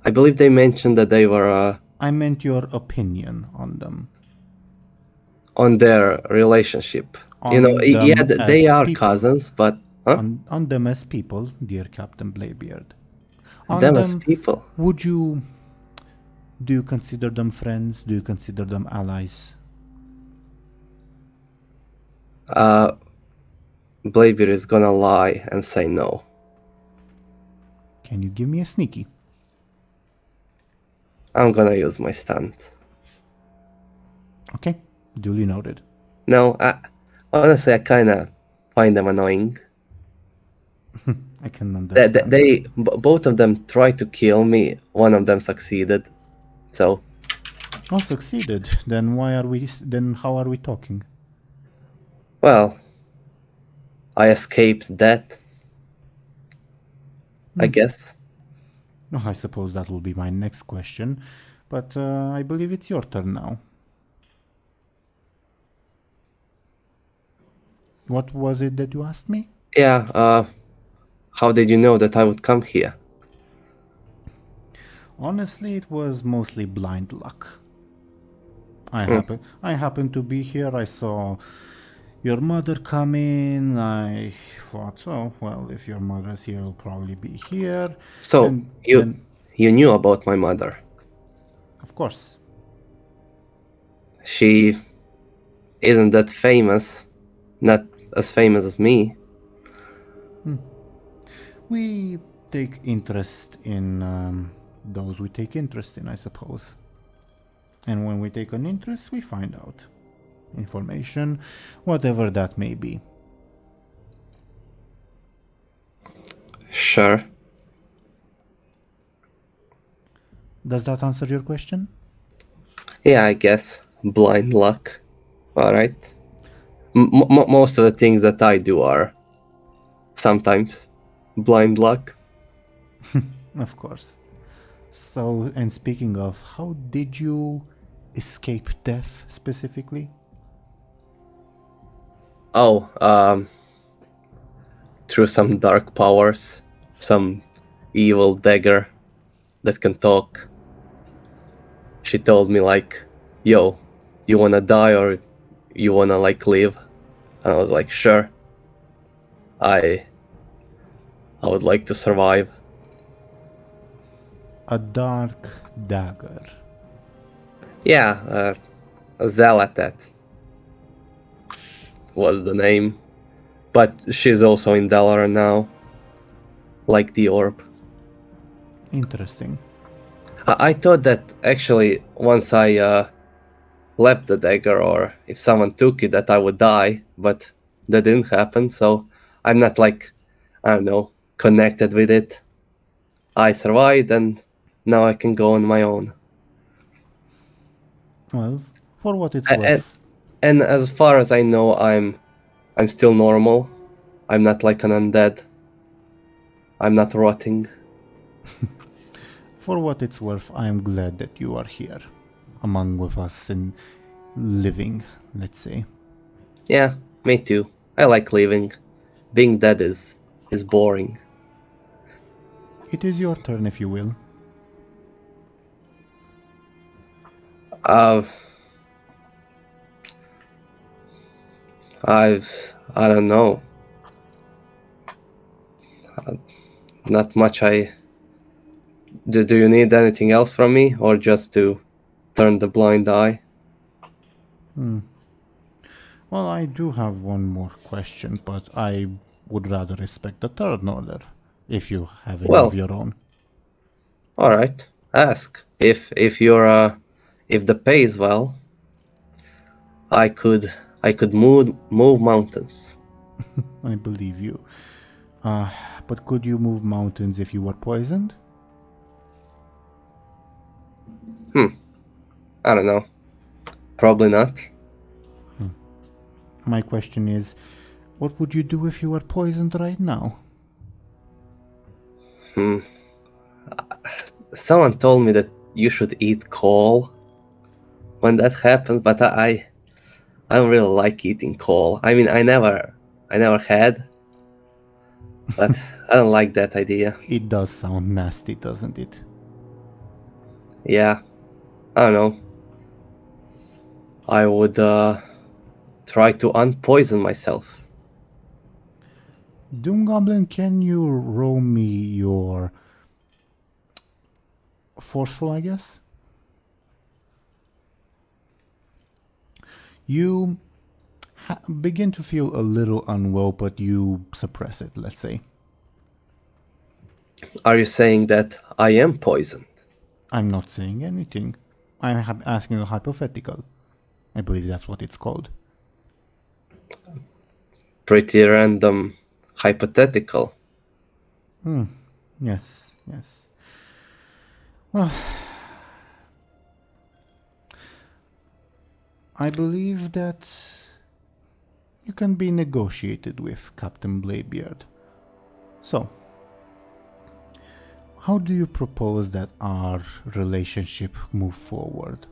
I believe they mentioned that they were I meant your opinion on them. On their relationship. On they are people. cousins, but huh? On them as people, dear Captain Bladebeard. As people. Do you consider them friends? Do you consider them allies? Bladebeard is gonna lie and say no. Can you give me a sneaky? I'm gonna use my stunt. Okay, duly noted. No, honestly, I kinda find them annoying. I can understand. Both of them tried to kill me. One of them succeeded. So, Oh, succeeded. Then why are we? Then how are we talking? well, I escaped death. I guess. Oh, I suppose that will be my next question, but I believe it's your turn now. What was it that you asked me? Yeah, how did you know that I would come here? Honestly, it was mostly blind luck. I happened to be here. I saw your mother come in. I thought, oh well, if your mother's here, I'll probably be here. So, And you then, you knew about my mother. of course, She isn't that famous. Not as famous as me. we take interest in those we take interest in, I suppose. And when we take an interest, we find out information, whatever that may be. Sure. Does that answer your question? Yeah, I guess. Blind luck. Alright. Most of the things that I do are sometimes blind luck. Of course. So, and speaking of, how did you escape death specifically? Oh, through some dark powers, some evil dagger that can talk. She told me like, yo, you wanna die or you wanna like live? And I was like, sure. I would like to survive. A dark dagger. Yeah, Zalatat was the name. But she's also in Dalaran now. Like the orb. Interesting. I thought that actually once I left the dagger or if someone took it that I would die, but that didn't happen, so I'm not like, I don't know, connected with it. I survived and now I can go on my own. Well, for what it's And, worth. and as far as I know, I'm still normal. I'm not like an undead. I'm not rotting. For what it's worth, I am glad that you are here, among with us and living, let's say. Yeah, me too. I like living. Being dead is boring. It is your turn, if you will. I don't know. Not much. Do you need anything else from me, or just to turn the blind eye? Well, I do have one more question, but I would rather respect the third order, if you have any Well, of your own. all right. Ask if the pay is well. I could move mountains. I believe you. But could you move mountains if you were poisoned? I don't know. Probably not. My question is, what would you do if you were poisoned right now? Someone told me that you should eat coal when that happens, but I don't really like eating coal. I mean, I never had, but I don't like that idea. It does sound nasty, doesn't it? Yeah, I don't know. I would try to unpoison myself. DoomGoblin, can you roll me your forceful, I guess? You begin to feel a little unwell, but you suppress it, let's say. Are you saying that I am poisoned? I'm not saying anything. I'm asking a hypothetical. I believe that's what it's called. Pretty random hypothetical. Yes, yes. Well, I believe that you can be negotiated with, Captain Bladebeard. So, how do you propose that our relationship move forward?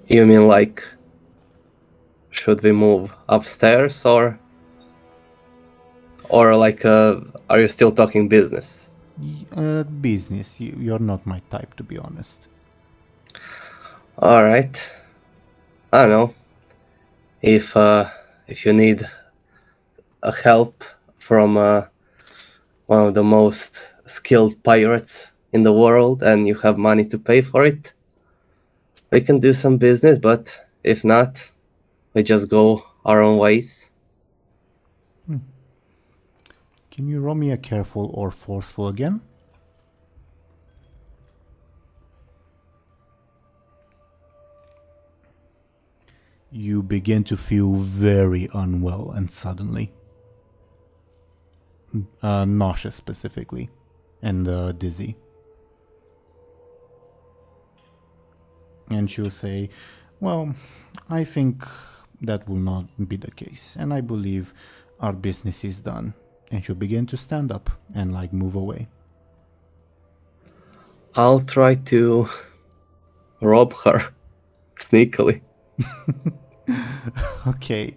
You mean like, should we move upstairs or like, are you still talking business? Business. You're not my type, to be honest. All right. I don't know. If you need a help from one of the most skilled pirates in the world and you have money to pay for it, we can do some business, but if not, we just go our own ways. Can you roll me a careful or forceful again? You begin to feel very unwell and suddenly. Nauseous specifically, and dizzy. And she'll say, well, I think that will not be the case, and I believe our business is done. And she'll begin to stand up and like move away. I'll try to rob her sneakily. Okay.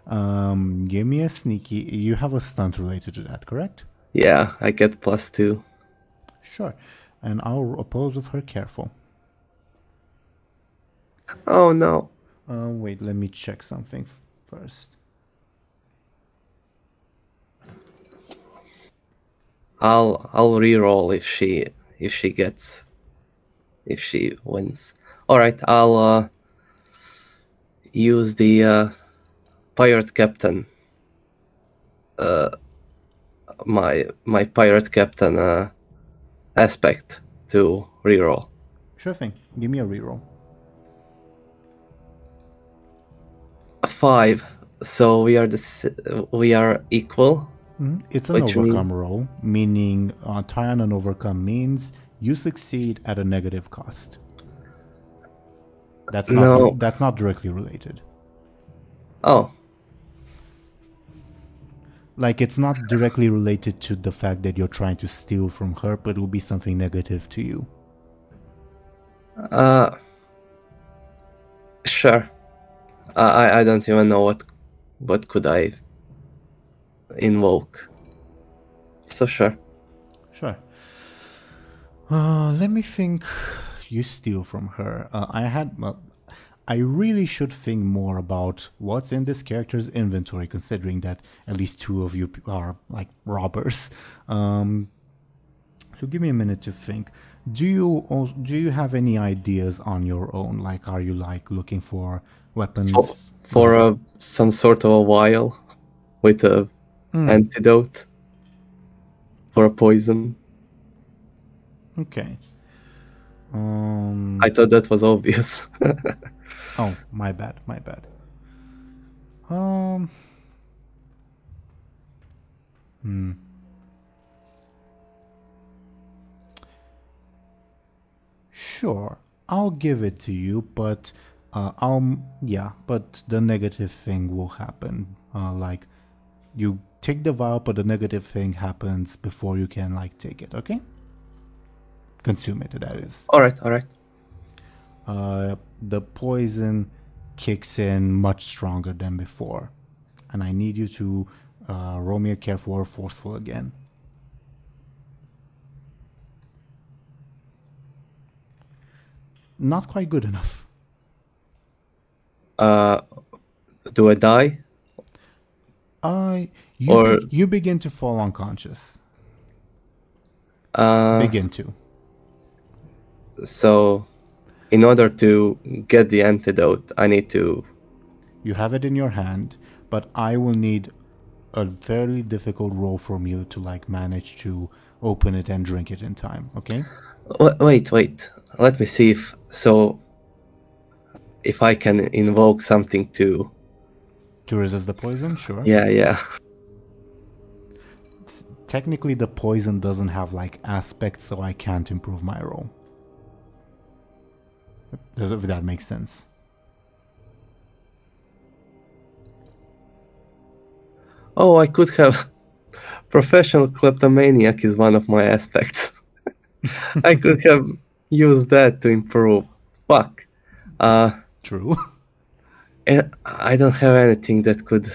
Give me a sneaky. You have a stunt related to that, correct? Yeah, I get +2. Sure. And I'll oppose with her careful. Oh no. Wait, let me check something first. I'll re-roll if she wins. All right, I'll use the pirate captain. My pirate captain aspect to re-roll. Sure thing. Give me a reroll. 5. So we are equal. It's an Which overcome roll, meaning Teeironor and overcome means you succeed at a negative cost. That's not directly related. Oh, Like, it's not directly related to the fact that you're trying to steal from her, but it will be something negative to you. sure. I don't even know what could I invoke. So sure. Sure. Let me think. You steal from her. I really should think more about what's in this character's inventory, considering that at least 2 of you are like robbers. So give me a minute to think. Do you have any ideas on your own? Like, are you like looking for weapons? For some sort of a vial with a antidote for a poison. Okay. I thought that was obvious. Oh, my bad. Sure, I'll give it to you, but but the negative thing will happen. Like, you take the vial, but the negative thing happens before you can like take it. Okay? Consume it. That is. All right. The poison kicks in much stronger than before, and I need you to roll me a careful or forceful again. Not quite good enough. Do I die? You begin to fall unconscious. Begin to. So, in order to get the antidote, I need to... You have it in your hand, but I will need a fairly difficult roll from you to like manage to open it and drink it in time. Okay. Wait. Let me see if I can invoke something to. To resist the poison, sure. Yeah. Technically, the poison doesn't have like aspects, so I can't improve my roll. If that makes sense. Oh, I could have. Professional kleptomaniac is one of my aspects. I could have used that to improve. Fuck. True. And I don't have anything that could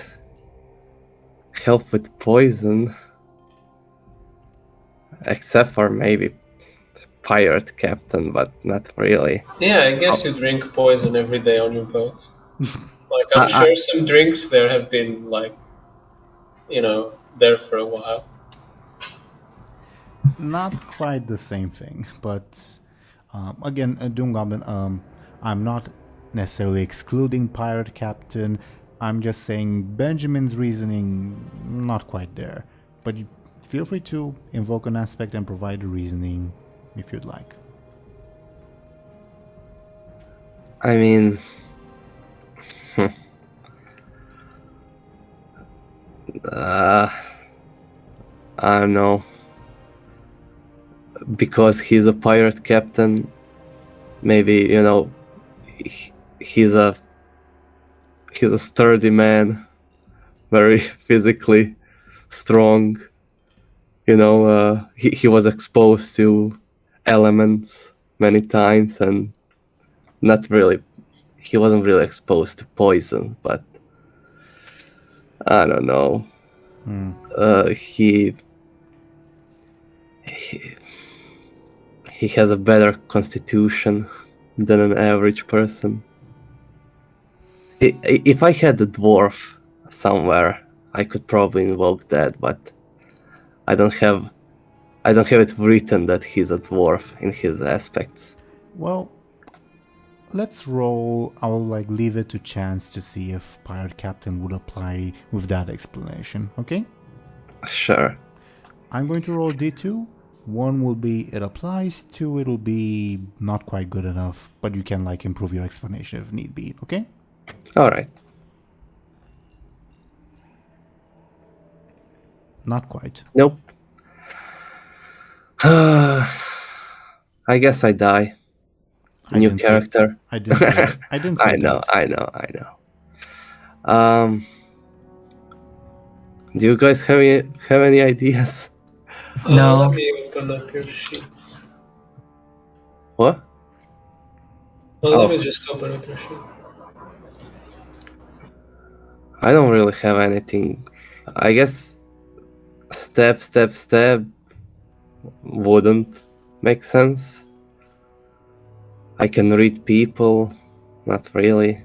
help with poison. Except for maybe pirate captain, but not really. Yeah, I guess you drink poison every day on your boat. Like, I'm sure some drinks there have been, like, there for a while. Not quite the same thing, but again, DoomGoblin, I'm not necessarily excluding pirate captain. I'm just saying Benjamin's reasoning not quite there, but you feel free to invoke an aspect and provide a reasoning if you'd like. I mean, I don't know. Because he's a pirate captain, maybe, he's a sturdy man, very physically strong. He was exposed to elements many times, and he wasn't really exposed to poison, but I don't know. He has a better constitution than an average person. If I had a dwarf somewhere, I could probably invoke that, but I don't have it written that he's a dwarf in his aspects. Well, let's roll. I'll leave it to chance to see if pirate captain would apply with that explanation. Okay? Sure. I'm going to roll D2. 1 will be it applies, 2 it'll be not quite good enough, but you can improve your explanation if need be. Okay? All right. Not quite. Nope. I guess I die. New character. I didn't say I didn't say I know. Do you guys have any ideas? No. Let me open up your sheet. What? Well, let me just open up your sheet. I don't really have anything. I guess stab wouldn't make sense. I can read people, not really.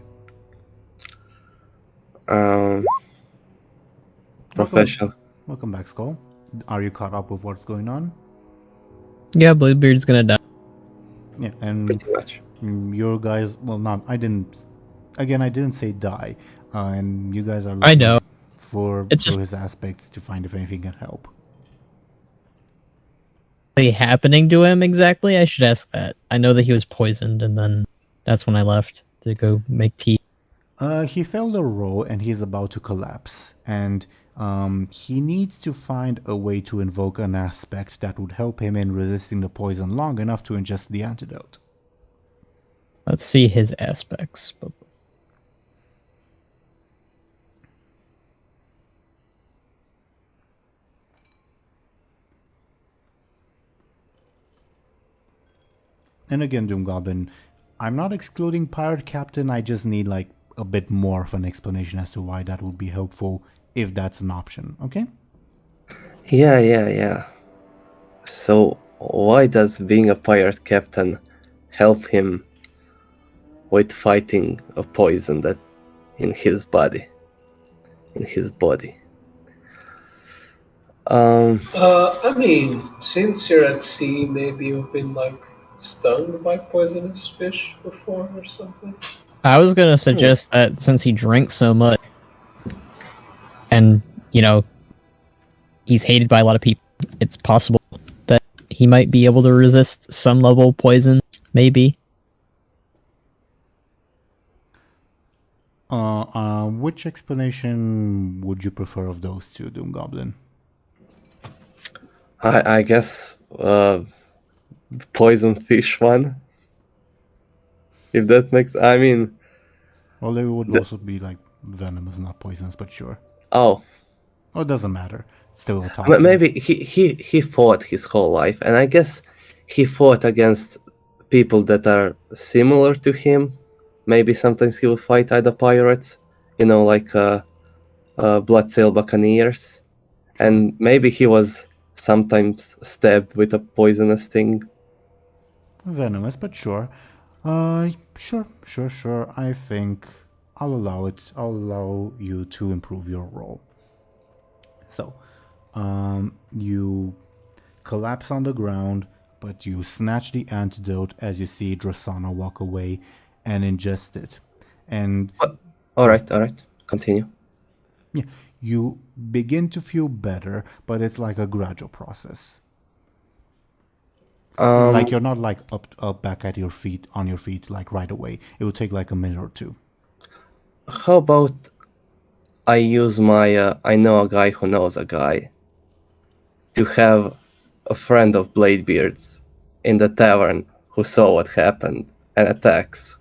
Professional. Welcome back, Skoll. Are you caught up with what's going on? Yeah, Bladebeard's gonna die. Yeah, and Pretty much. your guys, well, not, I didn't say die, and you guys are I know. for It's just his aspects to find if anything can help. happening to him exactly. I should ask that. I know that he was poisoned, and then that's when I left to go make tea. He failed a roll and he's about to collapse, and he needs to find a way to invoke an aspect that would help him in resisting the poison long enough to ingest the antidote. Let's see his aspects. And again, DoomGoblin, I'm not excluding Pirate Captain, I just need a bit more of an explanation as to why that would be helpful, if that's an option, okay? Yeah. So why does being a pirate captain help him with fighting a poison that in his body? I mean, since you're at sea, maybe you've been stung by poisonous fish before or something. I was gonna suggest that since he drank so much and you know, he's hated by a lot of people. It's possible that he might be able to resist some level of poison, maybe. Which explanation would you prefer of those two, DoomGoblin? I guess the poison fish one. If that makes, I mean, Well, they would also be like venomous, not poisonous, but sure. oh, Oh, it doesn't matter. It's still a toxin. maybe he fought his whole life, and I guess he fought against people that are similar to him. Maybe sometimes he would fight other pirates, like Bloodsail Buccaneers, and maybe he was sometimes stabbed with a poisonous thing. Venomous, but sure. Sure. I think I'll allow it. I'll allow you to improve your roll. So, you collapse on the ground, but you snatch the antidote as you see Drasana walk away and ingest it. And All right, continue. yeah, you begin to feel better, but it's like a gradual process. Like you're not like up back at your feet, on your feet, like right away. It will take like a minute or two. How about I use my I know a guy who knows a guy to have a friend of Bladebeard's in the tavern who saw what happened and attacks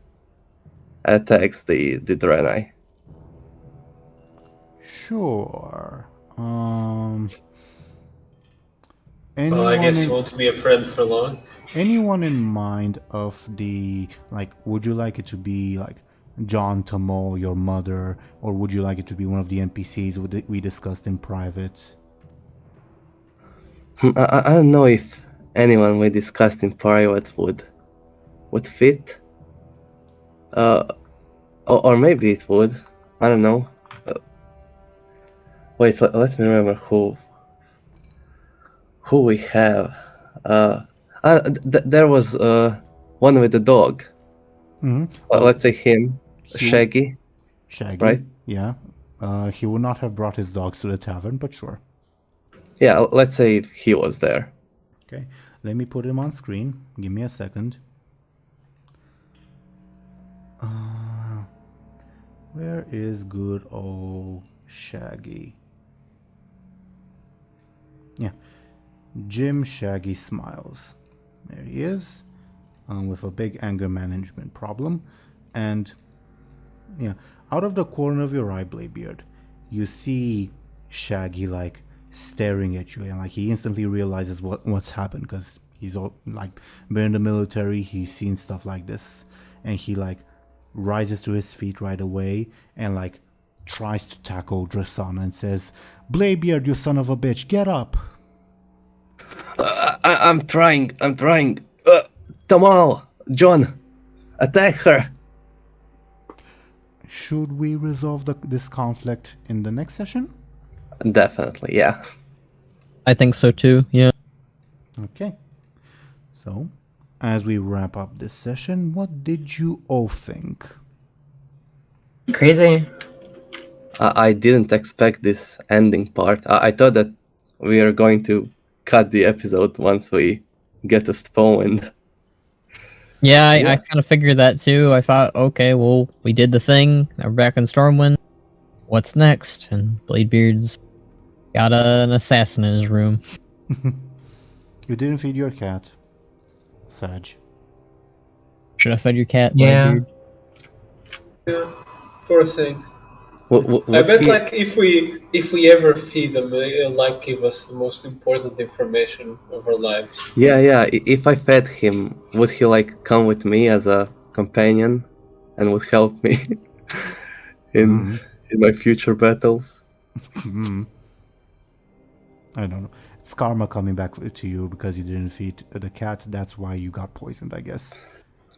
the Draenei. Sure. Well, I guess you in- won't be a friend for long. Anyone in mind of the, like, would you like it to be like John Tamo, your mother, or would you like it to be one of the NPCs we discussed in private? I don't know if anyone we discussed in private would fit. Or maybe it would. I don't know. Wait, let me remember who we have. There was one with the dog. Mm-hmm. Let's say him, Shaggy. Shaggy, right? Yeah. He would not have brought his dogs to the tavern, but sure. Yeah, let's say he was there. Okay, let me put him on screen. Give me a second. Where is good old Shaggy? Yeah, Jim Shaggy Smiles. There he is, with a big anger management problem. And yeah, out of the corner of your eye, Bladebeard, you see Shaggy like staring at you, and like he instantly realizes what's happened, because he's all like been in the military, he's seen stuff like this, and he like rises to his feet right away and like tries to tackle Drasana and says, "Bladebeard, you son of a bitch, get up!" I'm trying. Tamal, John, attack her. Should we resolve this conflict in the next session? Definitely, yeah. I think so too, yeah. Okay. So, as we wrap up this session, what did you all think? Crazy. I didn't expect this ending part. I thought that we are going to cut the episode once we get to Stormwind. Yeah, I kind of figured that too. I thought, okay, well, we did the thing. Now we're back in Stormwind. What's next? And Bladebeard's got an assassin in his room. You didn't feed your cat. Sag. Should have fed your cat, Yeah. Bladebeard? Yeah, poor thing. Would I bet, he- like, if we ever feed them, it'll like give us the most important information of our lives. Yeah. If I fed him, would he like come with me as a companion and would help me in my future battles? I don't know. It's karma coming back to you because you didn't feed the cat. That's why you got poisoned, I guess.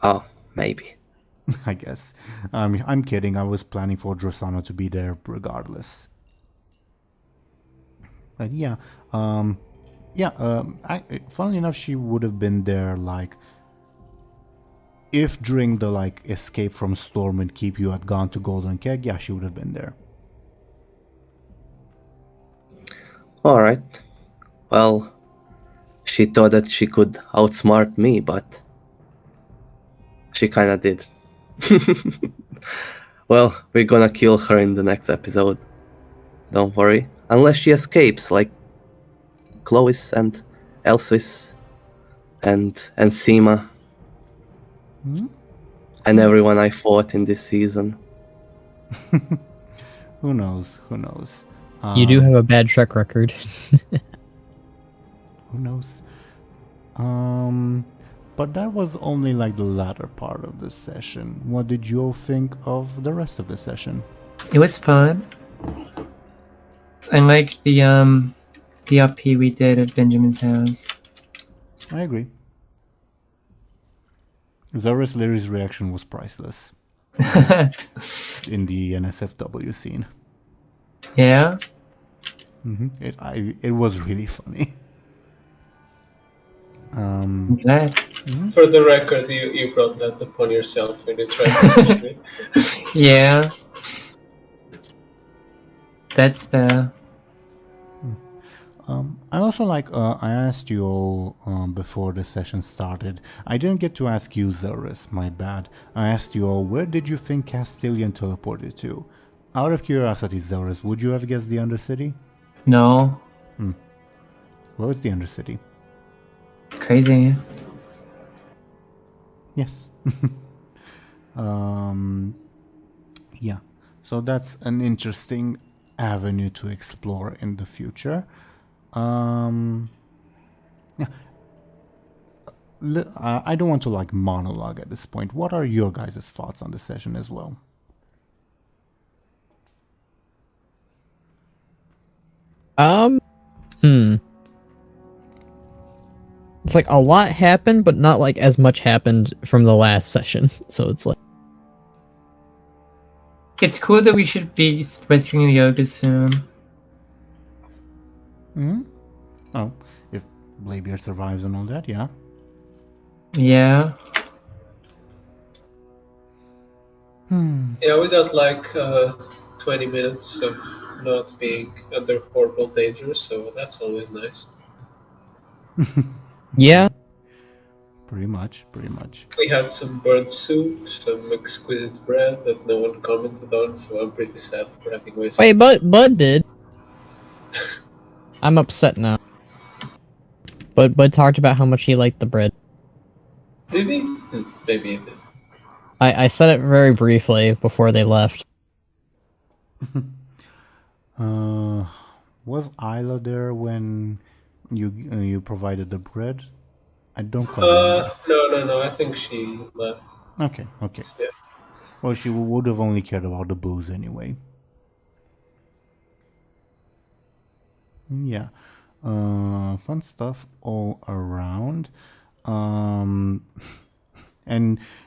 Oh, maybe. I guess. I'm kidding. I was planning for Drasana to be there regardless. But yeah. Funnily enough, she would have been there, like, if during the, like, escape from Stormwind Keep you had gone to Golden Keg, yeah, she would have been there. Alright. Well, she thought that she could outsmart me, but she kinda did. Well, we're gonna kill her in the next episode. Don't worry. Unless she escapes, like Chlois and Elsvis and Seema and everyone I fought in this season. Who knows? Who knows? You do have a bad track record. Who knows? But that was only like the latter part of the session. What did you all think of the rest of the session? It was fun. I liked the RP we did at Benjamin's house. I agree. Zelris Lyri's reaction was priceless in the NSFW scene. Yeah? It was really funny. I'm glad. For the record, you brought that upon yourself when you tried to push me. Yeah. That's fair. I also I asked you all before the session started. I didn't get to ask you, Zelris, my bad. I asked you all, where did you think Castilian teleported to? Out of curiosity, Zelris, would you have guessed the Undercity? No. Where was the Undercity? Crazy. Yes. Yeah. So that's an interesting avenue to explore in the future. Yeah. I don't want to monologue at this point. What are your guys' thoughts on the session as well? It's like a lot happened, but not like as much happened from the last session. So it's like It's cool that we should be rescuing the ogres soon. Oh, if Bladebeard survives and all that, yeah. Yeah. Yeah, we got 20 minutes of not being under horrible danger, so that's always nice. yeah. Pretty much. We had some bird soup, some exquisite bread that no one commented on, so I'm pretty sad for having wasted. Wait, Buhd did. I'm upset now. But Buhd talked about how much he liked the bread. Did he? Maybe he did. I said it very briefly before they left. Was Isla there when you provided the bread? I don't quite remember. No. I think she left. Okay. Yeah. Well, she would have only cared about the booze anyway. Yeah. Fun stuff all around. And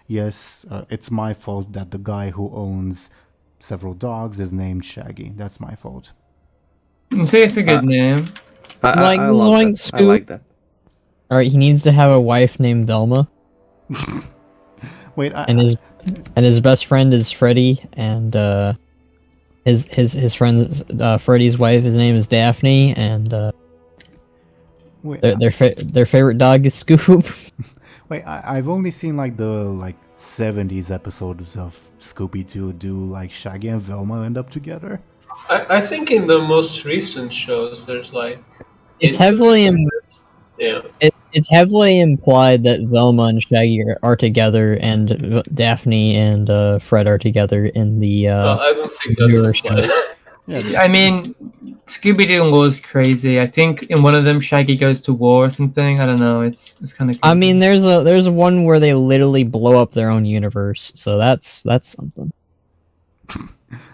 yes, it's my fault that the guy who owns several dogs is named Shaggy. That's my fault. Say it's a good name. I love that. I like that. Alright, he needs to have a wife named Velma. Wait, and his best friend is Freddy, and his friend Freddy's wife, his name is Daphne, and their favorite dog is Scoop. Wait, I've only seen the 70s episodes of Scooby-Doo do Shaggy and Velma end up together. I think in the most recent shows, there's it's heavily yeah. It's heavily implied that Velma and Shaggy are together, and Daphne and Fred are together in the. I don't think that's implied. I mean, Scooby-Doo goes crazy. I think in one of them, Shaggy goes to war or something. I don't know. It's kind of. I mean, there's one where they literally blow up their own universe, so that's something.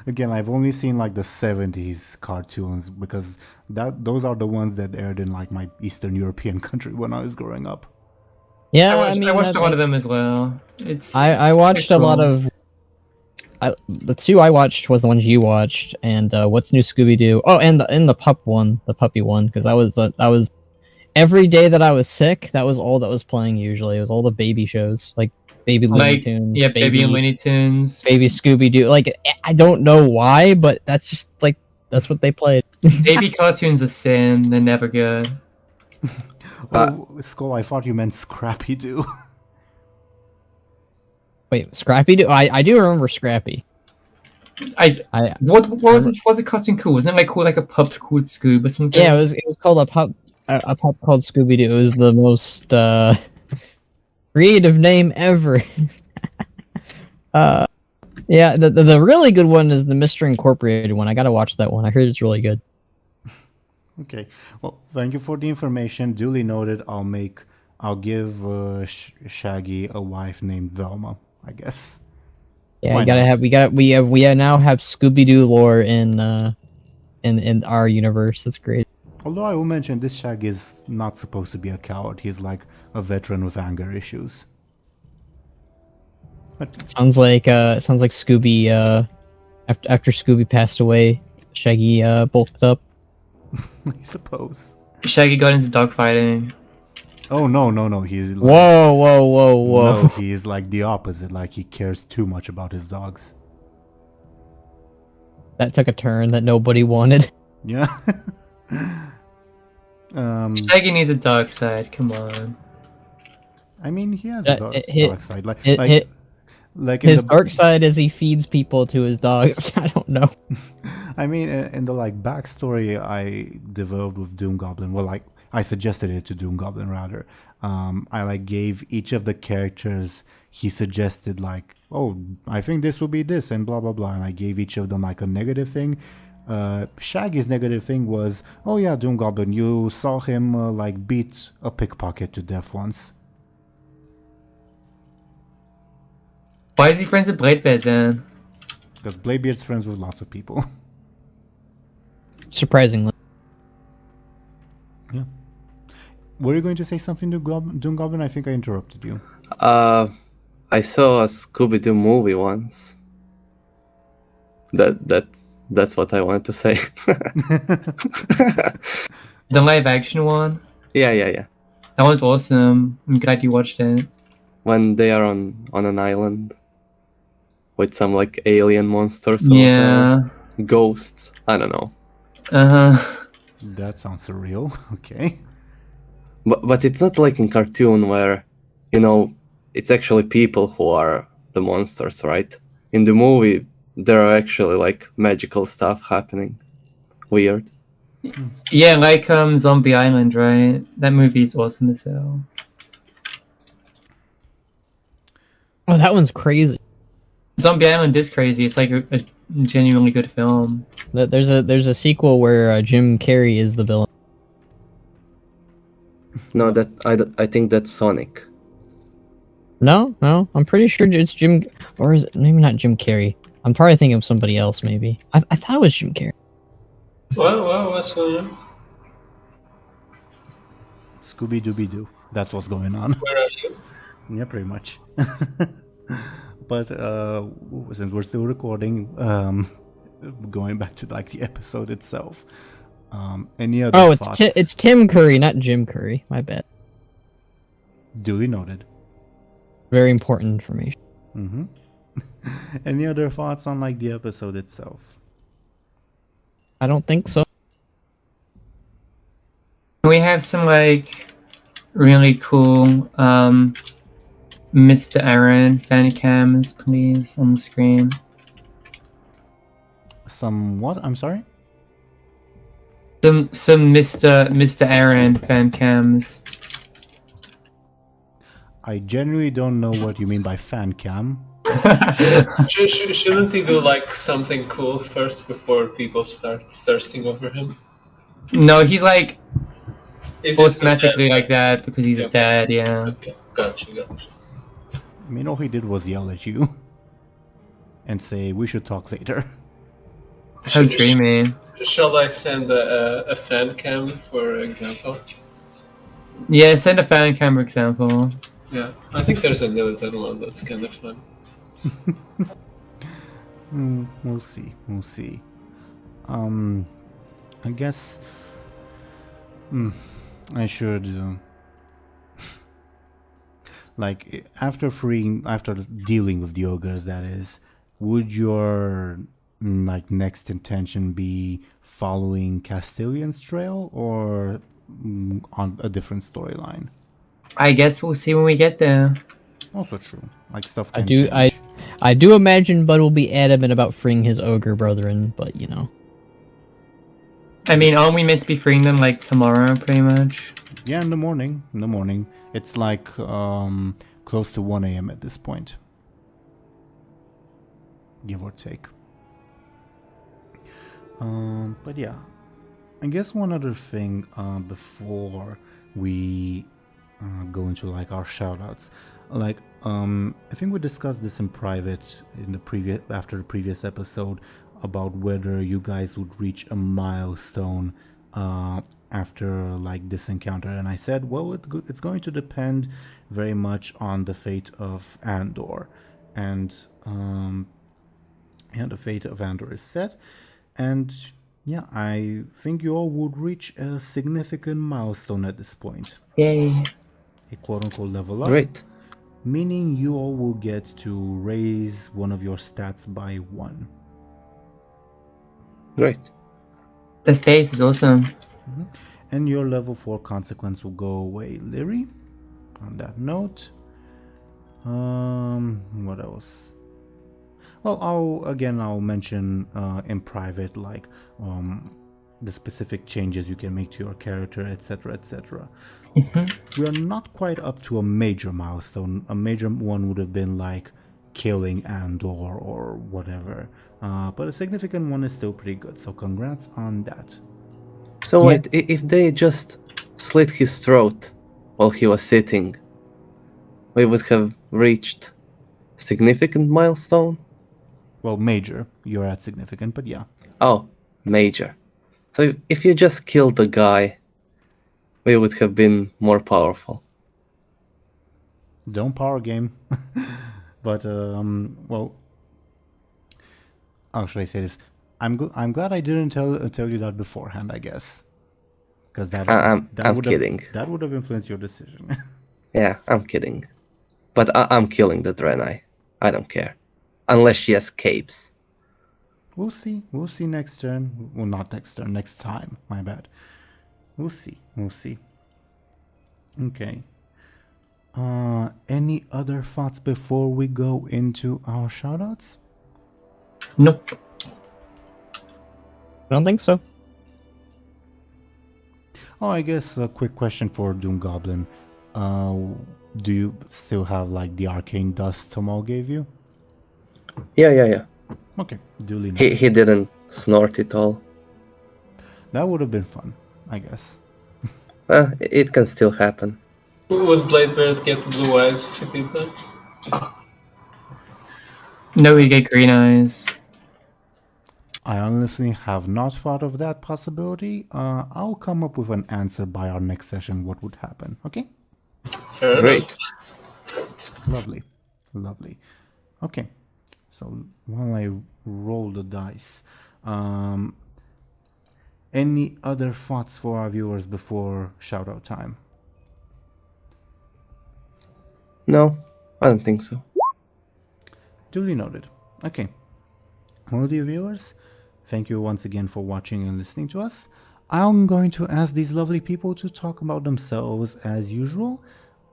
Again, I've only seen the 70s cartoons because those are the ones that aired in my Eastern European country when I was growing up. Yeah, I watched a lot of them as well. I watched a lot of. The two I watched was the ones you watched, and What's New Scooby-Doo. Oh, and the puppy one, because that was every day that I was sick. That was all that was playing. Usually, it was all the baby shows, like Baby Looney Tunes. Baby and Looney Tunes, Baby Scooby-Doo. I don't know why, but that's just That's what they played. Baby cartoons are sin. They're never good. Oh, Skoll, I thought you meant Scrappy Doo. Wait, Scrappy Doo? I do remember Scrappy. What was this? What's a cartoon called? Wasn't it called a pup called Scoob or something? Yeah, it was called a pup called Scooby Doo. It was the most creative name ever. Yeah, the really good one is the Mr. Incorporated one. I gotta watch that one. I heard it's really good. Okay. Well, thank you for the information. Duly noted. I'll give Shaggy a wife named Velma, I guess. Yeah, Why you gotta not? have we now have Scooby Doo lore in our universe. That's great. Although I will mention this Shaggy is not supposed to be a coward. He's like a veteran with anger issues. But Sounds like Scooby after Scooby passed away, Shaggy bulked up. I suppose. Shaggy got into dogfighting. Oh no. He's like, Whoa. No, he's like the opposite. Like he cares too much about his dogs. That took a turn that nobody wanted. Yeah. Shaggy needs a dark side. Come on. I mean, he has a dark side. Like in His the, dark side is he feeds people to his dogs. I don't know. I mean, in the like backstory I developed with DoomGoblin, well, like I suggested it to DoomGoblin rather. I like gave each of the characters he suggested like, oh, I think this will be this and blah blah blah, and I gave each of them like a negative thing. Shaggy's negative thing was, oh yeah, DoomGoblin, you saw him like beat a pickpocket to death once. Why is he friends with Bladebeard then? Because Bladebeard's friends with lots of people. Surprisingly. Yeah. Were you going to say something to DoomGoblin? I think I interrupted you. I saw a Scooby-Doo movie once. That's what I wanted to say. The live action one? Yeah. That was awesome. I'm glad you watched it. When they are on an island with some like alien monsters or Yeah. ghosts. I don't know. Uh-huh. That sounds surreal. Okay. But it's not like in cartoon where, it's actually people who are the monsters, right? In the movie, there are actually like magical stuff happening. Weird. Yeah, like Zombie Island, right? That movie is awesome as hell. Oh, that one's crazy. Zombie Island is crazy. It's like a genuinely good film. There's a sequel where Jim Carrey is the villain. No, I think that's Sonic. No, I'm pretty sure it's Jim, or is it maybe not Jim Carrey? I'm probably thinking of somebody else. Maybe I thought it was Jim Carrey. What's going on? Scooby Dooby Doo. That's what's going on. Where are you? Yeah, pretty much. But since we're still recording, going back to like the episode itself, any other thoughts? It's Tim Curry, not Jim Curry. My bad. Duly noted. Very important information. Mm-hmm. Any other thoughts on like the episode itself? I don't think so. We have some like really cool Mr. Aaran fan cams, please, on the screen. Some what? I'm sorry? Some Mr. Aaran fan cams. I genuinely don't know what you mean by fan cam. Shouldn't he do like something cool first before people start thirsting over him? No, he's like Is it automatically like that because he's a dad, yeah. Okay, gotcha. I mean, all he did was yell at you and say, we should talk later. How dreamy. Shall I send a fan cam, for example? Yeah, send a fan camera example. Yeah, I think there's another one that's kind of fun. We'll see. I guess I should like after dealing with the ogres, that is, would your like next intention be following Castilian's trail or on a different storyline? I guess we'll see when we get there. Also true. Like stuff I can do change. I do imagine Bud will be adamant about freeing his ogre brethren, but you know. I mean, aren't we meant to be freeing them like tomorrow, pretty much? Yeah, in the morning. In the morning. It's like close to 1 a.m. at this point. Give or take. But yeah. I guess one other thing before we go into like our shoutouts. Like I think we discussed this in private in the after the previous episode about whether you guys would reach a milestone after like this encounter, and I said, well, it's going to depend very much on the fate of Andor, and the fate of Andor is set, and yeah, I think you all would reach a significant milestone at this point. Yay. A quote-unquote level up. Great. Meaning you all will get to raise one of your stats by 1. Great. The space is awesome. And your level 4 consequence will go away. Lyri, on that note. What else? Well, I'll mention in private, like the specific changes you can make to your character, etc., etc. We are not quite up to a major milestone. A major one would have been like killing Andor or whatever. But a significant one is still pretty good. So congrats on that. So wait, if they just slit his throat while he was sitting, we would have reached significant milestone? Well, major. You're at significant, but yeah. Oh, major. So if you just killed the guy, we would have been more powerful. Don't power game. But, well... How should I say this? I'm glad I didn't tell you that beforehand, I guess. Because I'm kidding. That would have influenced your decision. Yeah, I'm kidding. But I'm killing the Draenei. I don't care. Unless she escapes. We'll see. We'll see next turn. Well, not next turn. Next time. My bad. We'll see. We'll see. Okay. Any other thoughts before we go into our shoutouts? Nope. I don't think so. Oh, I guess a quick question for DoomGoblin. Do you still have like the arcane dust Tomal gave you? Yeah. Okay, duly noted. He didn't snort it all. That would have been fun, I guess. It can still happen. Would Bladebeard get blue eyes if he did that? No, we get green eyes. I honestly have not thought of that possibility. I'll come up with an answer by our next session what would happen, okay? Fair Great. enough. Lovely. Okay, so while I roll the dice, any other thoughts for our viewers before shoutout time? No, I don't think so. Duly noted. Okay. Well, dear viewers, thank you once again for watching and listening to us. I'm going to ask these lovely people to talk about themselves as usual.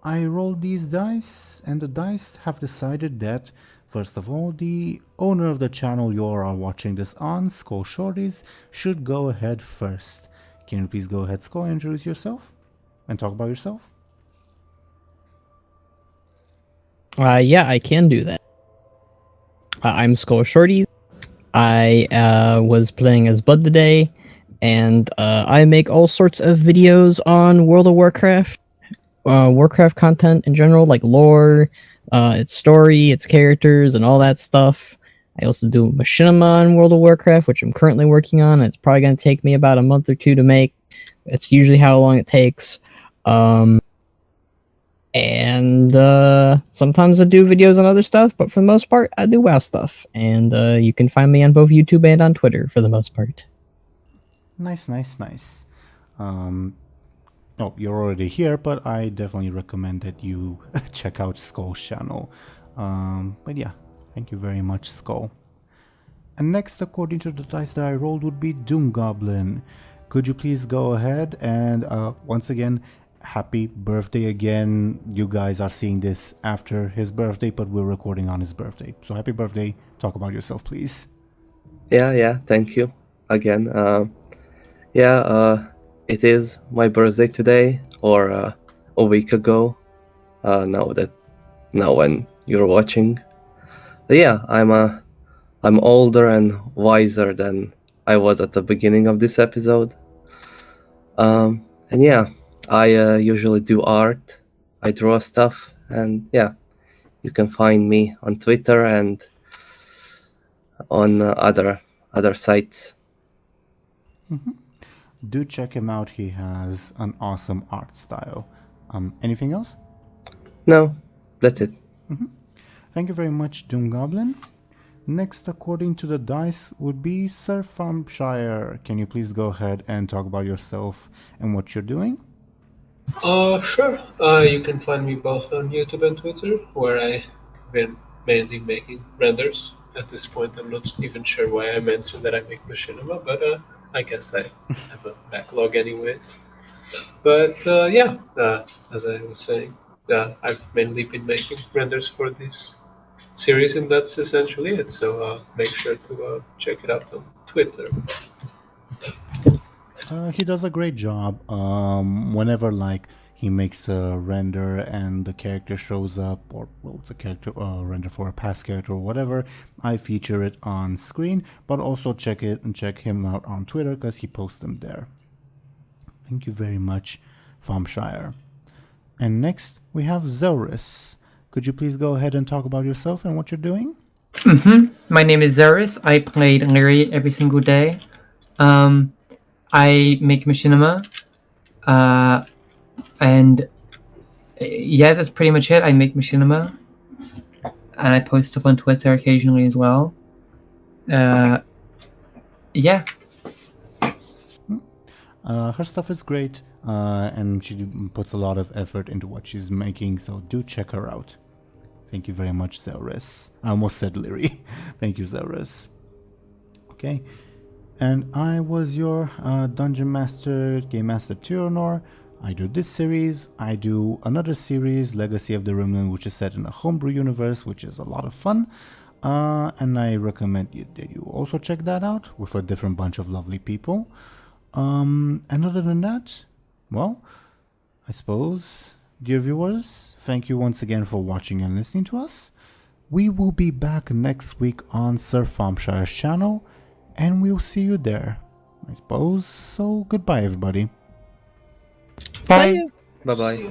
I rolled these dice, and the dice have decided that, first of all, the owner of the channel you are watching this on, Skoll Shorties, should go ahead first. Can you please go ahead, Skoll, and introduce yourself and talk about yourself? Yeah, I can do that. I'm Skoll Shorties. I was playing as Buhd today, and I make all sorts of videos on World of Warcraft, Warcraft content in general, like lore, its story, its characters, and all that stuff. I also do machinima on World of Warcraft, which I'm currently working on. It's probably going to take me about a month or two to make. It's usually how long it takes. And sometimes I do videos on other stuff, but for the most part, I do WoW stuff. And you can find me on both YouTube and on Twitter for the most part. Nice. Oh, you're already here, but I definitely recommend that you check out Skoll's channel. But yeah, thank you very much, Skoll. And next, according to the dice that I rolled, would be DoomGoblin. Could you please go ahead and once again, happy birthday again. You guys are seeing this after his birthday, but we're recording on his birthday. So happy birthday. Talk about yourself, please. Yeah, thank you again. It is my birthday today, or a week ago. Now when you're watching. But yeah, I'm older and wiser than I was at the beginning of this episode. And yeah, I usually do art. I draw stuff, and yeah, you can find me on Twitter and on other sites. Do check him out. He has an awesome art style. Anything else? No, that's it. Thank you very much, DoomGoblin. Next, according to the dice, would be Sir Thompshire. Can you please go ahead and talk about yourself and what you're doing? Sure. You can find me both on YouTube and Twitter, where I've been mainly making renders. At this point, I'm not even sure why I mentioned that I make machinima, but I guess I have a backlog anyways. But as I was saying, I've mainly been making renders for this series, and that's essentially it. So make sure to check it out on Twitter. He does a great job. Whenever he makes a render and the character shows up, or it's a character render for a past character or whatever, I feature it on screen. But also check him out on Twitter because he posts them there. Thank you very much, Thompshire. And next we have Zelris. Could you please go ahead and talk about yourself and what you're doing? My name is Zelris. I played Lyri every single day. I make machinima. And yeah, that's pretty much it. I make machinima. And I post stuff on Twitter occasionally as well. Yeah. Her stuff is great, and she puts a lot of effort into what she's making, so do check her out. Thank you very much, Zelris. I almost said Lyri. Thank you, Zelris. Okay, and I was your Dungeon Master, Game Master Teeironor. I do this series, I do another series, Legacy of the Remnant, which is set in a homebrew universe, which is a lot of fun. And I recommend that you also check that out with a different bunch of lovely people. And other than that, well, I suppose, dear viewers, thank you once again for watching and listening to us. We will be back next week on Sir Thompshire's channel, and we'll see you there, I suppose. So goodbye, everybody. Bye. Bye bye.